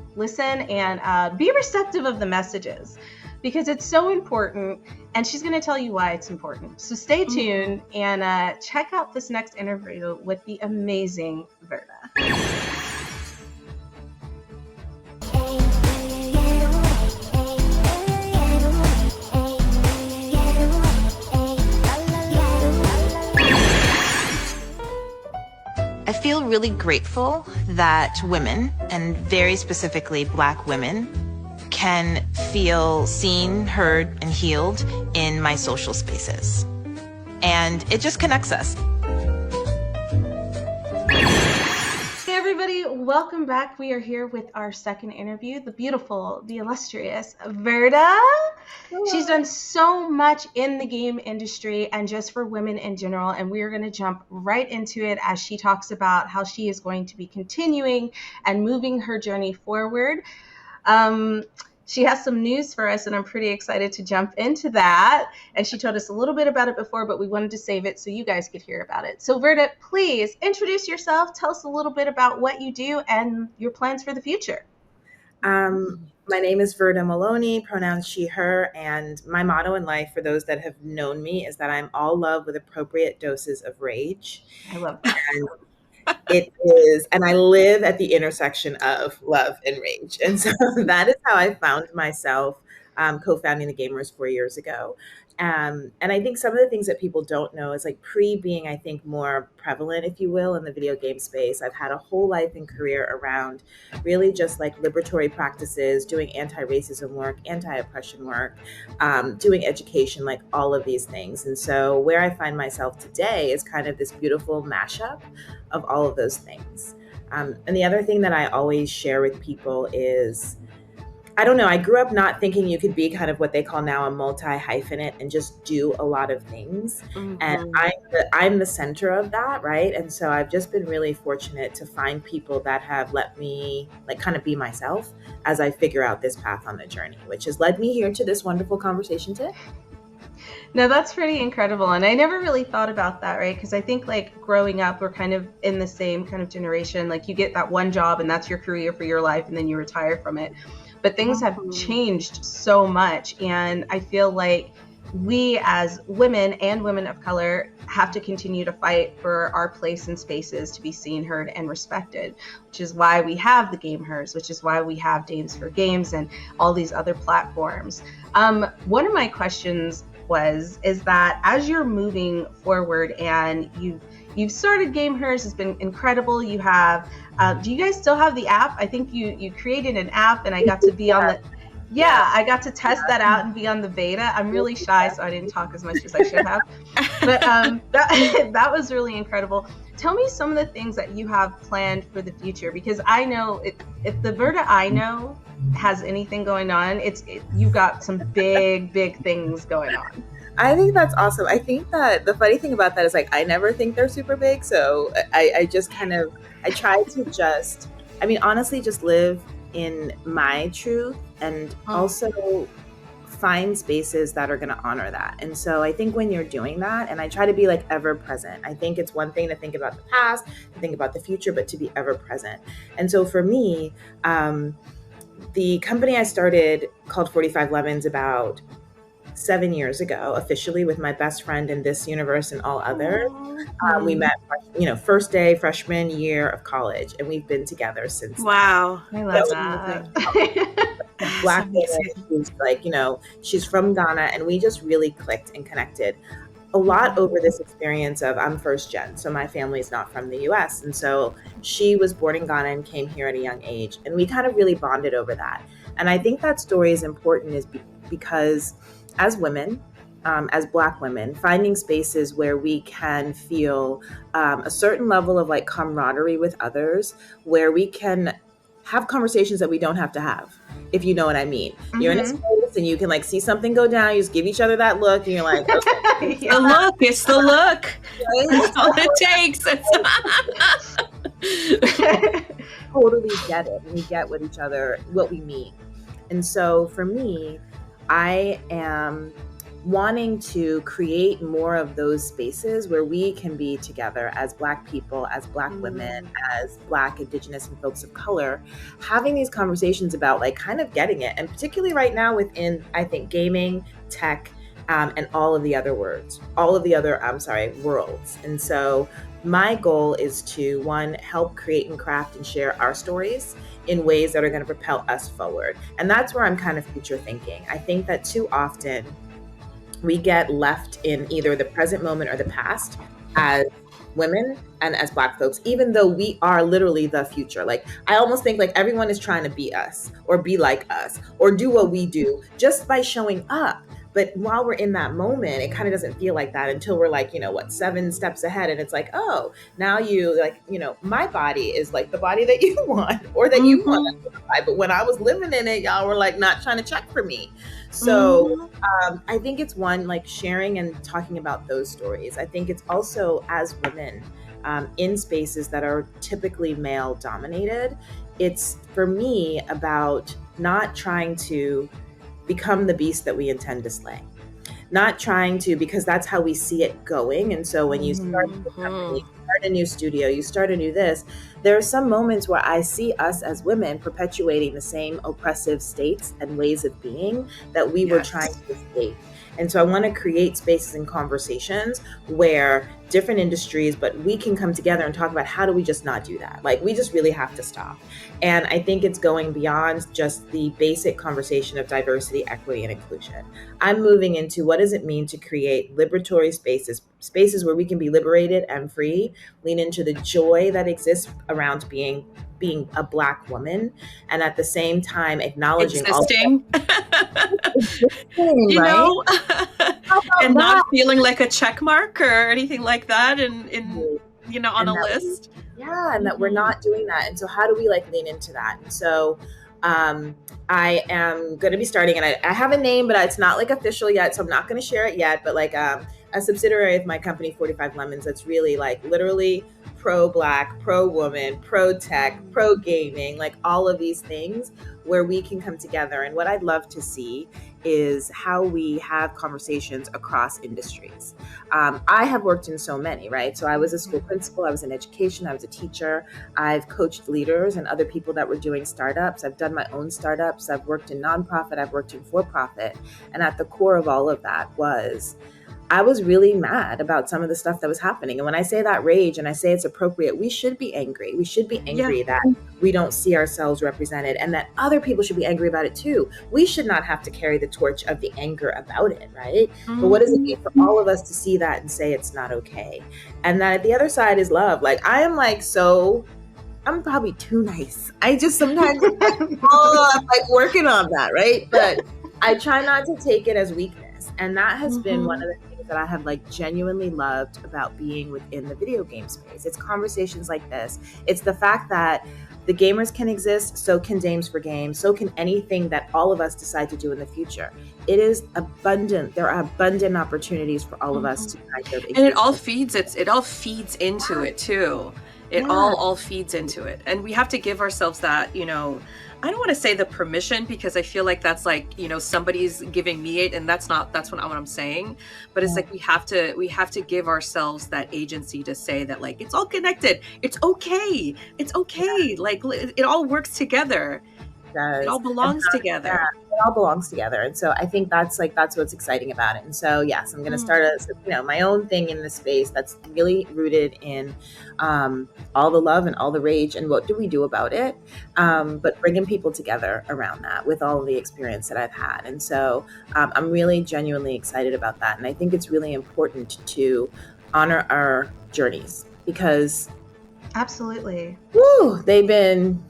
Speaker 8: and be receptive of the messages, because it's so important, and she's gonna tell you why it's important. So stay tuned and check out this next interview with the amazing Verda.
Speaker 10: feel really grateful that women, and very specifically Black women, can feel seen, heard, and healed in my social spaces. And it just connects us.
Speaker 8: Hey everybody, welcome back. We are here with our second interview, the beautiful, the illustrious Verda. She's done so much in the game industry and just for women in general, and we are going to jump right into it as she talks about how she is going to be continuing and moving her journey forward. She has some news for us, and I'm pretty excited to jump into that. And she told us a little bit about it before, but we wanted to save it so you guys could hear about it. So Verda, please introduce yourself. Tell us a little bit about what you do and your plans for the future.
Speaker 11: My name is Verda Maloney, pronouns she, her, and my motto in life for those that have known me is that I'm all love with appropriate doses of rage.
Speaker 8: I love that.
Speaker 11: And it is, and I live at the intersection of love and rage. And so that is how I found myself co-founding the Gamers 4 years ago. And I think some of the things that people don't know is like being, I think, more prevalent, if you will, in the video game space. I've had a whole life and career around really just like liberatory practices, doing anti-racism work, anti-oppression work, doing education, like all of these things. And so where I find myself today is kind of this beautiful mashup of all of those things. And the other thing that I always share with people is, I don't know, I grew up not thinking you could be kind of what they call now a multi-hyphenate and just do a lot of things. Mm-hmm. And I'm the center of that, right? And so I've just been really fortunate to find people that have let me like kind of be myself as I figure out this path on the journey, which has led me here to this wonderful conversation today.
Speaker 8: No, that's pretty incredible. And I never really thought about that, right? Because I think like growing up, we're kind of in the same kind of generation. Like you get that one job and that's your career for your life and then you retire from it. But things have changed so much. And I feel like we as women and women of color have to continue to fight for our place in spaces to be seen, heard, and respected, which is why we have the Game Hers, which is why we have Dames for Games and all these other platforms. One of my questions is that as you're moving forward and you've started Game Hers, it's been incredible. You have, do you guys still have the app? I think you created an app and I got to be on the, I got to test that out and be on the beta. I'm really shy, so I didn't talk as much as I should have. But that was really incredible. Tell me some of the things that you have planned for the future, because I know if the Verda I know has anything going on, you've got some big things going on.
Speaker 11: I think that's awesome. I think that the funny thing about that is like I never think they're super big, so I just kind of I try to just honestly just live in my truth and also find spaces that are going to honor that. And so I think when you're doing that, and I try to be like ever present, I think it's one thing to think about the past, to think about the future, but to be ever present. And so for me, the company I started called 45 Lemons about 7 years ago, officially, with my best friend in this universe and all others. We met, first day freshman year of college, and we've been together since.
Speaker 1: Wow, I love that.
Speaker 11: Black woman who's like, she's from Ghana, and we just really clicked and connected a lot over this experience of I'm first gen, so my family is not from the US. And so she was born in Ghana and came here at a young age, and we kind of really bonded over that. And I think that story is important because as women, as Black women, finding spaces where we can feel a certain level of like camaraderie with others, where we can have conversations that we don't have to have, if you know what I mean. Mm-hmm. You're in a space and you can like see something go down, you just give each other that look, and you're like, okay.
Speaker 1: It's the look. Right? That's all it takes.
Speaker 11: Totally get it. We get with each other what we mean. And so for me, I am wanting to create more of those spaces where we can be together as Black people, as Black women, as Black, Indigenous, and folks of color, having these conversations about like kind of getting it. And particularly right now within, I think, gaming, tech, and all of the other worlds. And so my goal is to, one, help create and craft and share our stories in ways that are going to propel us forward. And that's where I'm kind of future thinking. I think that too often we get left in either the present moment or the past as women and as Black folks, even though we are literally the future. Like, I almost think like everyone is trying to be us or be like us or do what we do just by showing up. But while we're in that moment, it kind of doesn't feel like that until we're like, 7 steps ahead. And it's like, oh, now you like, my body is like the body that you want or that you want. But when I was living in it, y'all were like not trying to check for me. So I think it's one, like sharing and talking about those stories. I think it's also as women in spaces that are typically male dominated, it's for me about not trying to become the beast that we intend to slay. Not trying to, because that's how we see it going. And so when you start a company, you start a new studio, you start a new this, there are some moments where I see us as women perpetuating the same oppressive states and ways of being that we were trying to escape. And so I want to create spaces and conversations where different industries, but we can come together and talk about how do we just not do that? Like, we just really have to stop. And I think it's going beyond just the basic conversation of diversity, equity, and inclusion. I'm moving into what does it mean to create liberatory spaces where we can be liberated and free, lean into the joy that exists around being a Black woman, and at the same time acknowledging
Speaker 1: existing.
Speaker 11: You know,
Speaker 1: and not feeling like a check mark or anything like that in on a list.
Speaker 11: And that we're not doing that. And so how do we like lean into that? And so I am going to be starting, and I have a name, but it's not like official yet, so I'm not going to share it yet, but like a subsidiary of my company, 45 Lemons, that's really like literally pro-Black, pro-woman, pro-tech, pro-gaming, like all of these things where we can come together. And what I'd love to see is how we have conversations across industries. I have worked in so many, right? So I was a school principal, I was in education, I was a teacher, I've coached leaders and other people that were doing startups. I've done my own startups, I've worked in nonprofit, I've worked in for-profit. And at the core of all of that was I was really mad about some of the stuff that was happening. And when I say that rage and I say it's appropriate, we should be angry. We should be angry that we don't see ourselves represented and that other people should be angry about it too. We should not have to carry the torch of the anger about it, right? But what does it mean for all of us to see that and say it's not okay? And that the other side is love. Like I am like, I'm probably too nice. I just sometimes I'm like working on that, right? But I try not to take it as weakness. And that has been one of the things that I have like genuinely loved about being within the video game space. It's conversations like this. It's the fact that the gamers can exist, so can Dames for Games, so can anything that all of us decide to do in the future. It is abundant. There are abundant opportunities for all of us to kind of exist.
Speaker 1: And it all feeds into it too. It all feeds into it. And we have to give ourselves that, I don't want to say the permission because I feel like that's like, somebody's giving me it and that's not what I'm saying. But it's like we have to give ourselves that agency to say that like it's all connected. It's okay. It's okay. Like it all works together. It all belongs together.
Speaker 11: It all belongs together. And so I think that's what's exciting about it. And so yes, I'm going to start my own thing in this space that's really rooted in all the love and all the rage and what do we do about it, but bringing people together around that with all of the experience that I've had. And so I'm really genuinely excited about that. And I think it's really important to honor our journeys because
Speaker 8: absolutely,
Speaker 11: they've been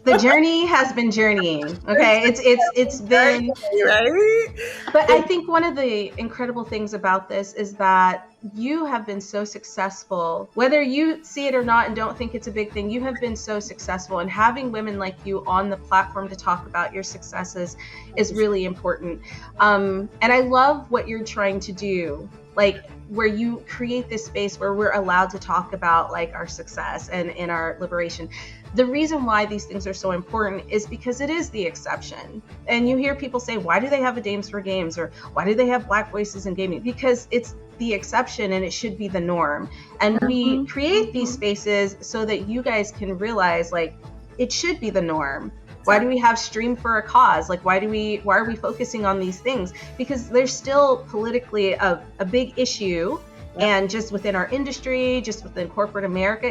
Speaker 8: the journey has been journeying. Okay. It's been, right? But I think one of the incredible things about this is that you have been so successful, whether you see it or not and don't think it's a big thing, you have been so successful, and having women like you on the platform to talk about your successes is really important. And I love what you're trying to do, like where you create this space where we're allowed to talk about like our success and in our liberation. The reason why these things are so important is because it is the exception. And you hear people say, why do they have a Dames for Games? Or why do they have Black voices in gaming? Because it's the exception and it should be the norm. And we create these spaces so that you guys can realize like it should be the norm. Why do we have Stream for a Cause? Like, why are we focusing on these things? Because there's still politically a big issue. And just within our industry, just within corporate America,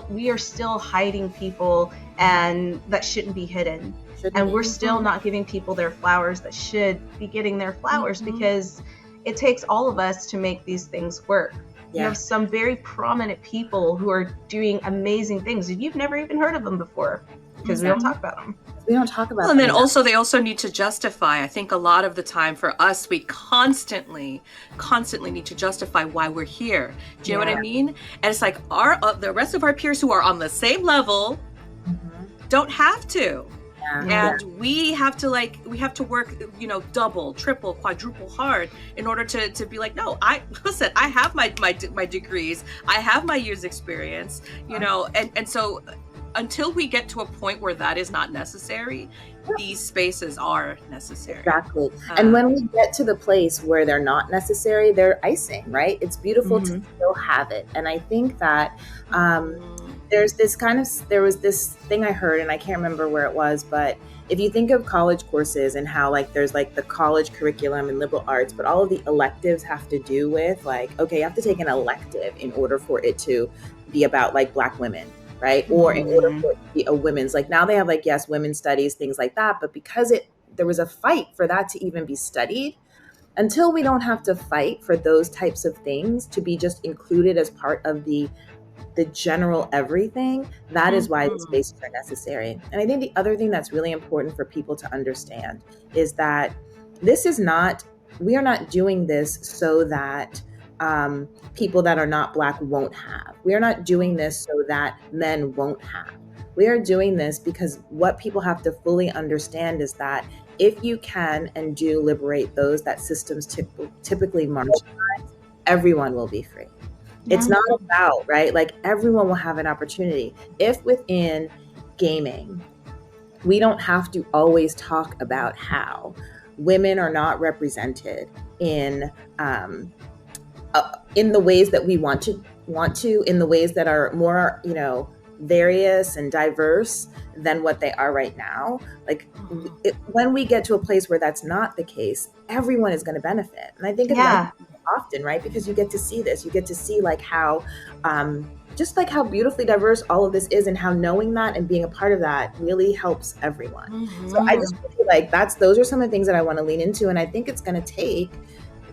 Speaker 8: we are still hiding people, and that shouldn't be hidden. We're still not giving people their flowers that should be getting their flowers because it takes all of us to make these things work. You have some very prominent people who are doing amazing things, and you've never even heard of them before because we don't talk about them.
Speaker 11: We don't talk about
Speaker 1: well, and then
Speaker 11: them.
Speaker 1: also they also need to justify. I think a lot of the time for us, we constantly need to justify why we're here. Do you know what I mean? And it's like the rest of our peers who are on the same level don't have to. And we have to work, double, triple, quadruple hard in order to be like, no, I have my degrees, I have my years experience, and so until we get to a point where that is not necessary, these spaces are necessary.
Speaker 11: Exactly. And when we get to the place where they're not necessary, they're icing, right? It's beautiful to still have it. And I think that there was this thing I heard, and I can't remember where it was, but if you think of college courses and how there's the college curriculum and liberal arts, but all of the electives have to do with you have to take an elective in order for it to be about Black women, right? Or in order for it to be a women's, now they have women's studies, things like that. But because there was a fight for that to even be studied, until we don't have to fight for those types of things to be just included as part of the general everything, that is why the spaces are necessary. And I think the other thing that's really important for people to understand is that we are not doing this so that people that are not Black won't have. We are not doing this so that men won't have. We are doing this because what people have to fully understand is that if you can and do liberate those that systems typically marginalize, everyone will be free. It's not about, right? Everyone will have an opportunity. If within gaming, we don't have to always talk about how women are not represented in the ways that we want to, in the ways that are more, various and diverse than what they are right now. When we get to a place where that's not the case, everyone is going to benefit. And I think it's often, right? Because you get to see this, you get to see how how beautifully diverse all of this is, and how knowing that and being a part of that really helps everyone. So I just feel like those are some of the things that I want to lean into. And I think it's going to take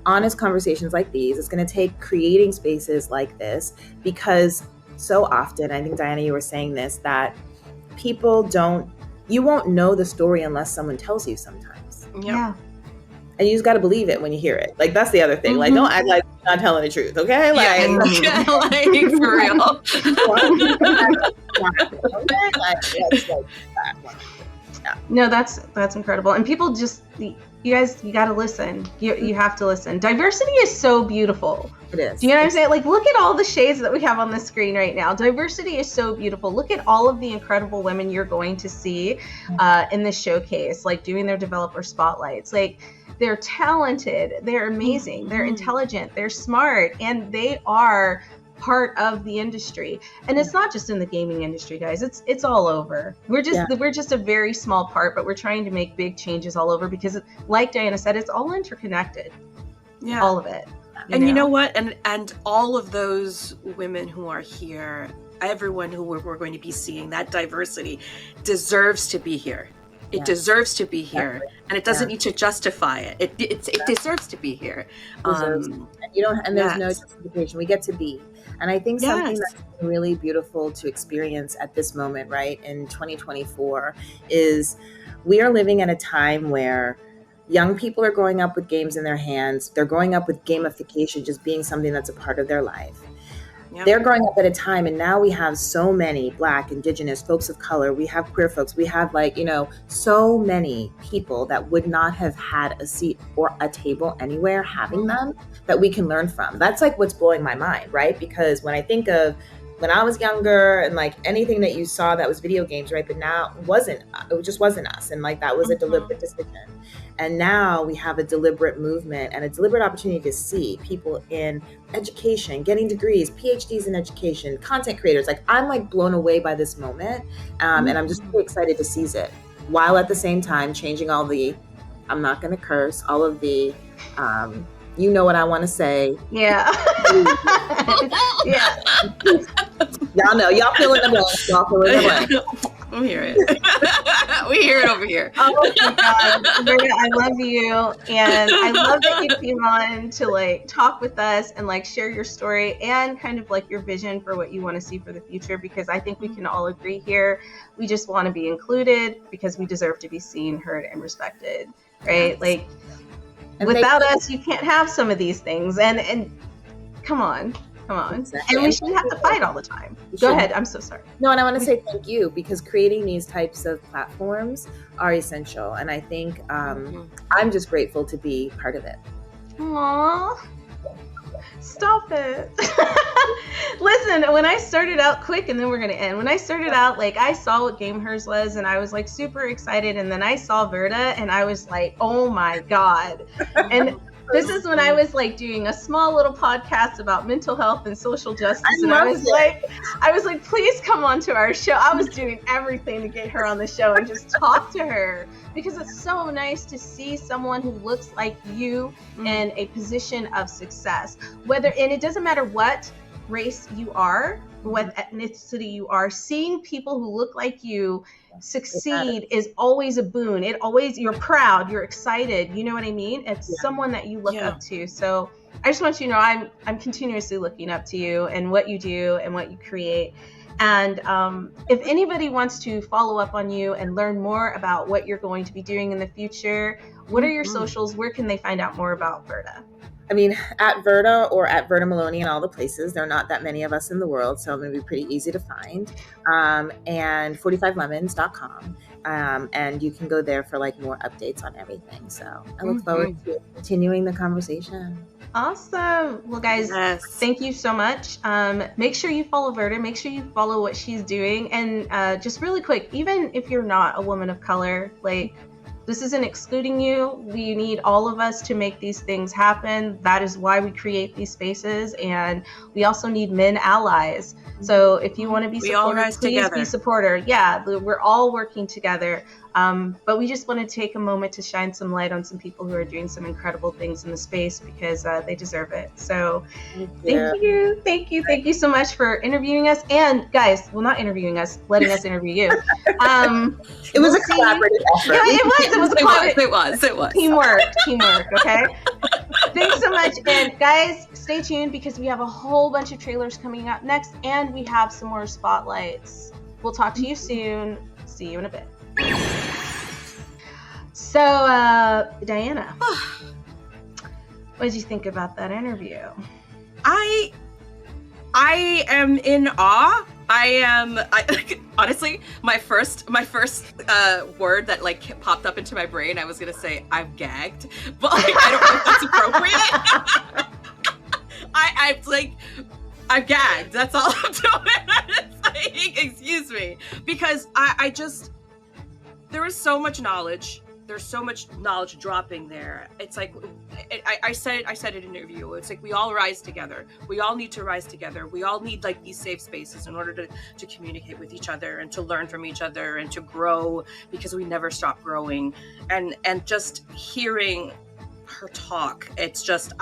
Speaker 11: honest conversations like these. It's going to take creating spaces like this, because so often, I think Diana, you were saying this, that you won't know the story unless someone tells you sometimes.
Speaker 8: Yeah.
Speaker 11: And you just got to believe it when you hear it. That's the other thing. Don't act like you're not telling the truth, okay?
Speaker 1: For real.
Speaker 8: No, that's incredible. And people just, you guys, you got to listen. You have to listen. Diversity is so beautiful.
Speaker 11: It is.
Speaker 8: Do you know what I'm saying? Look at all the shades that we have on the screen right now. Diversity is so beautiful. Look at all of the incredible women you're going to see in this showcase, doing their developer spotlights. They're talented, they're amazing, they're intelligent, they're smart, and they are part of the industry. And it's not just in the gaming industry, guys. It's all over. We're just a very small part, but we're trying to make big changes all over because, like Diana said, it's all interconnected.
Speaker 1: Yeah.
Speaker 8: All of it.
Speaker 1: You know what? And all of those women who are here, everyone who we're going to be seeing, that diversity deserves to be here. It deserves to be here, and it doesn't need to justify it. It deserves to be here.
Speaker 11: And there's no justification. We get to be. And I think something that's really beautiful to experience at this moment, right, in 2024, is we are living at a time where young people are growing up with games in their hands. They're growing up with gamification just being something that's a part of their life. They're growing up at a time, and now we have so many Black, Indigenous, folks of color. We have queer folks. We have so many people that would not have had a seat or a table anywhere having them that we can learn from. That's what's blowing my mind, right? Because when I think of when I was younger and anything that you saw that was video games, right? But now it just wasn't us. And that was a deliberate decision. And now we have a deliberate movement and a deliberate opportunity to see people in education, getting degrees, PhDs in education, content creators. I'm blown away by this moment. And I'm just really excited to seize it, while at the same time changing all the, I'm not going to curse, all of the, you know what I want to say.
Speaker 8: Yeah. Yeah.
Speaker 11: Y'all know. Y'all fill in the blank. Y'all fill in the blank.
Speaker 1: We'll hear it. We hear it over here.
Speaker 8: Oh my God, Brenda, I love you, and I love that you came on to like talk with us and like share your story and kind of like your vision for what you want to see for the future. Because I think we can all agree here, we just want to be included because we deserve to be seen, heard, and respected, right?
Speaker 27: Yes.
Speaker 8: Like
Speaker 27: And
Speaker 8: without us, you can't have some of these things. And come on.
Speaker 11: Exactly.
Speaker 8: And we shouldn't have to fight all the time. Go ahead. I'm so sorry.
Speaker 11: No, and I want to say thank you, because creating these types of platforms are essential. And I think I'm just grateful to be part of it.
Speaker 8: Aww. Stop it. Listen, when I started out, quick, and then we're going to end. When I started out, like, I saw what Game Hers was, and I was, like, super excited. And then I saw Verda, and I was like, oh, my God. And this is when I was, like, doing a small little podcast about mental health and social justice. And I was like, please come on to our show. I was doing everything to get her on the show and just talk to her, because it's so nice to see someone who looks like you in a position of success. And it doesn't matter what race you are, what ethnicity you are, seeing people who look like you succeed is always a boon. You're proud, you're excited, you know what I mean? It's someone that you look up to. So I just want you to know I'm continuously looking up to you and what you do and what you create. And if anybody wants to follow up on you and learn more about what you're going to be doing in the future, what are your socials? Where can they find out more about Verda?
Speaker 11: I mean, at Verda or at Verda Maloney and all the places. There are not that many of us in the world, so I'm going to be pretty easy to find. And 45lemons.com. And you can go there for like more updates on everything. So I look forward to continuing the conversation.
Speaker 8: Awesome. Well, guys, thank you so much. Make sure you follow Verda. Make sure you follow what she's doing. And just really quick, even if you're not a woman of color, like, this isn't excluding you. We need all of us to make these things happen. That is why we create these spaces. And we also need men allies. So if you want to be supporter, please be supporter. Yeah, we're all working together. But we just want to take a moment to shine some light on some people who are doing some incredible things in the space, because they deserve it. So thank you so much for interviewing us. And guys, well, not interviewing us, letting us interview you.
Speaker 11: It was a collaborative effort.
Speaker 8: Yeah, it was a collaborative.
Speaker 1: It was.
Speaker 8: Teamwork, okay? Thanks so much. And guys, stay tuned, because we have a whole bunch of trailers coming up next, and we have some more spotlights. We'll talk to you soon. See you in a bit. So, Diana, what did you think about that interview?
Speaker 1: I am in awe. Honestly, my first word that like popped up into my brain, I was gonna say I'm gagged, but like, I don't know if that's appropriate. I'm gagged. That's all I'm doing. Like, excuse me, because I just, there is so much knowledge. There's so much knowledge dropping there. It's like, I said it in an interview. It's like we all rise together. We all need to rise together. We all need like these safe spaces in order to communicate with each other and to learn from each other and to grow, because we never stop growing. And just hearing her talk, it's just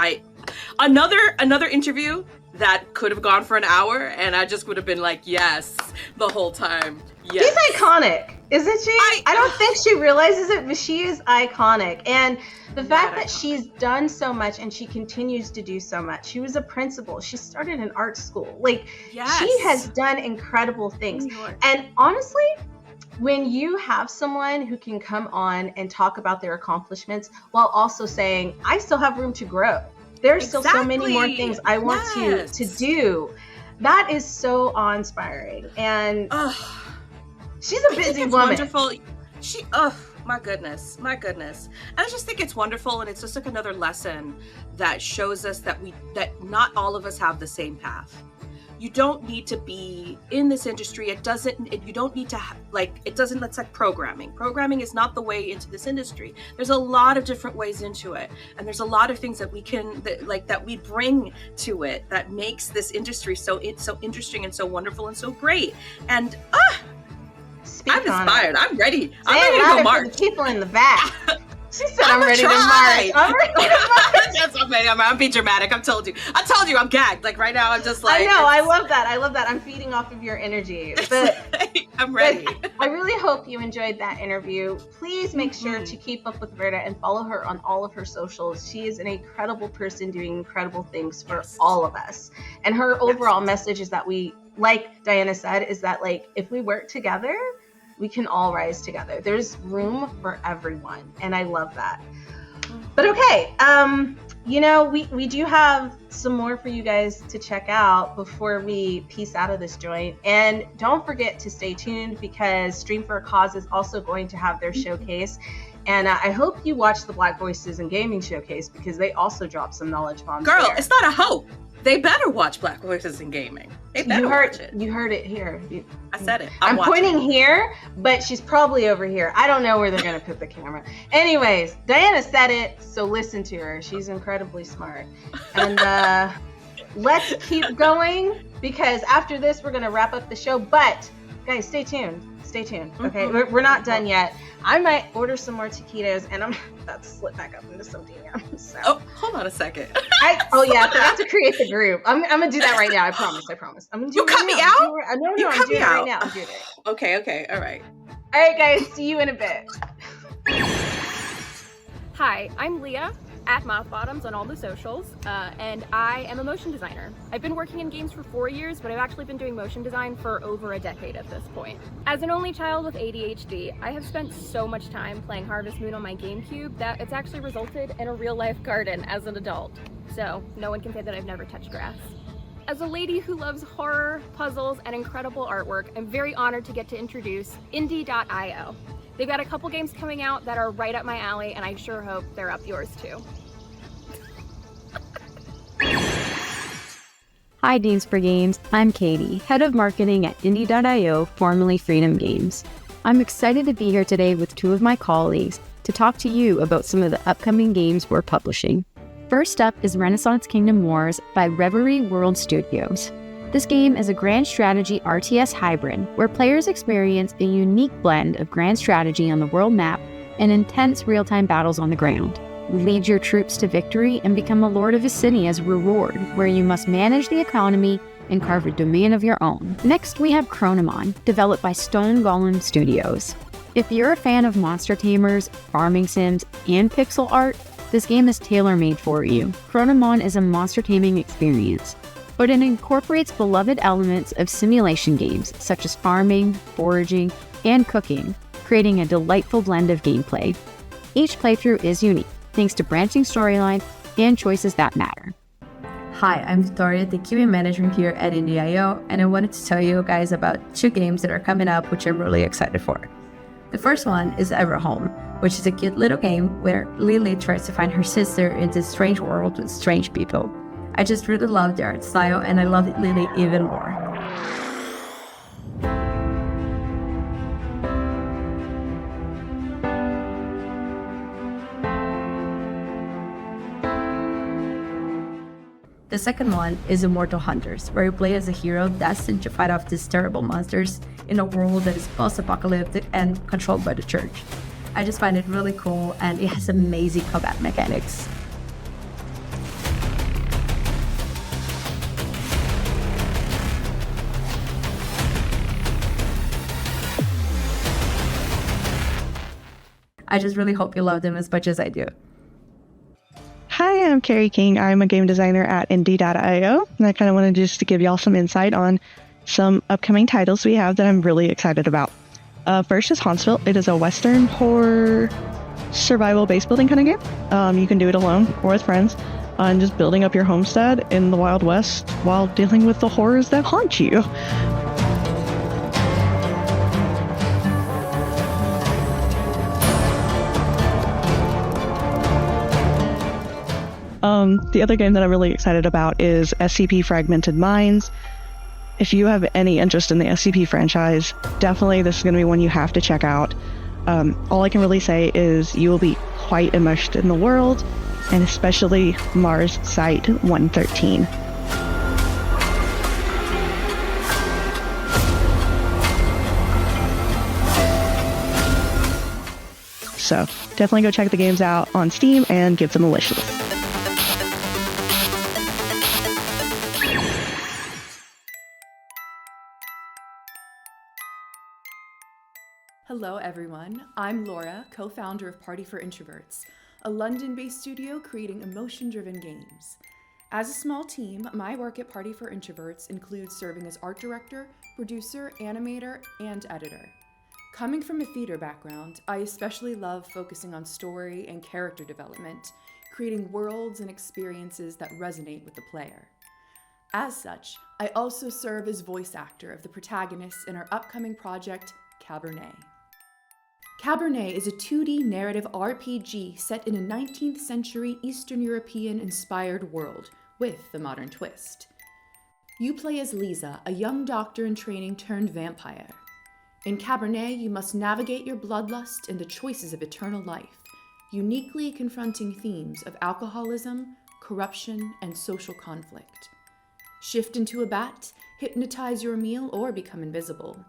Speaker 1: another interview that could have gone for an hour, and I just would have been like, yes, the whole time. Yes.
Speaker 8: She's iconic, isn't she? I don't think she realizes it, but she is iconic. And the fact that she's done so much and she continues to do so much. She was a principal. She started an art school. Like, she has done incredible things. And honestly, when you have someone who can come on and talk about their accomplishments while also saying, I still have room to grow. There's still so many more things I want to do. That is so awe-inspiring. And she's a busy woman.
Speaker 1: Wonderful. My goodness. I just think it's wonderful, and it's just like another lesson that shows us that not all of us have the same path. You don't need to be in this industry. It's like programming. Programming is not the way into this industry. There's a lot of different ways into it. And there's a lot of things that we bring to it that makes this industry so interesting and so wonderful and so great. And I'm inspired. I'm ready. I'm ready to go march.
Speaker 8: For the people in the back. She said, I'm ready to march. I'm ready to march.
Speaker 1: Yes, I'm being dramatic. I told you, I'm gagged. Like right now, I'm just like.
Speaker 8: I know. I love that. I'm feeding off of your energy. But
Speaker 1: I'm ready.
Speaker 8: I really hope you enjoyed that interview. Please make sure to keep up with Verda and follow her on all of her socials. She is an incredible person doing incredible things for all of us. And her overall message is that we, like Diana said, is that like if we work together, we can all rise together. There's room for everyone, and I love that. But okay, you know, we do have some more for you guys to check out before we peace out of this joint. And don't forget to stay tuned because Stream for a Cause is also going to have their showcase. And I hope you watch the Black Voices in Gaming showcase because they also dropped some knowledge bombs.
Speaker 1: Girl,
Speaker 8: there.
Speaker 1: it's not a hope. They better watch Black Voices in Gaming. They better watch it.
Speaker 8: You heard it here.
Speaker 1: I said it.
Speaker 8: I'm
Speaker 1: watching
Speaker 8: pointing
Speaker 1: it.
Speaker 8: here, but she's probably over here. I don't know where they're going to put the camera. Anyways, Diana said it, so listen to her. She's incredibly smart. And let's keep going because after this, we're going to wrap up the show. But guys, stay tuned. Stay tuned. Okay, we're not done yet. I might order some more taquitos, and I'm about to slip back up into some DMs. So.
Speaker 1: Oh, hold on a second.
Speaker 8: I forgot to create the group. I'm gonna do that right now. I promise. I'm gonna do
Speaker 1: You
Speaker 8: it
Speaker 1: cut
Speaker 8: right
Speaker 1: me
Speaker 8: now.
Speaker 1: out?
Speaker 8: No, I'm doing it right now. I'm doing it.
Speaker 1: Okay, all right.
Speaker 8: All right, guys. See you in a bit.
Speaker 12: Hi, I'm Leah at Mouthbottoms on all the socials, and I am a motion designer. I've been working in games for 4 years, but I've actually been doing motion design for over a decade at this point. As an only child with ADHD, I have spent so much time playing Harvest Moon on my GameCube that it's actually resulted in a real-life garden as an adult. So no one can say that I've never touched grass. As a lady who loves horror, puzzles, and incredible artwork, I'm very honored to get to introduce Indie.io. They've got a couple games coming out that are right up my alley, and I sure hope they're up yours too.
Speaker 13: Hi Games for Games, I'm Katie, Head of Marketing at Indie.io, formerly Freedom Games. I'm excited to be here today with two of my colleagues to talk to you about some of the upcoming games we're publishing. First up is Renaissance Kingdom Wars by Reverie World Studios. This game is a grand strategy RTS hybrid where players experience a unique blend of grand strategy on the world map and intense real-time battles on the ground. Lead your troops to victory and become a lord of a city as a reward, where you must manage the economy and carve a domain of your own. Next, we have Chronomon, developed by Stone Golem Studios. If you're a fan of monster tamers, farming sims, and pixel art, this game is tailor-made for you. Chronomon is a monster taming experience, but it incorporates beloved elements of simulation games such as farming, foraging, and cooking, creating a delightful blend of gameplay. Each playthrough is unique, thanks to branching storylines and choices that matter.
Speaker 15: Hi, I'm Victoria, the QA manager here at Indie.io, and I wanted to tell you guys about two games that are coming up, which I'm really excited for. The first one is Everhome, which is a cute little game where Lily tries to find her sister in this strange world with strange people. I just really love the art style, and I love Lily even more. The second one is Immortal Hunters, where you play as a hero destined to fight off these terrible monsters in a world that is post-apocalyptic and controlled by the church. I just find it really cool, and it has amazing combat mechanics. I just really hope you love them as much as I do.
Speaker 16: Hi, I'm Carrie King. I'm a game designer at Indie.io, and I kind of wanted just to give y'all some insight on some upcoming titles we have that I'm really excited about. First is Hauntsville. It is a Western horror survival base building kind of game. You can do it alone or with friends, and just building up your homestead in the Wild West while dealing with the horrors that haunt you. The other game that I'm really excited about is SCP Fragmented Minds. If you have any interest in the SCP franchise, definitely this is going to be one you have to check out. All I can really say is you will be quite immersed in the world, and especially Mars Site 113. So definitely go check the games out on Steam and give them a wish list.
Speaker 17: Hello, everyone. I'm Laura, co-founder of Party for Introverts, a London-based studio creating emotion-driven games. As a small team, my work at Party for Introverts includes serving as art director, producer, animator, and editor. Coming from a theater background, I especially love focusing on story and character development, creating worlds and experiences that resonate with the player. As such, I also serve as voice actor of the protagonists in our upcoming project, Cabernet. Cabernet is a 2D narrative RPG set in a 19th century Eastern European-inspired world with a modern twist. You play as Lisa, a young doctor in training turned vampire. In Cabernet, you must navigate your bloodlust and the choices of eternal life, uniquely confronting themes of alcoholism, corruption, and social conflict. Shift into a bat, hypnotize your meal, or become invisible.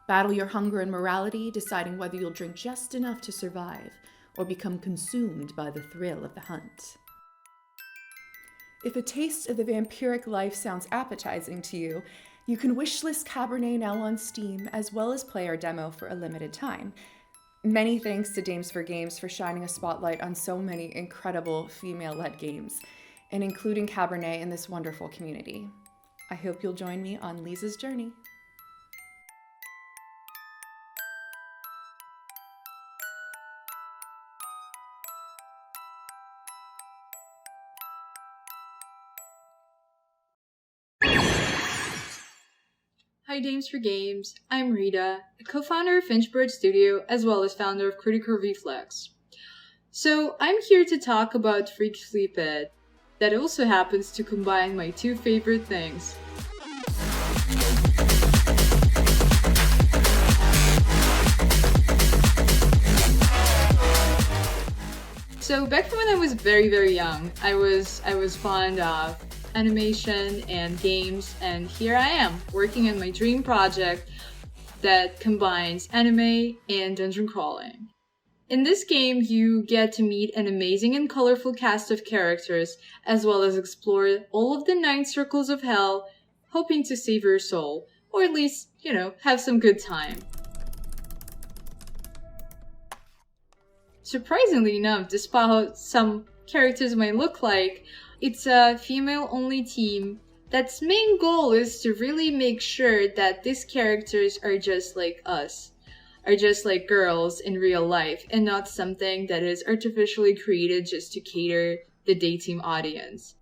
Speaker 17: Battle your hunger and morality, deciding whether you'll drink just enough to survive or become consumed by the thrill of the hunt. If a taste of the vampiric life sounds appetizing to you, you can wishlist Cabernet now on Steam, as well as play our demo for a limited time. Many thanks to Dames for Games for shining a spotlight on so many incredible female-led games, and including Cabernet in this wonderful community. I hope you'll join me on Lisa's journey.
Speaker 18: Hi Dames for Games, I'm Rita, a co-founder of Finchbird Studio as well as founder of Critical Reflex. So I'm here to talk about Freak Sleephead, that also happens to combine my two favorite things. So back when I was very young, I was fond of animation and games, and here I am working on my dream project that combines anime and dungeon crawling. In this game, you get to meet an amazing and colorful cast of characters, as well as explore all of the 9 circles of hell, hoping to save your soul, or at least, have some good time. Surprisingly enough, despite how some characters might look like, it's a female-only team that's main goal is to really make sure that these characters are just like us, are just like girls in real life, and not something that is artificially created just to cater the dating audience.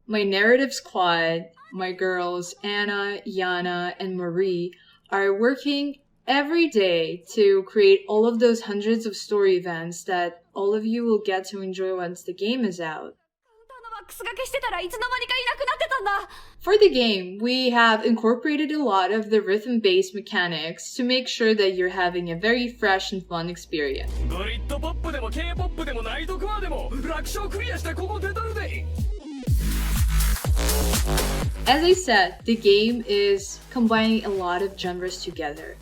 Speaker 18: My narrative squad, my girls Anna, Yana, and Marie, are working every day to create all of those hundreds of story events that all of you will get to enjoy once the game is out. For the game, we have incorporated a lot of the rhythm-based mechanics to make sure that you're having a very fresh and fun experience. As I said, the game is combining a lot of genres together.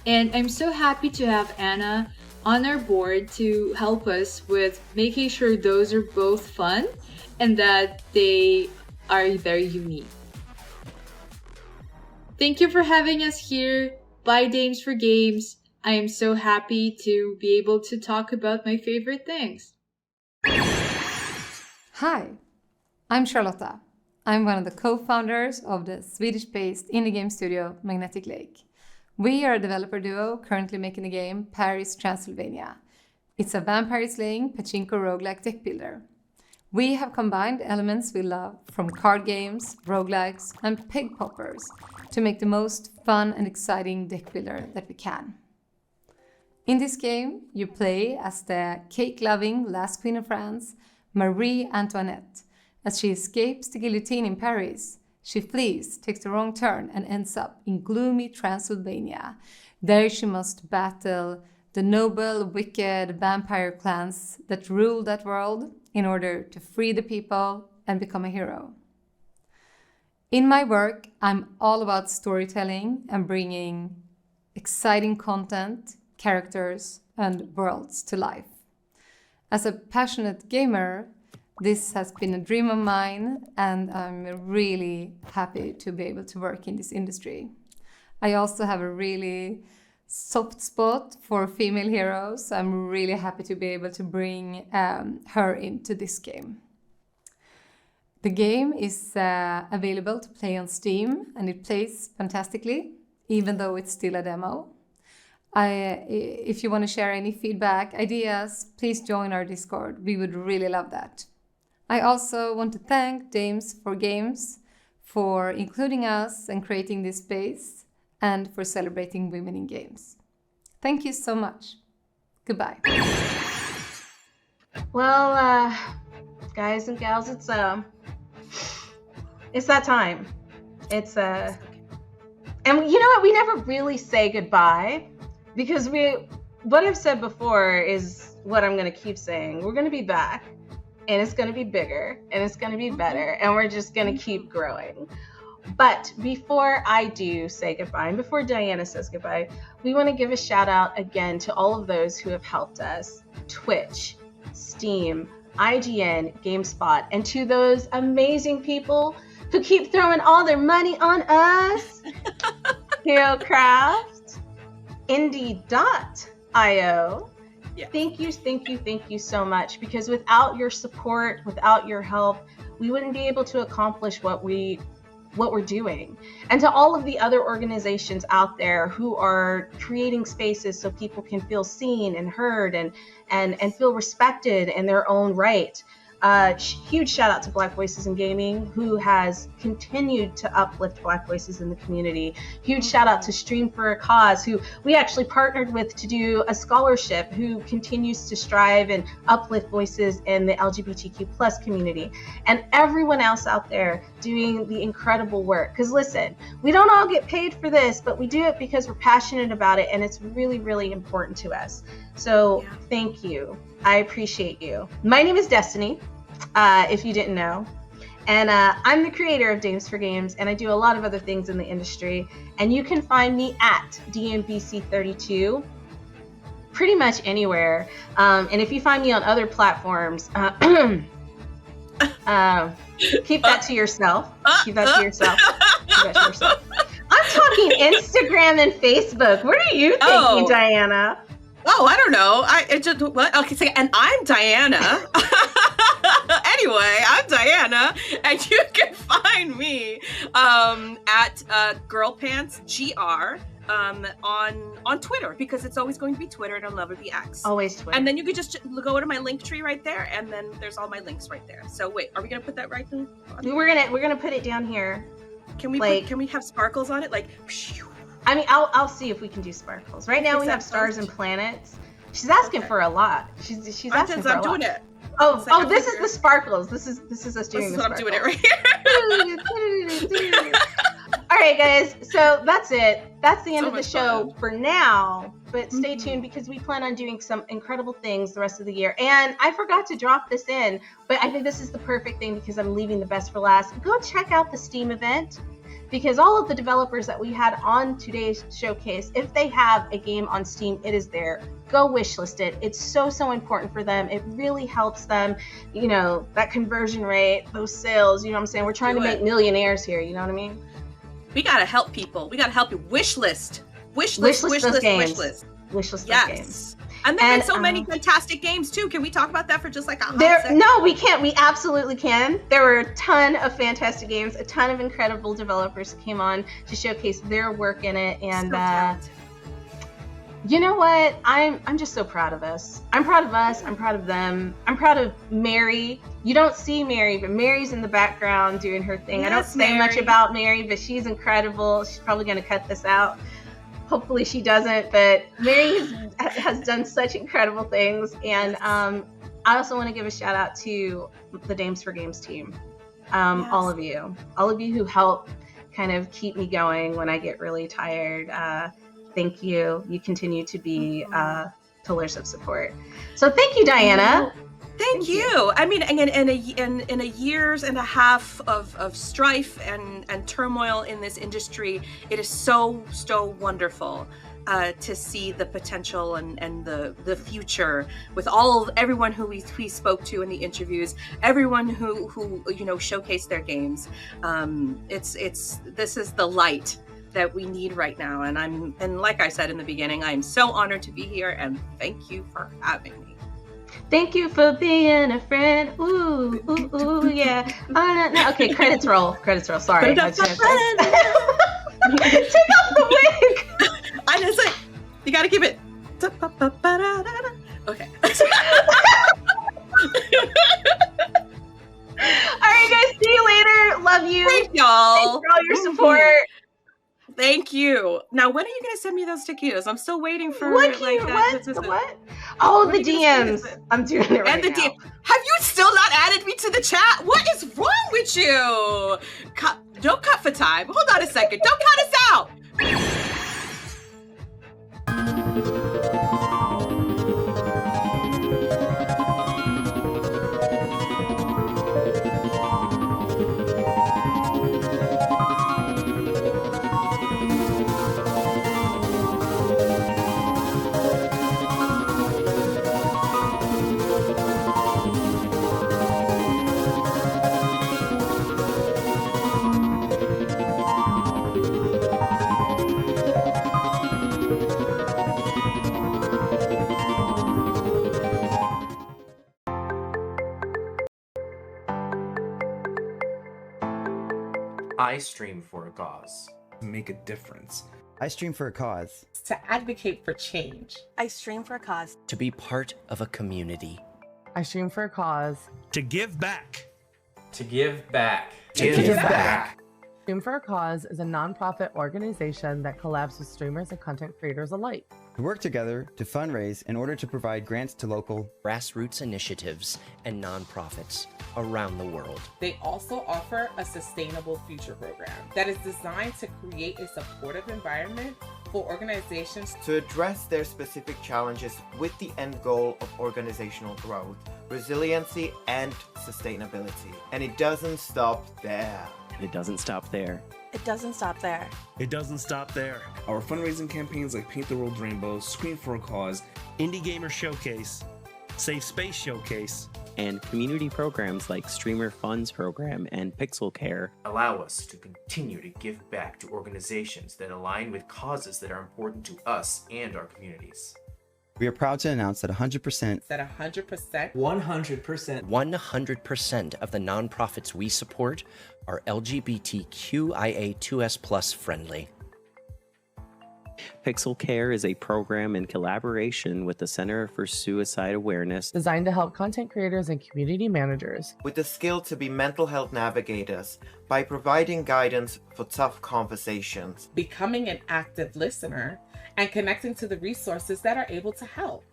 Speaker 18: And I'm so happy to have Anna on our board to help us with making sure those are both fun and that they are very unique. Thank you for having us here. Bye Dames for Games. I am so happy to be able to talk about my favorite things.
Speaker 20: Hi, I'm Charlotta. I'm one of the co-founders of the Swedish-based indie game studio Magnetic Lake. We are a developer duo currently making the game Paris, Transylvania. It's a vampire-slaying pachinko roguelike deck builder. We have combined elements we love from card games, roguelikes, and peg poppers to make the most fun and exciting deck builder that we can. In this game, you play as the cake-loving last queen of France, Marie Antoinette. As she escapes the guillotine in Paris, she flees, takes the wrong turn, and ends up in gloomy Transylvania. There she must battle the noble, wicked vampire clans that rule that world in order to free the people and become a hero. In my work, I'm all about storytelling and bringing exciting content, characters, and worlds to life. As a passionate gamer, this has been a dream of mine, and I'm really happy to be able to work in this industry. I also have a really soft spot for female heroes. I'm really happy to be able to bring her into this game. The game is available to play on Steam, and it plays fantastically, even though it's still a demo. If you want to share any feedback, ideas, please join our Discord. We would really love that. I also want to thank Dames for Games for including us and creating this space, and for celebrating women in games. Thank you so much. Goodbye.
Speaker 8: Well, guys and gals, it's that time. And you know what? We never really say goodbye, because what I've said before is what I'm going to keep saying. We're going to be back, and it's going to be bigger, and it's going to be better, and we're just going to keep growing. But before I do say goodbye, and before Diana says goodbye, we want to give a shout out again to all of those who have helped us: Twitch, Steam, IGN, GameSpot, and to those amazing people who keep throwing all their money on us: HeroCraft, Indie.io. Yeah. Thank you so much, because without your support, without your help, we wouldn't be able to accomplish what we're doing. And to all of the other organizations out there who are creating spaces so people can feel seen and heard and feel respected in their own right. Huge shout out to Black Voices in Gaming, who has continued to uplift Black voices in the community. Huge shout out to Stream for a Cause, who we actually partnered with to do a scholarship, who continues to strive and uplift voices in the LGBTQ plus community, and everyone else out there doing the incredible work. Because listen, we don't all get paid for this, but we do it because we're passionate about it, and it's really, really important to us. So thank you. I appreciate you. My name is Destiny, if you didn't know. And I'm the creator of Dames for Games, and I do a lot of other things in the industry. And you can find me at DMBC32 pretty much anywhere. And if you find me on other platforms, keep that to yourself. Keep that to yourself. Keep that to yourself. I'm talking Instagram and Facebook. What are you thinking, Diana?
Speaker 1: Oh, I don't know. Okay, so, and I'm Diana. Anyway, I'm Diana, and you can find me at GirlPantsGR on Twitter, because it's always going to be Twitter and it'll never be X.
Speaker 8: Always Twitter.
Speaker 1: And then you could just go to my link tree right there, and then there's all my links right there. So wait, are we gonna put that right in?
Speaker 8: We're gonna put it down here.
Speaker 1: Can we have sparkles on it? Like,
Speaker 8: I mean, I'll see if we can do sparkles. Right now we have stars and planets. She's asking for a lot. She's asking for a lot.
Speaker 1: I'm doing it.
Speaker 8: Oh, this is the sparkles. This is us doing the sparkles.
Speaker 1: I'm doing it right here.
Speaker 8: All right, guys. So that's it. That's the end of the show for now. But stay tuned, because we plan on doing some incredible things the rest of the year. And I forgot to drop this in, but I think this is the perfect thing, because I'm leaving the best for last. Go check out the Steam event, because all of the developers that we had on today's showcase, if they have a game on Steam, it is there. Go wishlist it. It's so important for them. It really helps them, you know, that conversion rate, those sales, you know what I'm saying? We're trying to make millionaires here, you know what I mean?
Speaker 1: We gotta help people. We gotta help you. Wishlist
Speaker 8: those games. Wishlist those games.
Speaker 1: And there are so many fantastic games too. Can we talk about that for just like a hot second?
Speaker 8: No, we can't. We absolutely can. There were a ton of fantastic games, a ton of incredible developers came on to showcase their work in it, and you know what? I'm just so proud of us. I'm proud of us. I'm proud of them. I'm proud of Mary. You don't see Mary, but Mary's in the background doing her thing.
Speaker 1: Yes,
Speaker 8: I don't say much about Mary, but she's incredible. She's probably going to cut this out. Hopefully she doesn't, but Mary has done such incredible things. And I also want to give a shout out to the Dames for Games team. All of you who help kind of keep me going when I get really tired. Thank you. You continue to be pillars of support. So thank you, Diana.
Speaker 1: Thank you. I mean, in a years and a half of strife and turmoil in this industry, it is so wonderful to see the potential and the future with everyone who we spoke to in the interviews, everyone who you know showcased their games. This is the light that we need right now. And like I said in the beginning, I'm so honored to be here, and thank you for having me.
Speaker 8: Thank you for being a friend. Ooh, ooh, ooh, yeah. Oh, no. Okay, credits roll. Sorry.
Speaker 1: Take off
Speaker 8: the wig.
Speaker 1: I just like, you gotta keep it. Okay.
Speaker 8: All right, guys. See you later. Love you.
Speaker 1: Thank y'all.
Speaker 8: Thanks for all your support.
Speaker 1: Thank you. Now, when are you gonna send me those taquitos? I'm still waiting for
Speaker 8: What? Oh, the DMs. I'm doing it right now.
Speaker 1: And the DM. Have you still not added me to the chat? What is wrong with you? Don't cut for time. Hold on a second. Don't cut us out.
Speaker 19: I stream for a cause.
Speaker 21: To make a difference.
Speaker 22: I stream for a cause.
Speaker 23: To advocate for change.
Speaker 24: I stream for a cause.
Speaker 25: To be part of a community.
Speaker 26: I stream for a cause.
Speaker 28: To give back.
Speaker 19: To give back.
Speaker 22: To give back.
Speaker 26: Stream for a Cause is a nonprofit organization that collabs with streamers and content creators alike.
Speaker 22: We work together to fundraise in order to provide grants to local
Speaker 25: grassroots initiatives and nonprofits around the world.
Speaker 23: They also offer a sustainable future program that is designed to create a supportive environment for organizations
Speaker 29: to address their specific challenges with the end goal of organizational growth, resiliency, and sustainability. And it doesn't stop there.
Speaker 25: It doesn't stop there.
Speaker 24: It doesn't stop there.
Speaker 28: It doesn't stop there.
Speaker 21: Our fundraising campaigns like Paint the World Rainbow, Scream for a Cause,
Speaker 28: Indie Gamer Showcase, Safe Space Showcase,
Speaker 25: and community programs like Streamer Funds Program and Pixel Care
Speaker 19: allow us to continue to give back to organizations that align with causes that are important to us and our communities.
Speaker 22: We are proud to announce that 100%
Speaker 25: of the nonprofits we support are LGBTQIA2S+ friendly. Pixel Care is a program in collaboration with the Center for Suicide Awareness
Speaker 26: designed to help content creators and community managers
Speaker 29: with the skill to be mental health navigators by providing guidance for tough conversations,
Speaker 23: becoming an active listener, and connecting to the resources that are able to help.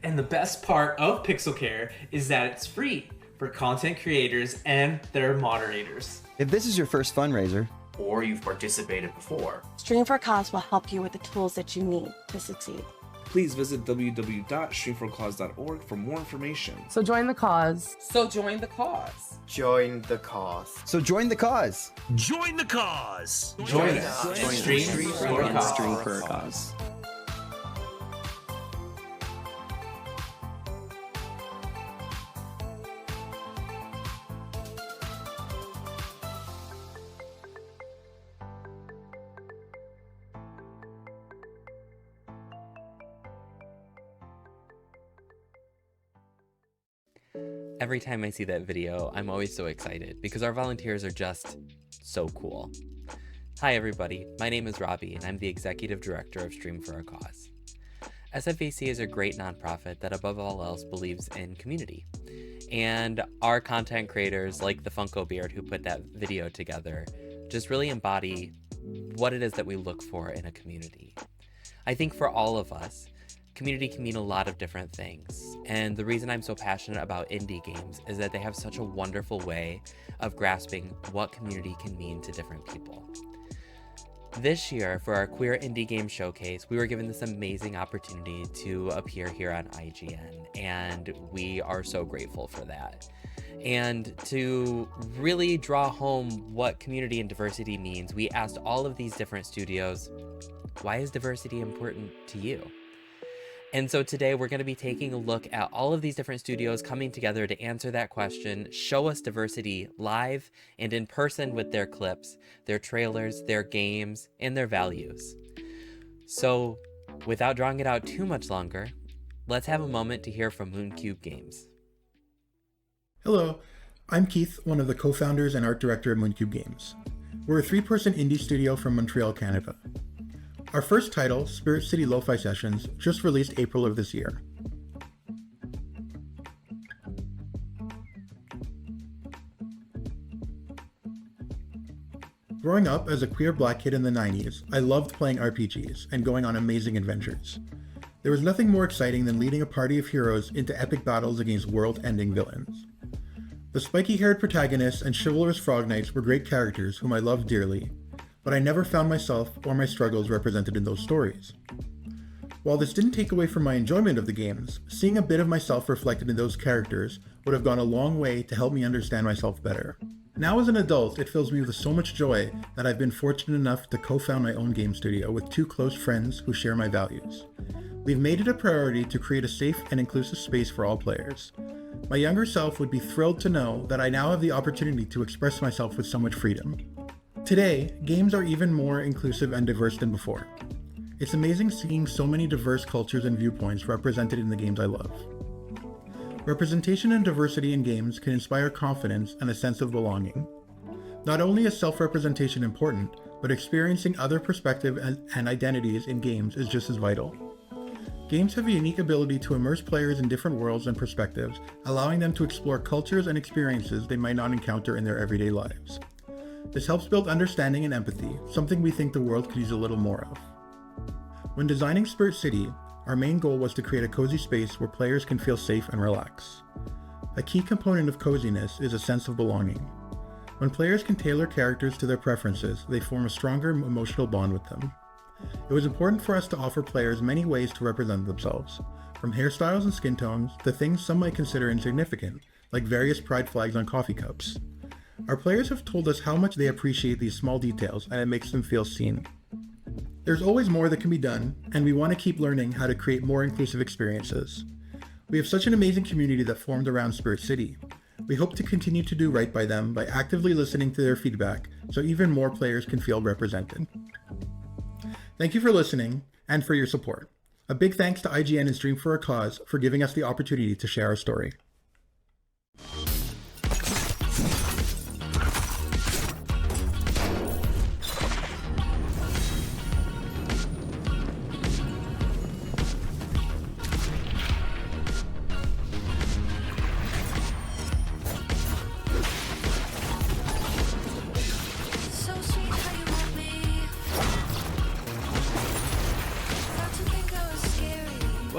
Speaker 30: And the best part of Pixel Care is that it's free for content creators and their moderators.
Speaker 22: If this is your first fundraiser,
Speaker 19: or you've participated before,
Speaker 24: Stream for a Cause will help you with the tools that you need to succeed.
Speaker 21: please visit www.streamforcause.org for more information.
Speaker 26: So join the cause.
Speaker 23: So join the cause.
Speaker 29: Join the cause.
Speaker 22: So join the cause.
Speaker 28: Join the cause.
Speaker 29: Join us.
Speaker 25: Join
Speaker 29: Stream for a cause.
Speaker 25: Stream for a Cause.
Speaker 31: Every time I see that video, I'm always so excited because our volunteers are just so cool. Hi everybody, my name is Robbie and I'm the Executive Director of Stream for a Cause. SFAC is a great nonprofit that above all else believes in community. And our content creators, like the Funko Beard who put that video together, just really embody what it is that we look for in a community. I think for all of us, community can mean a lot of different things, and the reason I'm so passionate about indie games is that they have such a wonderful way of grasping what community can mean to different people. This year, for our Queer Indie Game Showcase, we were given this amazing opportunity to appear here on IGN, and we are so grateful for that. And to really draw home what community and diversity means, we asked all of these different studios, why is diversity important to you? And so today we're going to be taking a look at all of these different studios coming together to answer that question, show us diversity live and in person with their clips, their trailers, their games, and their values. So without drawing it out too much longer, let's have a moment to hear from Mooncube Games.
Speaker 2: Hello, I'm Keith, one of the co-founders and art director of Mooncube Games. We're a 3-person indie studio from Montreal, Canada. Our first title, Spirit City Lo-Fi Sessions, just released April of this year. Growing up as a queer black kid in the 90s, I loved playing RPGs and going on amazing adventures. There was nothing more exciting than leading a party of heroes into epic battles against world-ending villains. The spiky-haired protagonists and chivalrous frog knights were great characters whom I loved dearly, but I never found myself or my struggles represented in those stories. While this didn't take away from my enjoyment of the games, seeing a bit of myself reflected in those characters would have gone a long way to help me understand myself better. Now as an adult, it fills me with so much joy that I've been fortunate enough to co-found my own game studio with 2 close friends who share my values. We've made it a priority to create a safe and inclusive space for all players. My younger self would be thrilled to know that I now have the opportunity to express myself with so much freedom. Today, games are even more inclusive and diverse than before. It's amazing seeing so many diverse cultures and viewpoints represented in the games I love. Representation and diversity in games can inspire confidence and a sense of belonging. Not only is self-representation important, but experiencing other perspectives and identities in games is just as vital. Games have a unique ability to immerse players in different worlds and perspectives, allowing them to explore cultures and experiences they might not encounter in their everyday lives. This helps build understanding and empathy, something we think the world could use a little more of. When designing Spirit City, our main goal was to create a cozy space where players can feel safe and relax. A key component of coziness is a sense of belonging. When players can tailor characters to their preferences, they form a stronger emotional bond with them. It was important for us to offer players many ways to represent themselves, from hairstyles and skin tones to things some might consider insignificant, like various pride flags on coffee cups. Our players have told us how much they appreciate these small details, and it makes them feel seen. There's always more that can be done, and we want to keep learning how to create more inclusive experiences. We have such an amazing community that formed around Spirit City. We hope to continue to do right by them by actively listening to their feedback so even more players can feel represented. Thank you for listening and for your support. A big thanks to IGN and Stream for a Cause for giving us the opportunity to share our story.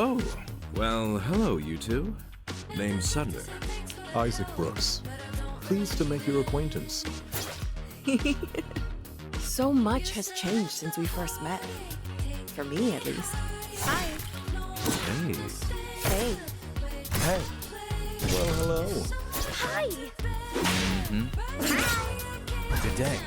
Speaker 3: Oh, well, hello, you two. Name's Sunder.
Speaker 4: Isaac Brooks. Pleased to make your acquaintance.
Speaker 24: So much has changed since we first met. For me, at least. Hi.
Speaker 3: Hey.
Speaker 24: Hey.
Speaker 4: Hey. Well, hello.
Speaker 24: Hi.
Speaker 3: Good day.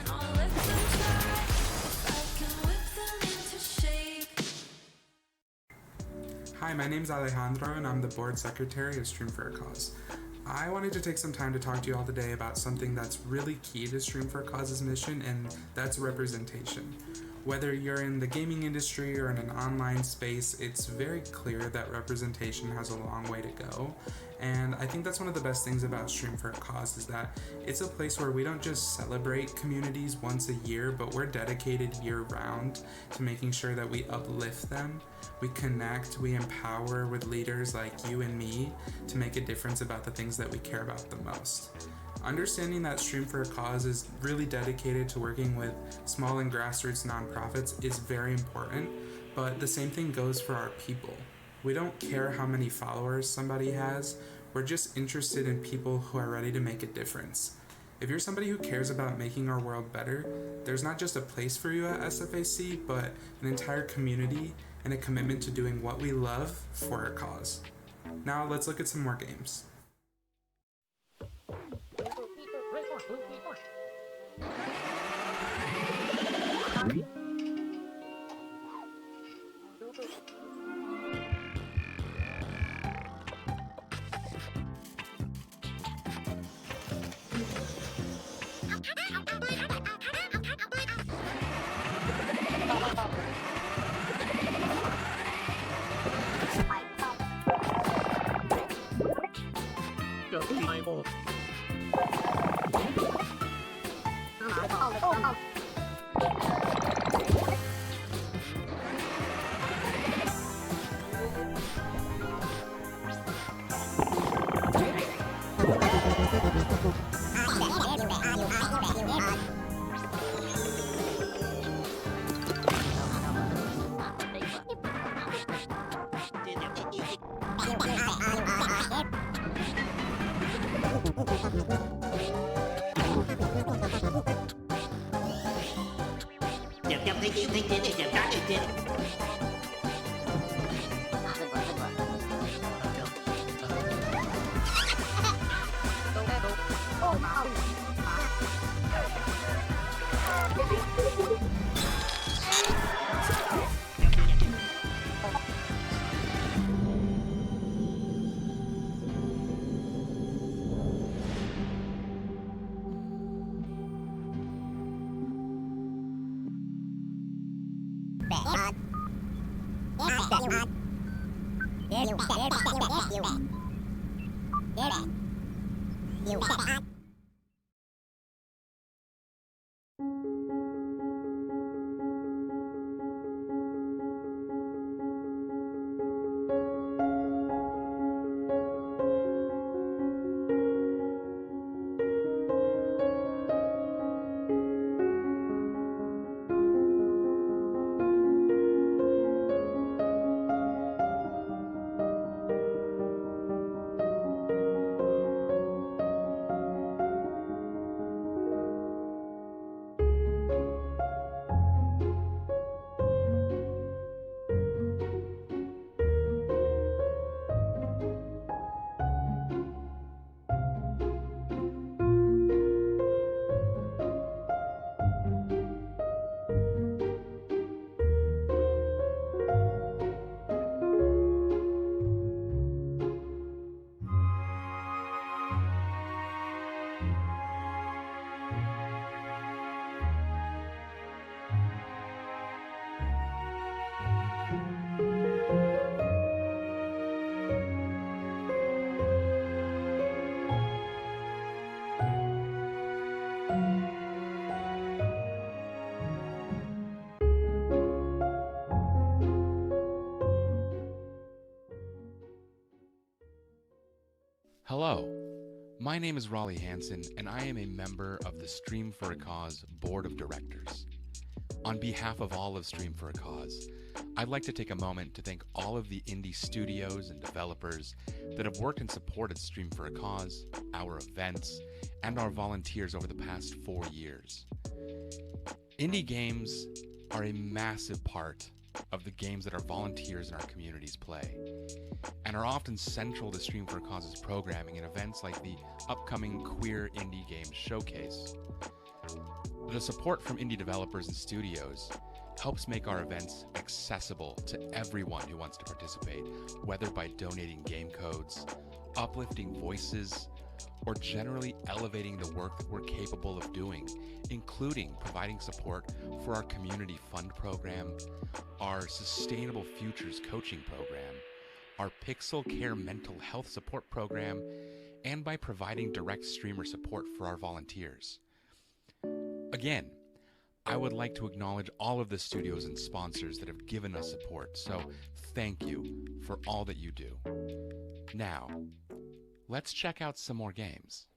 Speaker 5: Hi, my name's Alejandro and I'm the board secretary of Stream for a Cause. I wanted to take some time to talk to you all today about something that's really key to Stream for a Cause's mission, and that's representation. Whether you're in the gaming industry or in an online space, it's very clear that representation has a long way to go. And I think that's one of the best things about Stream for a Cause is that it's a place where we don't just celebrate communities once a year, but we're dedicated year-round to making sure that we uplift them, we connect, we empower with leaders like you and me to make a difference about the things that we care about the most. Understanding that Stream for a Cause is really dedicated to working with small and grassroots nonprofits is very important, but the same thing goes for our people. We don't care how many followers somebody has, we're just interested in people who are ready to make a difference. If you're somebody who cares about making our world better, there's not just a place for you at SFAC, but an entire community and a commitment to doing what we love for a cause. Now let's look at some more games.
Speaker 6: Hello, my name is Raleigh Hansen, and I am a member of the Stream for a Cause Board of Directors. On behalf of all of Stream for a Cause, I'd like to take a moment to thank all of the indie studios and developers that have worked and supported Stream for a Cause, our events, and our volunteers over the past 4 years. Indie games are a massive part of the games that our volunteers in our communities play, and are often central to Stream for a Cause's programming in events like the upcoming Queer Indie Games Showcase. The support from indie developers and studios helps make our events accessible to everyone who wants to participate, whether by donating game codes, uplifting voices, or generally elevating the work that we're capable of doing, including providing support for our Community Fund program, our Sustainable Futures coaching program, our Pixel Care mental health support program, and by providing direct streamer support for our volunteers. Again, I would like to acknowledge all of the studios and sponsors that have given us support, so thank you for all that you do. Now, let's check out some more games.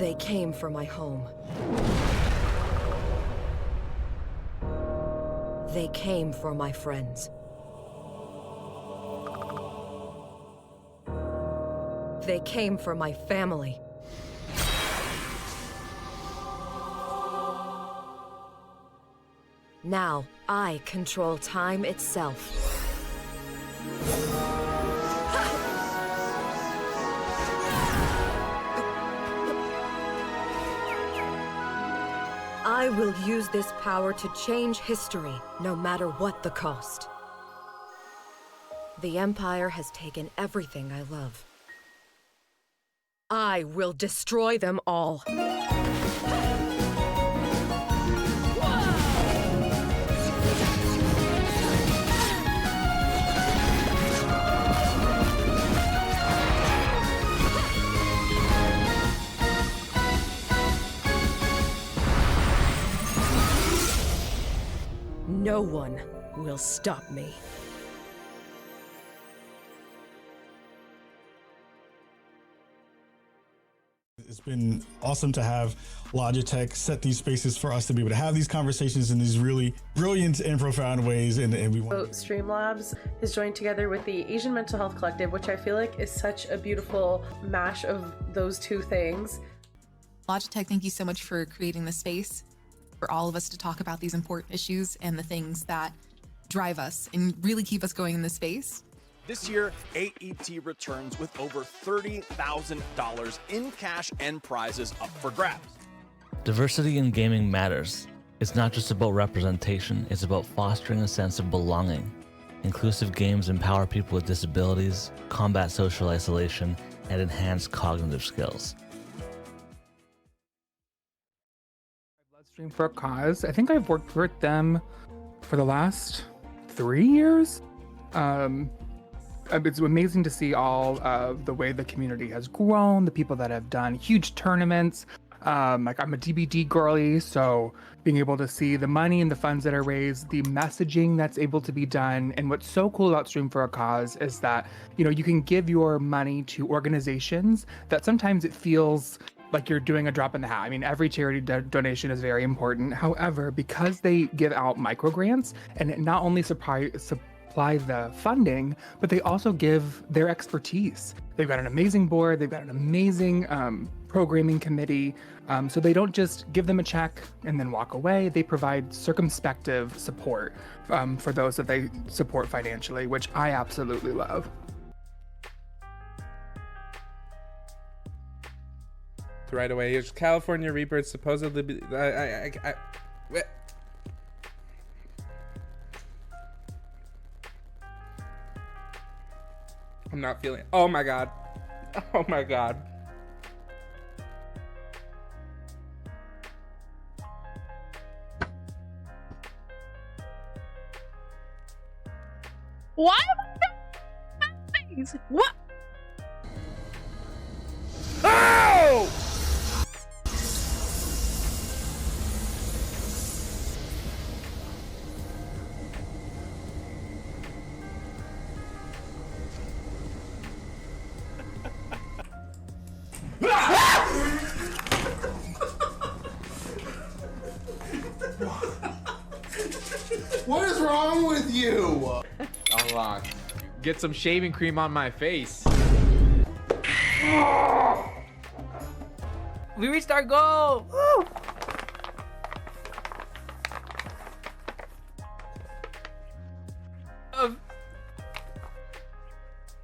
Speaker 7: They came for my home. They came for my friends. They came for my family. Now, I control time itself. I will use this power to change history, no matter what the cost. The Empire has taken everything I love. I will destroy them all. No one will stop me.
Speaker 9: It's been awesome to have Logitech set these spaces for us to be able to have these conversations in these really brilliant and profound ways, and we want.
Speaker 10: So Streamlabs is joined together with the Asian Mental Health Collective, which I feel like is such a beautiful mash of those two things.
Speaker 11: Logitech, thank you so much for creating the space for all of us to talk about these important issues and the things that drive us and really keep us going in this space.
Speaker 12: This year, AET returns with over $30,000 in cash and prizes up for grabs.
Speaker 13: Diversity in gaming matters. It's not just about representation, it's about fostering a sense of belonging. Inclusive games empower people with disabilities, combat social isolation, and enhance cognitive skills.
Speaker 14: Stream for a Cause. I think I've worked with them for the last 3 years. It's amazing to see all of the way the community has grown, the people that have done huge tournaments. Like I'm a DBD girly, so being able to see the money and the funds that are raised, the messaging that's able to be done. And what's so cool about Stream for a Cause is that, you know, you can give your money to organizations that sometimes it feels like you're doing a drop in the hat. I mean, every charity donation is very important. However, because they give out micro grants and it not only supply the funding, but they also give their expertise. They've got an amazing board, they've got an amazing programming committee. So they don't just give them a check and then walk away. They provide circumspective support for those that they support financially, which I absolutely love.
Speaker 21: Right away, here's California Reaper. It's supposedly I'm not feeling it. Oh my god. Oh my god.
Speaker 15: Why am I things? What?
Speaker 21: Oh!
Speaker 16: What is wrong with you?
Speaker 17: Unlocked. Get some shaving cream on my face. We reached our goal! Woo!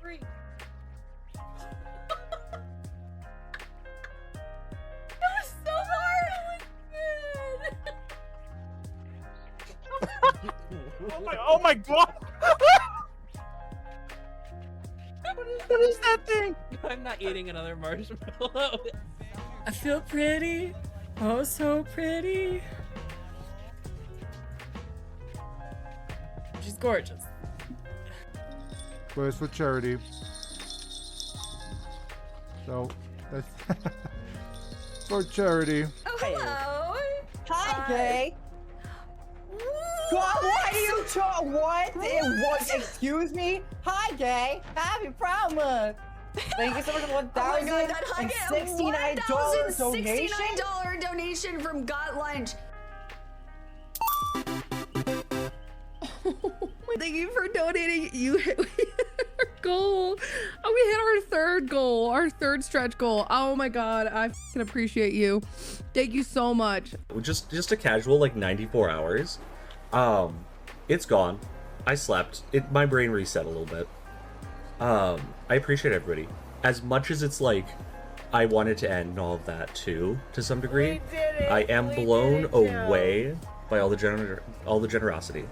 Speaker 15: Three. That was so hard!
Speaker 21: Oh my god!
Speaker 15: What is that thing?
Speaker 31: I'm not eating another marshmallow.
Speaker 15: I feel pretty. Oh, so pretty. She's gorgeous.
Speaker 27: Well, it's for charity. So, that's for charity.
Speaker 15: Oh, hello.
Speaker 32: Hi, Gay. God, why do you talk? What? It was, excuse me? Hi, Gay. Happy Proud Month. Thank you so much for $1,069 donation.
Speaker 1: $1,069 donation from Got Lunch.
Speaker 8: Thank you for donating. You hit our goal. Oh, we hit our third goal, our third stretch goal. Oh my god, I can appreciate you. Thank you so much.
Speaker 18: Just a casual like 94 hours. It's gone. I slept. My brain reset a little bit. I appreciate everybody. As much as it's like I wanted to end and all of that too, to some degree, I am blown away by all the generosity.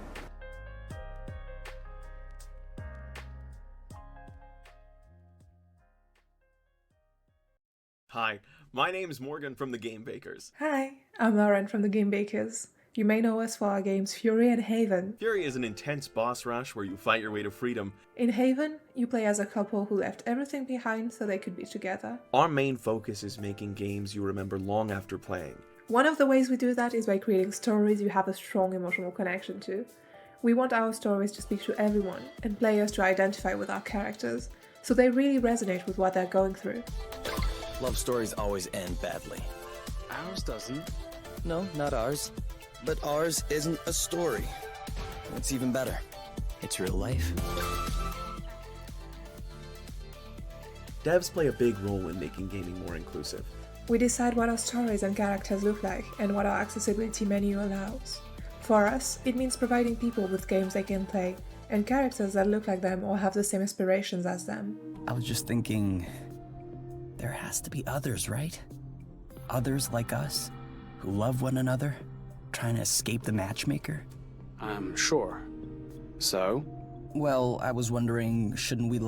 Speaker 19: Hi, my name is Morgan from the Game Bakers.
Speaker 10: Hi, I'm Lauren from the Game Bakers. You may know us for our games Fury and Haven.
Speaker 19: Fury is an intense boss rush where you fight your way to freedom.
Speaker 10: In Haven, you play as a couple who left everything behind so they could be together.
Speaker 19: Our main focus is making games you remember long after playing.
Speaker 10: One of the ways we do that is by creating stories you have a strong emotional connection to. We want our stories to speak to everyone and players to identify with our characters, so they really resonate with what they're going through.
Speaker 20: Love stories always end badly.
Speaker 22: Ours doesn't.
Speaker 20: No, not ours. But ours isn't a story. What's even better? It's real life.
Speaker 19: Devs play a big role in making gaming more inclusive.
Speaker 10: We decide what our stories and characters look like and what our accessibility menu allows. For us, it means providing people with games they can play and characters that look like them or have the same aspirations as them.
Speaker 20: I was just thinking, there has to be others, right? Others like us, who love one another, trying to escape the matchmaker?
Speaker 22: I'm sure. So?
Speaker 20: Well, I was wondering, shouldn't we,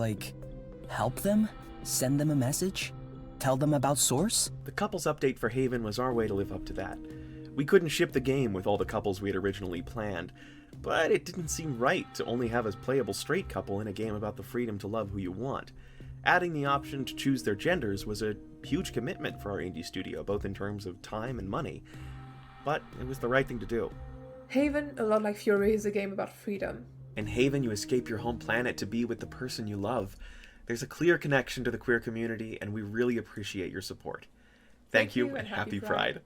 Speaker 20: help them? Send them a message? Tell them about Source?
Speaker 19: The couples update for Haven was our way to live up to that. We couldn't ship the game with all the couples we had originally planned, but it didn't seem right to only have a playable straight couple in a game about the freedom to love who you want. Adding the option to choose their genders was a huge commitment for our indie studio, both in terms of time and money. But it was the right thing to do.
Speaker 10: Haven, a lot like Fury, is a game about freedom.
Speaker 19: In Haven, you escape your home planet to be with the person you love. There's a clear connection to the queer community, and we really appreciate your support. Thank you, and happy Pride.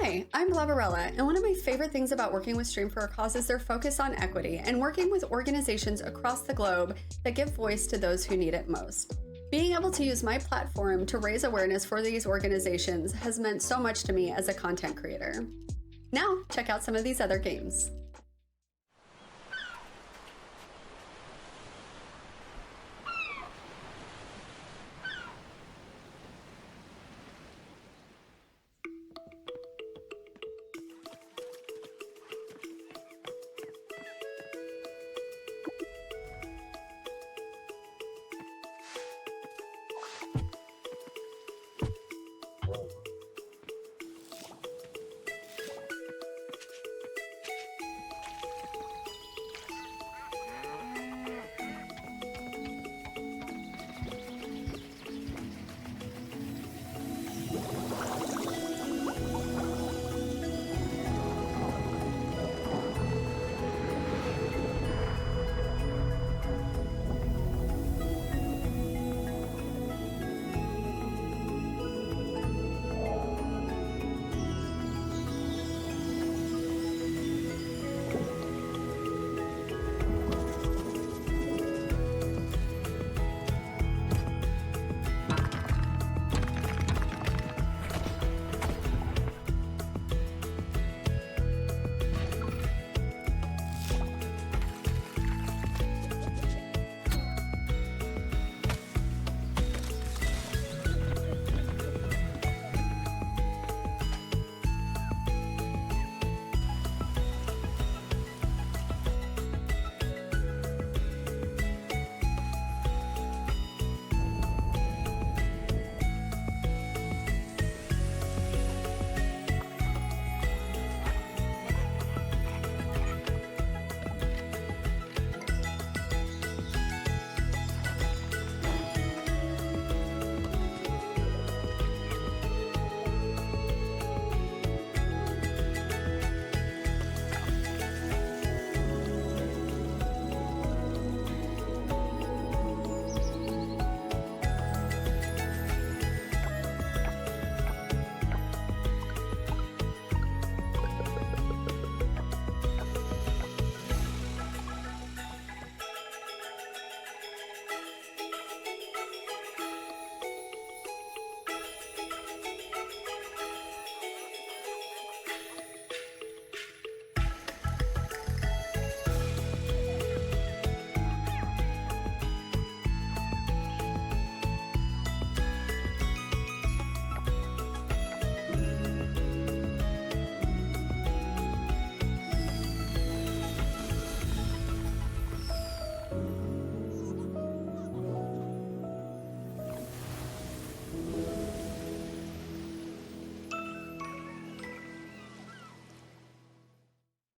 Speaker 1: Hi, I'm Glavarella, and one of my favorite things about working with Stream for a Cause is their focus on equity and working with organizations across the globe that give voice to those who need it most. Being able to use my platform to raise awareness for these organizations has meant so much to me as a content creator. Now, check out some of these other games.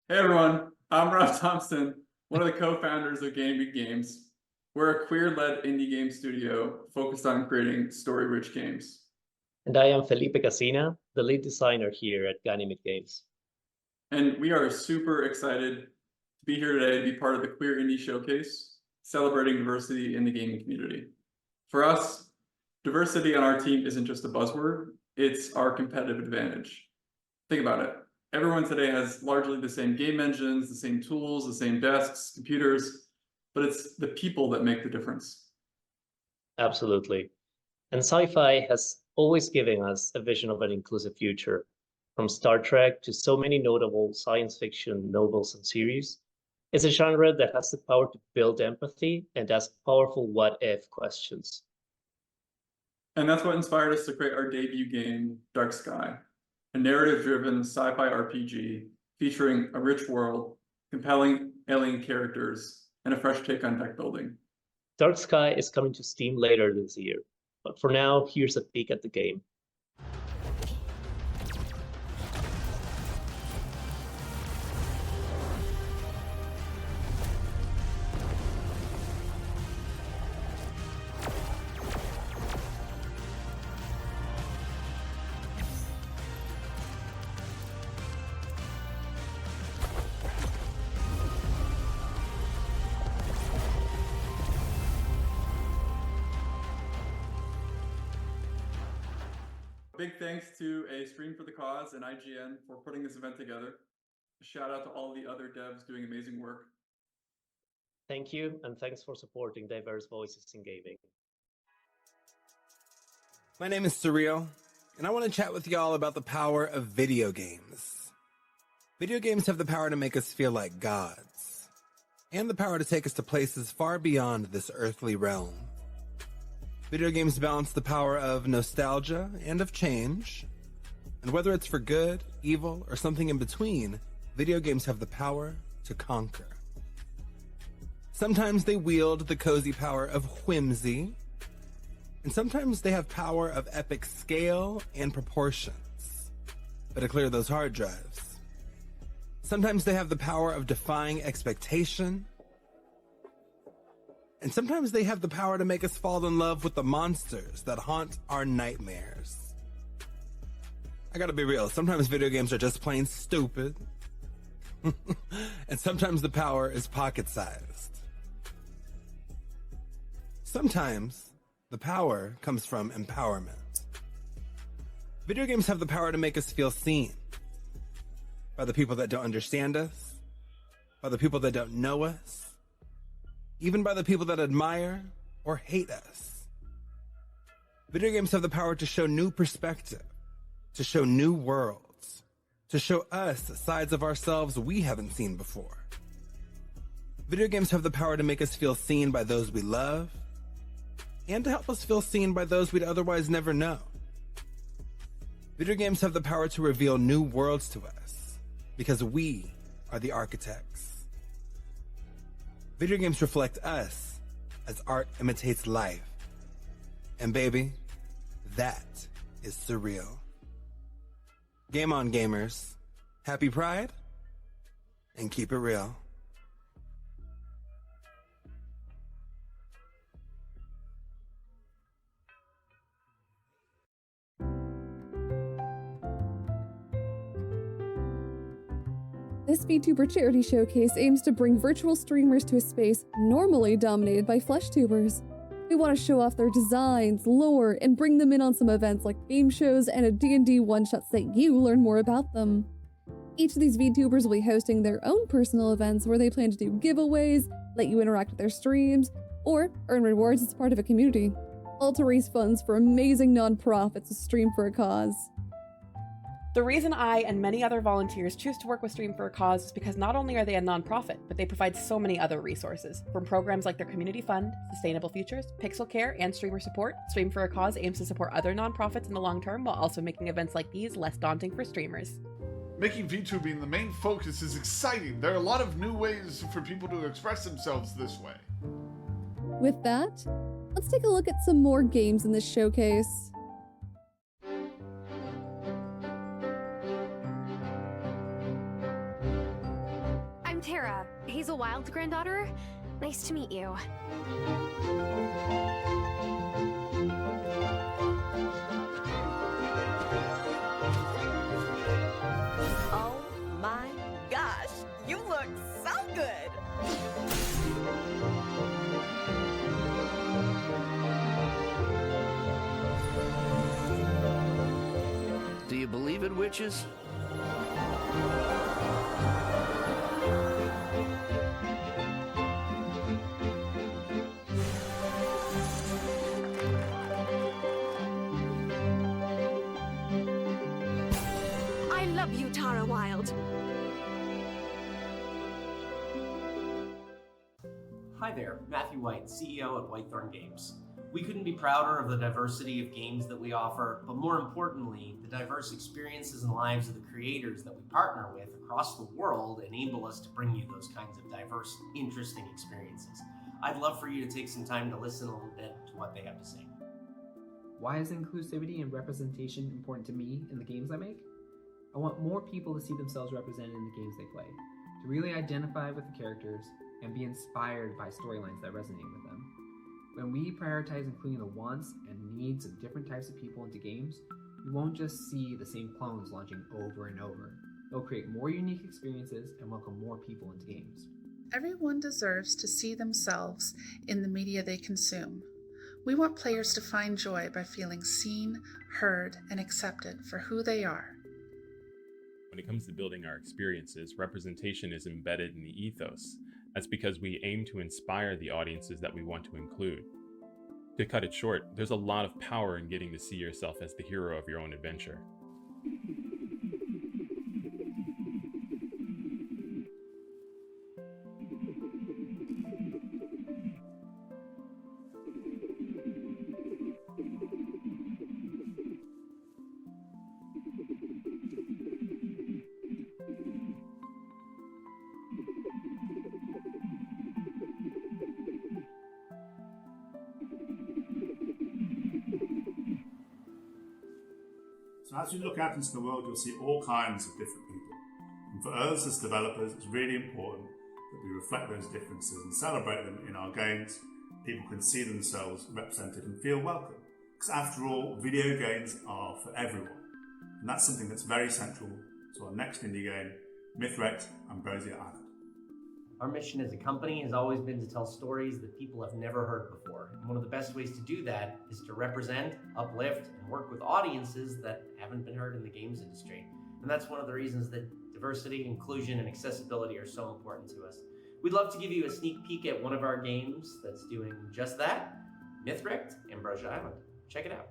Speaker 2: Hey everyone, I'm Rob Thompson, one of the co-founders of Game Beat Games. We're a queer-led indie game studio focused on creating story-rich games.
Speaker 3: And I am Felipe Casina, the lead designer here at Ganymede Games.
Speaker 2: And we are super excited to be here today to be part of the Queer Indie Showcase, celebrating diversity in the gaming community. For us, diversity on our team isn't just a buzzword, it's our competitive advantage. Think about it. Everyone today has largely the same game engines, the same tools, the same desks, computers, but it's the people that make the difference.
Speaker 3: Absolutely. And sci-fi has always given us a vision of an inclusive future. From Star Trek to so many notable science fiction novels and series, it's a genre that has the power to build empathy and ask powerful what-if questions.
Speaker 2: And that's what inspired us to create our debut game, Dark Sky, a narrative-driven sci-fi RPG featuring a rich world, compelling alien characters, and a fresh take on deck building.
Speaker 3: Dark Sky is coming to Steam later this year, but for now, here's a peek at the game.
Speaker 2: Big thanks to A Stream for the Cause and IGN for putting this event together. A shout out to all the other devs doing amazing work.
Speaker 3: Thank you, and thanks for supporting diverse voices in gaming.
Speaker 4: My name is Surreal, and I want to chat with y'all about the power of video games. Video games have the power to make us feel like gods, and the power to take us to places far beyond this earthly realm. Video games balance the power of nostalgia and of change, and whether it's for good, evil, or something in between, video games have the power to conquer. Sometimes they wield the cozy power of whimsy, and sometimes they have power of epic scale and proportions. Better clear those hard drives. Sometimes they have the power of defying expectation, and sometimes they have the power to make us fall in love with the monsters that haunt our nightmares. I gotta be real, sometimes video games are just plain stupid, and sometimes the power is pocket-sized. Sometimes the power comes from empowerment. Video games have the power to make us feel seen. By the people that don't understand us, by the people that don't know us, even by the people that admire or hate us. Video games have the power to show new perspective, to show new worlds, to show us sides of ourselves we haven't seen before. Video games have the power to make us feel seen by those we love, and to help us feel seen by those we'd otherwise never know. Video games have the power to reveal new worlds to us, because we are the architects. Video games reflect us as art imitates life. And baby, that is surreal. Game on, gamers. Happy Pride, and keep it real.
Speaker 5: This VTuber charity showcase aims to bring virtual streamers to a space normally dominated by FleshTubers. We want to show off their designs, lore, and bring them in on some events like game shows and a D&D one-shot so that you learn more about them. Each of these VTubers will be hosting their own personal events where they plan to do giveaways, let you interact with their streams, or earn rewards as part of a community, all to raise funds for amazing nonprofits to Stream for a Cause.
Speaker 6: The reason I and many other volunteers choose to work with Stream for a Cause is because not only are they a nonprofit, but they provide so many other resources. From programs like their Community Fund, Sustainable Futures, Pixel Care, and Streamer Support, Stream for a Cause aims to support other nonprofits in the long term while also making events like these less daunting for streamers.
Speaker 7: Making VTubing the main focus is exciting. There are a lot of new ways for people to express themselves this way.
Speaker 5: With that, let's take a look at some more games in this showcase.
Speaker 9: Tara, Hazel Wild's granddaughter. Nice to meet you.
Speaker 23: Oh my gosh, you look so good!
Speaker 24: Do you believe in witches?
Speaker 9: Tara Wild.
Speaker 25: Hi there, Matthew White, CEO at Whitethorn Games. We couldn't be prouder of the diversity of games that we offer, but more importantly, the diverse experiences and lives of the creators that we partner with across the world enable us to bring you those kinds of diverse, interesting experiences. I'd love for you to take some time to listen a little bit to what they have to say.
Speaker 26: Why is inclusivity and representation important to me in the games I make? I want more people to see themselves represented in the games they play, to really identify with the characters and be inspired by storylines that resonate with them. When we prioritize including the wants and needs of different types of people into games, you won't just see the same clones launching over and over. It'll create more unique experiences and welcome more people into games.
Speaker 28: Everyone deserves to see themselves in the media they consume. We want players to find joy by feeling seen, heard, and accepted for who they are.
Speaker 29: When it comes to building our experiences, representation is embedded in the ethos. That's because we aim to inspire the audiences that we want to include. To cut it short, there's a lot of power in getting to see yourself as the hero of your own adventure.
Speaker 11: So as you look out into the world, you'll see all kinds of different people. And for us as developers, it's really important that we reflect those differences and celebrate them in our games. People can see themselves represented and feel welcome. Because after all, video games are for everyone. And that's something that's very central to our next indie game, Mythwrecked Ambrosia Island.
Speaker 25: Our mission as a company has always been to tell stories that people have never heard before. And one of the best ways to do that is to represent, uplift, and work with audiences that haven't been heard in the games industry. And that's one of the reasons that diversity, inclusion, and accessibility are so important to us. We'd love to give you a sneak peek at one of our games that's doing just that, Mythwrecked Ambrosia Island. Check it out.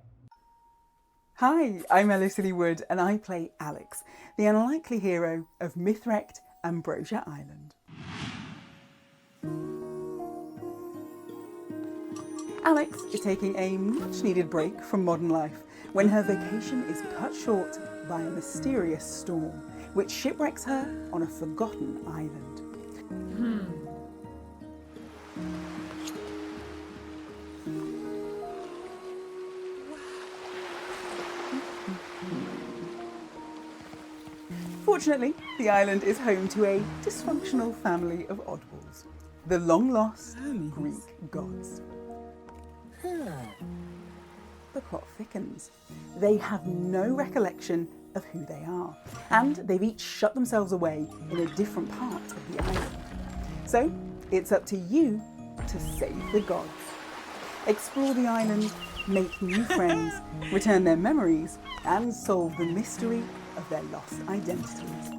Speaker 12: Hi, I'm Ellie Wood and I play Alex, the unlikely hero of Mythwrecked Ambrosia Island. Alex is taking a much-needed break from modern life when her vacation is cut short by a mysterious storm, which shipwrecks her on a forgotten island. Fortunately, the island is home to a dysfunctional family of oddballs, the long-lost Greek gods. The plot thickens. They have no recollection of who they are, and they've each shut themselves away in a different part of the island. So, it's up to you to save the gods. Explore the island, make new friends, return their memories, and solve the mystery of their lost identities.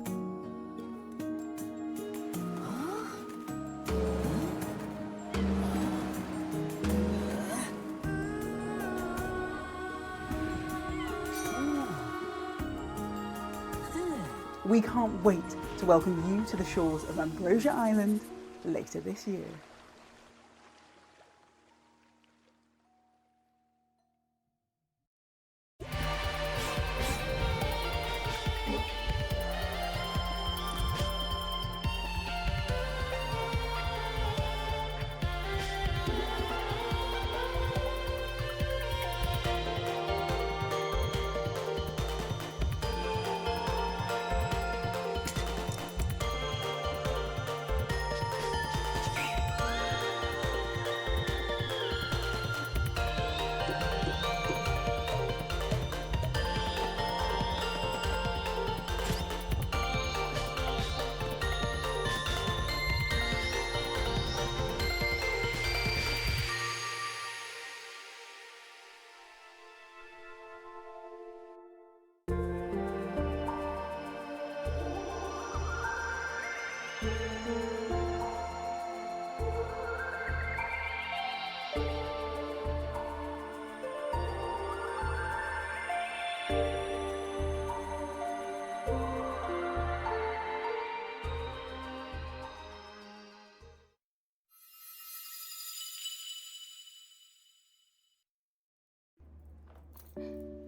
Speaker 12: We can't wait to welcome you to the shores of Ambrosia Island later this year.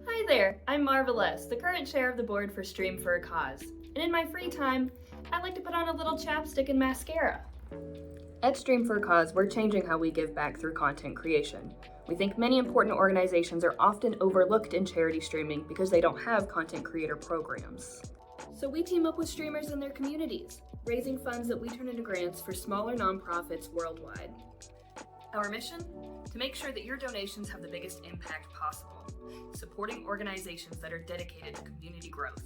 Speaker 13: Hi there, I'm Marvelous, the current chair of the board for Stream for a Cause. And in my free time, I like to put on a little chapstick and mascara. At Stream for a Cause, we're changing how we give back through content creation. We think many important organizations are often overlooked in charity streaming because they don't have content creator programs. So we team up with streamers in their communities, raising funds that we turn into grants for smaller nonprofits worldwide. Our mission? To make sure that your donations have the biggest impact possible, supporting organizations that are dedicated to community growth.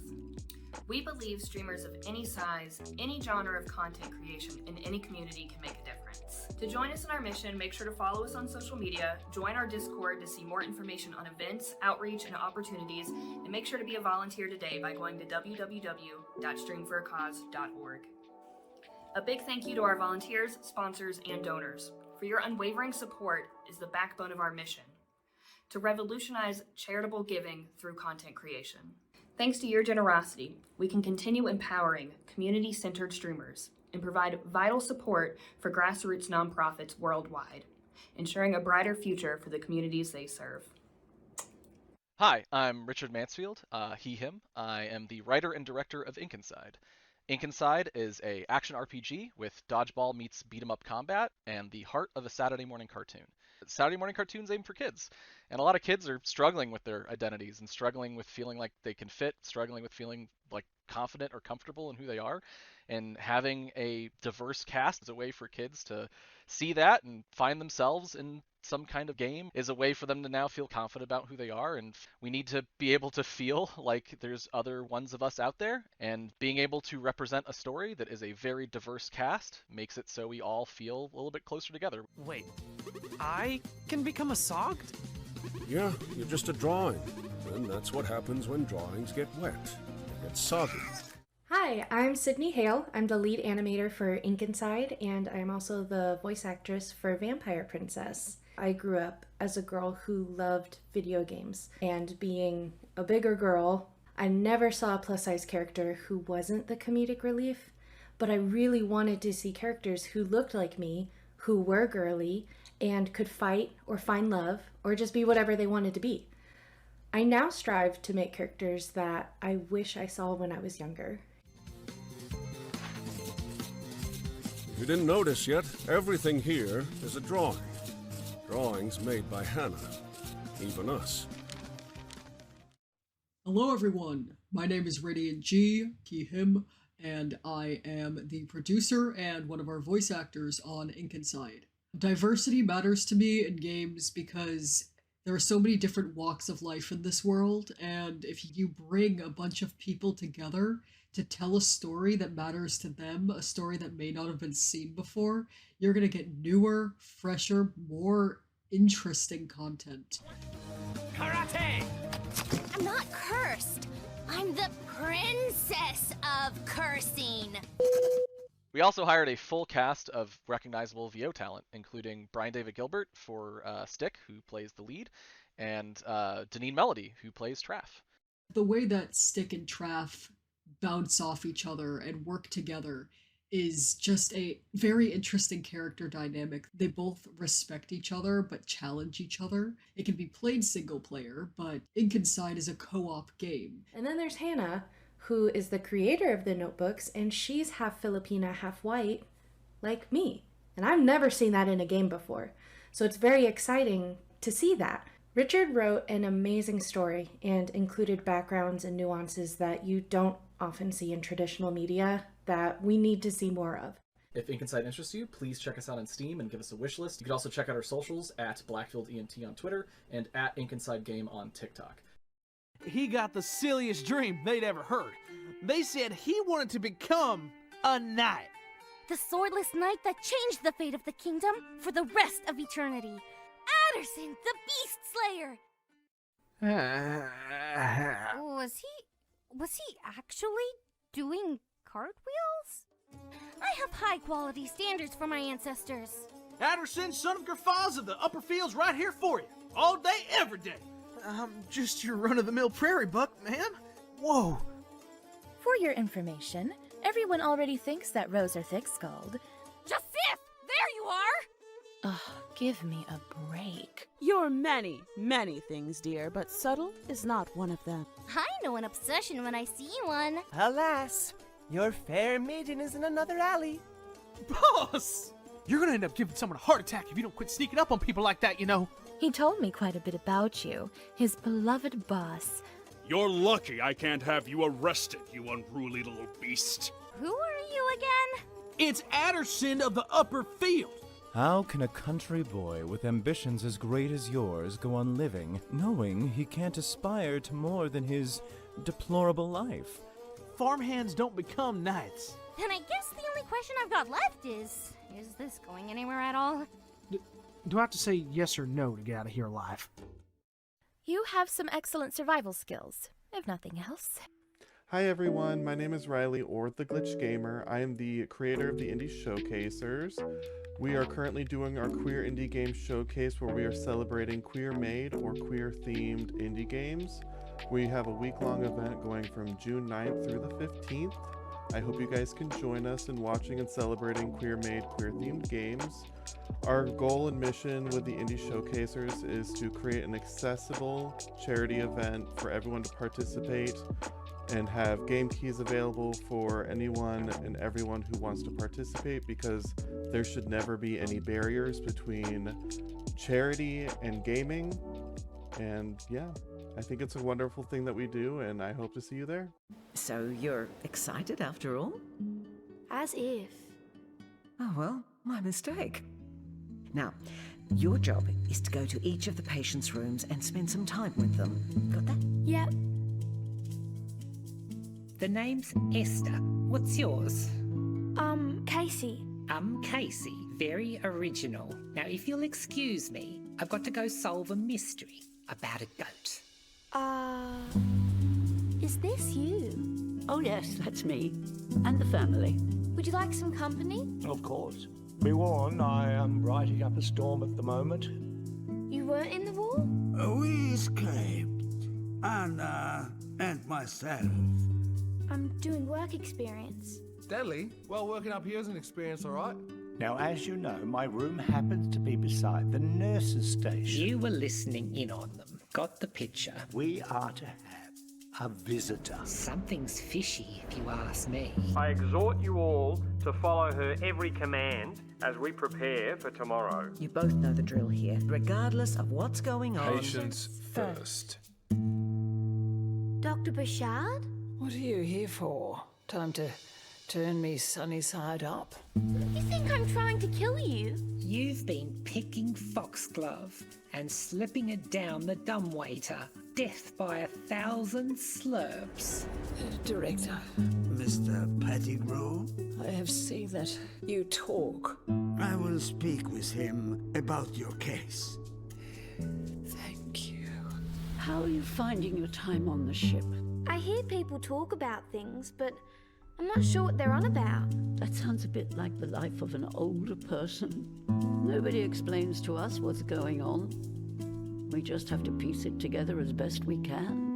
Speaker 13: We believe streamers of any size, any genre of content creation in any community can make a difference. To join us in our mission, make sure to follow us on social media, join our Discord to see more information on events, outreach, and opportunities, and make sure to be a volunteer today by going to www.streamforacause.org. A big thank you to our volunteers, sponsors, and donors. For your unwavering support is the backbone of our mission, to revolutionize charitable giving through content creation. Thanks to your generosity, we can continue empowering community-centered streamers and provide vital support for grassroots nonprofits worldwide, ensuring a brighter future for the communities they serve.
Speaker 14: Hi, I'm Richard Mansfield, he, him. I am the writer and director of Ink Inside. Ink Inside is a action RPG with dodgeball meets beat 'em up combat and the heart of a Saturday morning cartoon. Saturday morning cartoons aimed for kids. And a lot of kids are struggling with their identities and struggling with feeling like they can fit, struggling with feeling like confident or comfortable in who they are. And having a diverse cast is a way for kids to see that and find themselves in some kind of game, is a way for them to now feel confident about who they are. And we need to be able to feel like there's other ones of us out there, and being able to represent a story that is a very diverse cast makes it so we all feel a little bit closer together.
Speaker 8: Wait, I can become a Sogged?
Speaker 15: Yeah, you're just a drawing. And that's what happens when drawings get wet. They get soggy.
Speaker 16: Hi, I'm Sydney Hale. I'm the lead animator for Ink Inside, and I'm also the voice actress for Vampire Princess. I grew up as a girl who loved video games, and being a bigger girl, I never saw a plus-size character who wasn't the comedic relief, but I really wanted to see characters who looked like me, who were girly, and could fight or find love or just be whatever they wanted to be. I now strive to make characters that I wish I saw when I was younger.
Speaker 15: You didn't notice yet, everything here is a drawing. Drawings made by Hannah. Even us.
Speaker 17: Hello everyone, my name is Radiant G, he, him, and I am the producer and one of our voice actors on Ink Inside. Diversity matters to me in games because there are so many different walks of life in this world, and if you bring a bunch of people together to tell a story that matters to them, a story that may not have been seen before, you're gonna get newer, fresher, more interesting content.
Speaker 18: Karate! I'm not cursed. I'm the princess of cursing.
Speaker 14: We also hired a full cast of recognizable VO talent, including Brian David Gilbert for Stick, who plays the lead, and Deneen Melody, who plays Traff.
Speaker 17: The way that Stick and Traff bounce off each other and work together is just a very interesting character dynamic. They both respect each other but challenge each other. It can be played single player, but Ink Inside is a co-op game.
Speaker 16: And then there's Hannah, who is the creator of the notebooks, and she's half Filipina, half white, like me. And I've never seen that in a game before. So it's very exciting to see that. Richard wrote an amazing story and included backgrounds and nuances that you don't often see in traditional media that we need to see more of.
Speaker 20: If Ink Inside interests you, please check us out on Steam and give us a wish list. You can also check out our socials at BlackfieldENT on Twitter and at Ink Inside Game on TikTok.
Speaker 21: He got the silliest dream they'd ever heard. They said he wanted to become a knight.
Speaker 9: The swordless knight that changed the fate of the kingdom for the rest of eternity. Adderson, the Beast Slayer! Was he actually doing cartwheels? I have high quality standards for my ancestors.
Speaker 21: Adderson, son of Gerfaza, the upper fields right here for you. All day, every day. I'm just your run-of-the-mill prairie buck, man. Whoa.
Speaker 22: For your information, everyone already thinks that Rose are thick-skulled.
Speaker 9: Jafif! There you are!
Speaker 22: Ugh, give me a break.
Speaker 27: You're many, many things, dear, but subtle is not one of them.
Speaker 9: I know an obsession when I see one.
Speaker 30: Alas, your fair maiden is in another alley.
Speaker 21: Boss! You're gonna end up giving someone a heart attack if you don't quit sneaking up on people like that, you know.
Speaker 22: He told me quite a bit about you, his beloved boss.
Speaker 31: You're lucky I can't have you arrested, you unruly little beast.
Speaker 9: Who are you again?
Speaker 21: It's Adderson of the upper field.
Speaker 32: How can a country boy with ambitions as great as yours go on living, knowing he can't aspire to more than his deplorable life?
Speaker 21: Farmhands don't become knights.
Speaker 9: And I guess the only question I've got left is this going anywhere at all?
Speaker 21: Do I have to say yes or no to get out of here alive?
Speaker 22: You have some excellent survival skills, if nothing else.
Speaker 33: Hi everyone, my name is Riley, or The Glitch Gamer. I am the creator of the Indie Showcasers. We are currently doing our Queer Indie Game Showcase where we are celebrating queer-made or queer-themed indie games. We have a week-long event going from June 9th through the 15th. I hope you guys can join us in watching and celebrating queer-made, queer-themed games. Our goal and mission with the Indie Showcasers is to create an accessible charity event for everyone to participate and have game keys available for anyone and everyone who wants to participate, because there should never be any barriers between charity and gaming. And yeah, I think it's a wonderful thing that we do, and I hope to see you there.
Speaker 1: So you're excited after all?
Speaker 9: As if.
Speaker 1: Oh well, my mistake. Now, your job is to go to each of the patients' rooms and spend some time with them. Got that?
Speaker 9: Yep.
Speaker 2: The name's Esther. What's yours?
Speaker 9: Casey.
Speaker 2: Casey. Very original. Now, if you'll excuse me, I've got to go solve a mystery about a goat.
Speaker 9: Is this you?
Speaker 3: Oh yes, that's me. And the family.
Speaker 9: Would you like some company?
Speaker 4: Of course. Be warned, I am riding up a storm at the moment.
Speaker 9: You weren't in the war?
Speaker 5: We escaped. Anna and myself.
Speaker 9: I'm doing work experience.
Speaker 6: Deadly? Well, working up here is an experience, all right?
Speaker 4: Now, as you know, my room happens to be beside the nurse's station.
Speaker 2: You were listening in on them. Got the picture.
Speaker 4: We are to have a visitor.
Speaker 2: Something's fishy, if you ask me.
Speaker 7: I exhort you all to follow her every command as we prepare for tomorrow.
Speaker 1: You both know the drill here. Regardless of what's going on...
Speaker 6: Patience first.
Speaker 9: Dr. Bashard?
Speaker 10: What are you here for? Time to turn me sunny side up?
Speaker 9: You think I'm trying to kill you?
Speaker 2: You've been picking foxglove and slipping it down the dumbwaiter. Death by 1,000 slurps.
Speaker 10: Director.
Speaker 5: Mr. Pettigrew?
Speaker 10: I have seen that you talk.
Speaker 5: I will speak with him about your case.
Speaker 10: Thank you.
Speaker 3: How are you finding your time on the ship?
Speaker 9: I hear people talk about things, but I'm not sure what they're on about.
Speaker 3: That sounds a bit like the life of an older person. Nobody explains to us what's going on. We just have to piece it together as best we can.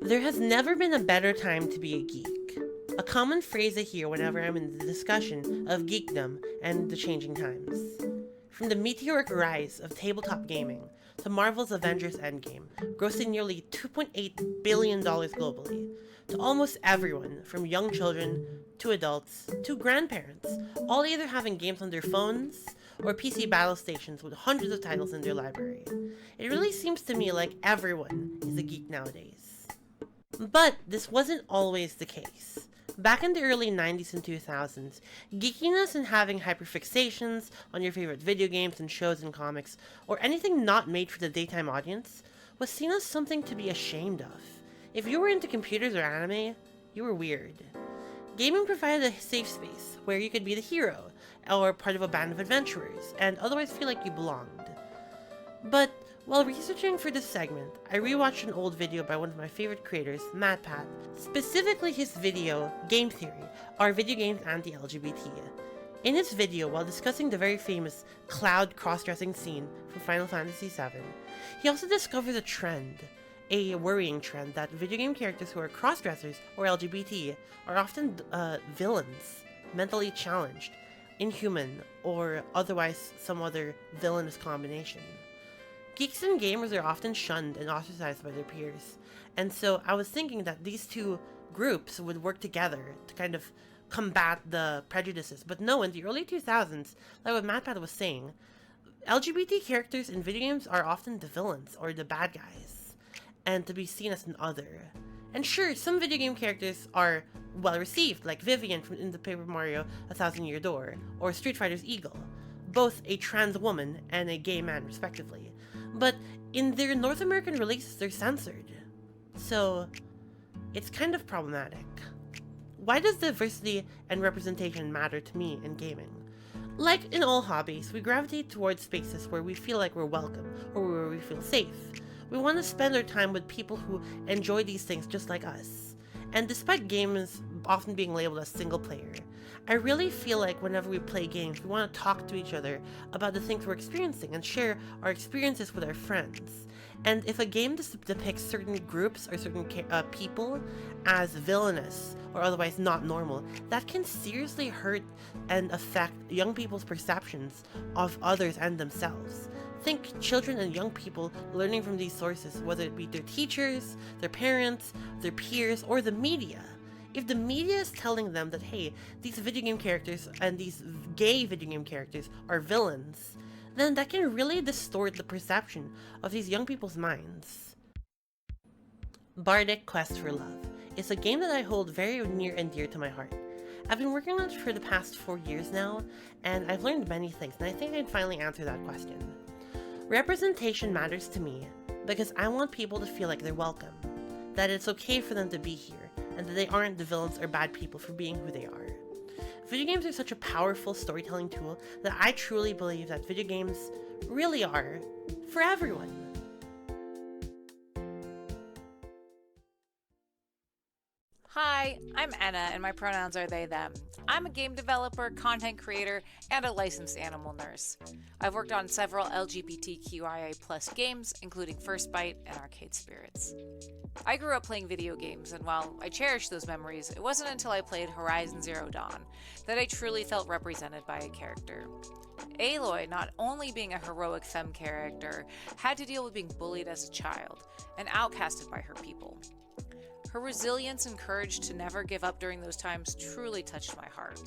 Speaker 19: There has never been a better time to be a geek. A common phrase I hear whenever I'm in the discussion of geekdom and the changing times. From the meteoric rise of tabletop gaming to Marvel's Avengers Endgame, grossing nearly $2.8 billion globally, to almost everyone, from young children to adults to grandparents, all either having games on their phones or PC battle stations with hundreds of titles in their library. It really seems to me like everyone is a geek nowadays. But this wasn't always the case. Back in the early 90s and 2000s, geekiness and having hyperfixations on your favorite video games and shows and comics, or anything not made for the daytime audience, was seen as something to be ashamed of. If you were into computers or anime, you were weird. Gaming provided a safe space where you could be the hero, or part of a band of adventurers, and otherwise feel like you belonged. But while researching for this segment, I rewatched an old video by one of my favorite creators, MatPat, specifically his video, Game Theory, Are Video Games Anti-LGBT? In his video, while discussing the very famous Cloud cross-dressing scene from Final Fantasy VII, he also discovers a trend, a worrying trend, that video game characters who are cross-dressers or LGBT are often villains, mentally challenged, inhuman, or otherwise some other villainous combination. Geeks and gamers are often shunned and ostracized by their peers, and so I was thinking that these two groups would work together to kind of combat the prejudices. But no, in the early 2000s, like what MatPat was saying, LGBT characters in video games are often the villains or the bad guys, and to be seen as an other. And sure, some video game characters are well received, like Vivian in the Paper Mario A Thousand Year Door, or Street Fighter's Eagle, both a trans woman and a gay man respectively. But in their North American releases, they're censored. So it's kind of problematic. Why does diversity and representation matter to me in gaming? Like in all hobbies, we gravitate towards spaces where we feel like we're welcome, or where we feel safe. We want to spend our time with people who enjoy these things just like us. And despite games often being labeled as single player, I really feel like whenever we play games, we want to talk to each other about the things we're experiencing and share our experiences with our friends. And if a game depicts certain groups or certain people as villainous or otherwise not normal, that can seriously hurt and affect young people's perceptions of others and themselves. Think children and young people learning from these sources, whether it be their teachers, their parents, their peers, or the media. If the media is telling them that, hey, these video game characters and these gay video game characters are villains, then that can really distort the perception of these young people's minds. Bardic Quest for Love is a game that I hold very near and dear to my heart. I've been working on it for the past 4 years now, and I've learned many things, and I think I can finally answer that question. Representation matters to me because I want people to feel like they're welcome, that it's okay for them to be here, and that they aren't the villains or bad people for being who they are. Video games are such a powerful storytelling tool that I truly believe that video games really are for everyone.
Speaker 8: Hi, I'm Anna, and my pronouns are they, them. I'm a game developer, content creator, and a licensed animal nurse. I've worked on several LGBTQIA+ games, including First Bite and Arcade Spirits. I grew up playing video games, and while I cherish those memories, it wasn't until I played Horizon Zero Dawn that I truly felt represented by a character. Aloy, not only being a heroic femme character, had to deal with being bullied as a child and outcasted by her people. Her resilience and courage to never give up during those times truly touched my heart.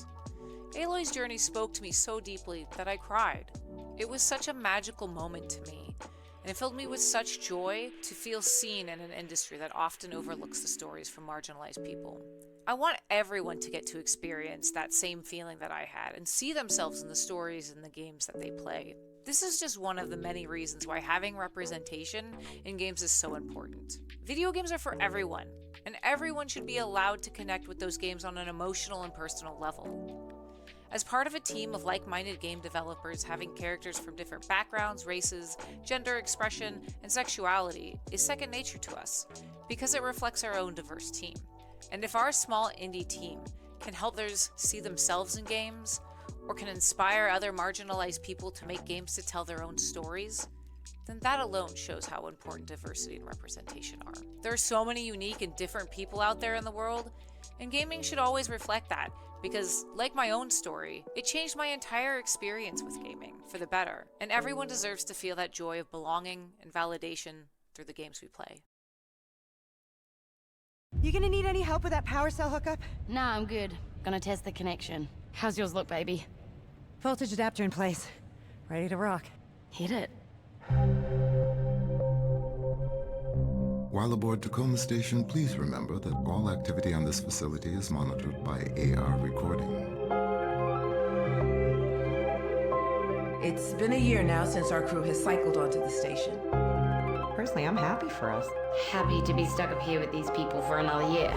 Speaker 8: Aloy's journey spoke to me so deeply that I cried. It was such a magical moment to me, and it filled me with such joy to feel seen in an industry that often overlooks the stories from marginalized people. I want everyone to get to experience that same feeling that I had and see themselves in the stories and the games that they play. This is just one of the many reasons why having representation in games is so important. Video games are for everyone, and everyone should be allowed to connect with those games on an emotional and personal level. As part of a team of like-minded game developers, having characters from different backgrounds, races, gender expression, and sexuality is second nature to us, because it reflects our own diverse team. And if our small indie team can help others see themselves in games, or can inspire other marginalized people to make games to tell their own stories, then that alone shows how important diversity and representation are. There are so many unique and different people out there in the world, and gaming should always reflect that, because, like my own story, it changed my entire experience with gaming for the better, and everyone deserves to feel that joy of belonging and validation through the games we play.
Speaker 11: You gonna need any help with that power cell hookup?
Speaker 12: Nah, I'm good. Gonna test the connection. How's yours look, baby?
Speaker 11: Voltage adapter in place. Ready to rock.
Speaker 12: Hit it.
Speaker 13: While aboard Tacoma Station, please remember that all activity on this facility is monitored by AR recording.
Speaker 14: It's been a year now since our crew has cycled onto the station.
Speaker 15: Personally, I'm happy for us.
Speaker 12: Happy to be stuck up here with these people for another year.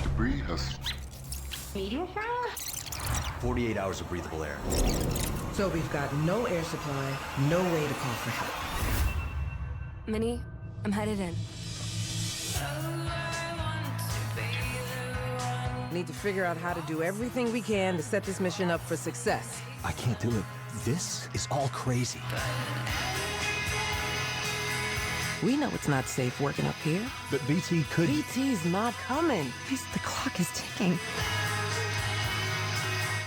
Speaker 13: Debris has...
Speaker 12: Medium fire?
Speaker 18: 48 hours of breathable air.
Speaker 14: So we've got no air supply, no way to call for help.
Speaker 11: Minnie, I'm headed in.
Speaker 15: Need to figure out how to do everything we can to set this mission up for success.
Speaker 18: I can't do it. This is all crazy.
Speaker 15: We know it's not safe working up here.
Speaker 18: But BT could...
Speaker 15: BT's not coming.
Speaker 11: The clock is ticking.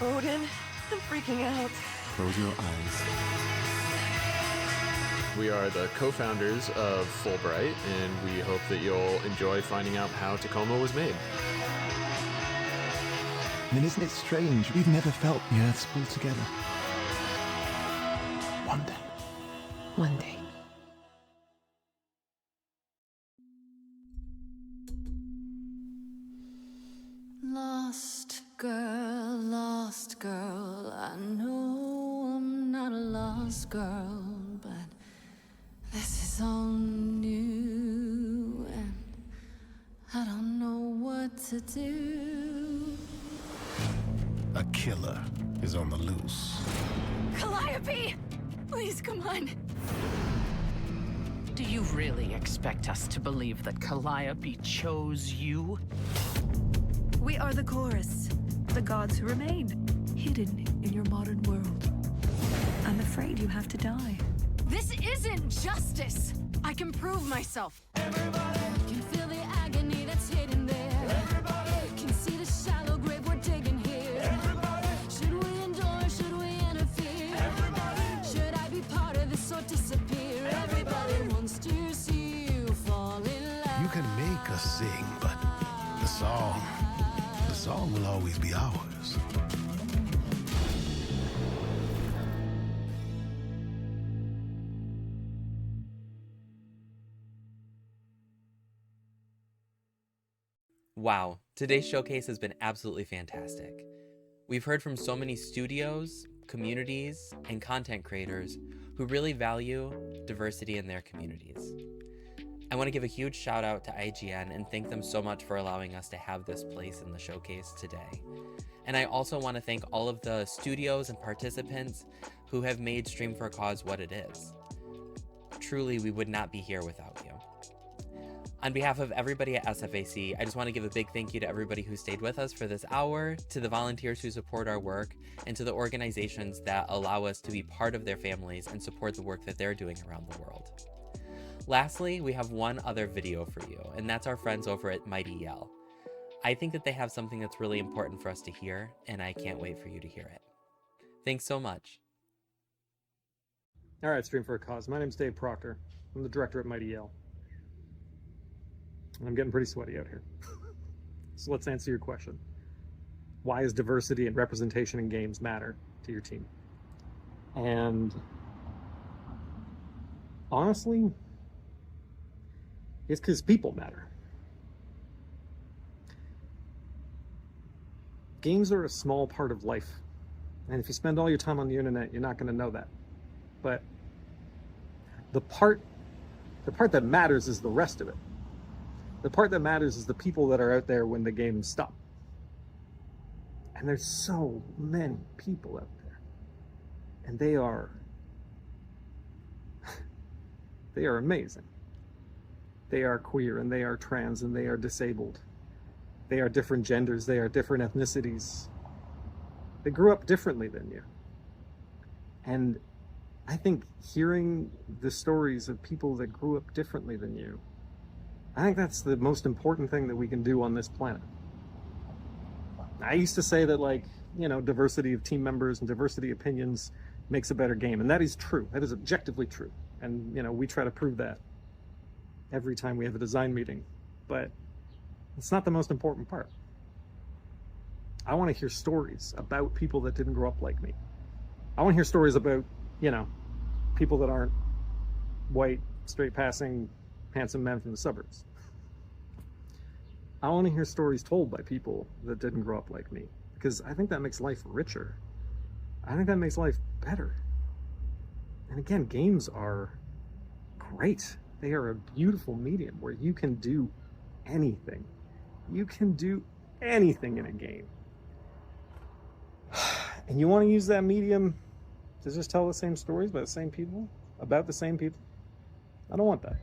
Speaker 15: Odin, I'm freaking out.
Speaker 13: Close your eyes.
Speaker 16: We are the co-founders of Fulbright, and we hope that you'll enjoy finding out how Tacoma was made.
Speaker 18: I mean, isn't it strange? We've never felt the Earth's pull together. One day.
Speaker 14: One day.
Speaker 17: Lost girl, I know I'm not a lost girl, but this is all new, and I don't know what to do.
Speaker 18: A killer is on the loose.
Speaker 17: Calliope! Please, come on.
Speaker 20: Do you really expect us to believe that Calliope chose you?
Speaker 23: We are the chorus, the gods who remain, hidden in your modern world. I'm afraid you have to die.
Speaker 17: This isn't justice! I can prove myself. Everybody can feel the agony that's hidden there. Everybody can see the shallow grave we're digging here. Everybody, should we endure? Should we interfere? Everybody, should I be part of this or disappear? Everybody wants to see you fall in love.
Speaker 18: You can make us sing, but the song will always be ours.
Speaker 24: Wow, today's showcase has been absolutely fantastic. We've heard from so many studios, communities, and content creators who really value diversity in their communities. I want to give a huge shout out to IGN and thank them so much for allowing us to have this place in the showcase today. And I also want to thank all of the studios and participants who have made Stream for a Cause what it is. Truly, we would not be here without you. On behalf of everybody at SFAC, I just want to give a big thank you to everybody who stayed with us for this hour, to the volunteers who support our work, and to the organizations that allow us to be part of their families and support the work that they're doing around the world. Lastly, we have one other video for you, and that's our friends over at Mighty Yell. I think that they have something that's really important for us to hear, and I can't wait for you to hear it. Thanks so much.
Speaker 25: All right, Stream for a Cause. My name's Dave Proctor. I'm the director at Mighty Yell. And I'm getting pretty sweaty out here. So let's answer your question. Why does diversity and representation in games matter to your team? And honestly, it's because people matter. Games are a small part of life. And if you spend all your time on the internet, you're not going to know that. But the part that matters is the rest of it. The part that matters is the people that are out there when the games stop. And there's so many people out there. And they are amazing. They are queer, and they are trans, and they are disabled. They are different genders, they are different ethnicities. They grew up differently than you. And I think hearing the stories of people that grew up differently than you, I think that's the most important thing that we can do on this planet. I used to say that, like, you know, diversity of team members and diversity of opinions makes a better game. And that is true. That is objectively true. And, you know, we try to prove that every time we have a design meeting. But it's not the most important part. I want to hear stories about people that didn't grow up like me. I want to hear stories about, you know, people that aren't white, straight passing, handsome men from the suburbs. I want to hear stories told by people that didn't grow up like me, because I think that makes life richer. I think that makes life better. And again, games are great. They are a beautiful medium where you can do anything. You can do anything in a game. And you want to use that medium to just tell the same stories by the same people, about the same people? I don't want that.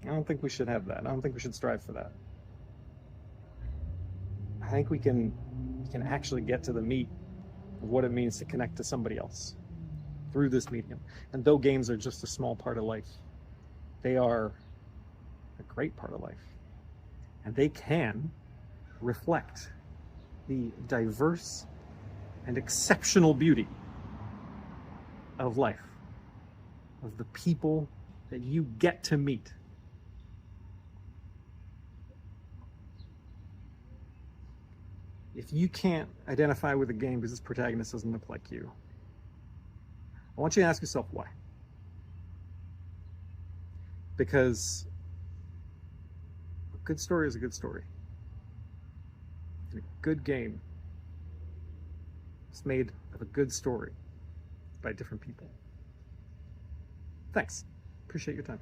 Speaker 25: I don't think we should have that. I don't think we should strive for that. I think we can actually get to the meat of what it means to connect to somebody else through this medium. And though games are just a small part of life, they are a great part of life. And they can reflect the diverse and exceptional beauty of life. of the people that you get to meet. If you can't identify with the game because its protagonist doesn't look like you, I want you to ask yourself why. Because a good story is a good story. And a good game is made of a good story by different people. Thanks. Appreciate your time.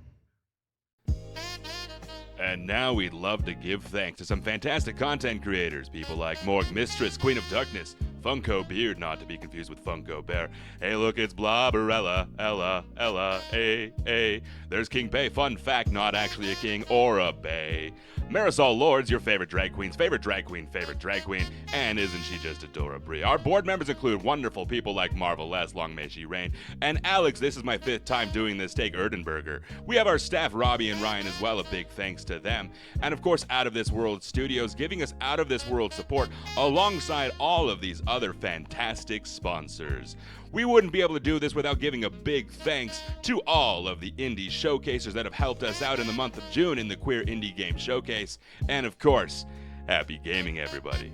Speaker 1: And now we'd love to give thanks to some fantastic content creators, people like Morg Mistress, Queen of Darkness, Funko Beard, not to be confused with Funko Bear. Hey, look, it's Blobberella, Ella, A. There's King Bay, fun fact, not actually a king or a bay. Marisol Lords, your favorite drag queen's favorite drag queen, and isn't she just adorable? Our board members include wonderful people like Marvel Les, long may she reign, and Alex, this is my 5th time doing this, take Erdenberger. We have our staff, Robbie and Ryan as well, a big thanks to them. And of course, Out of This World Studios, giving us Out of This World support alongside all of these other fantastic sponsors. We wouldn't be able to do this without giving a big thanks to all of the indie showcasers that have helped us out in the month of June in the Queer Indie Game Showcase. And of course, happy gaming, everybody.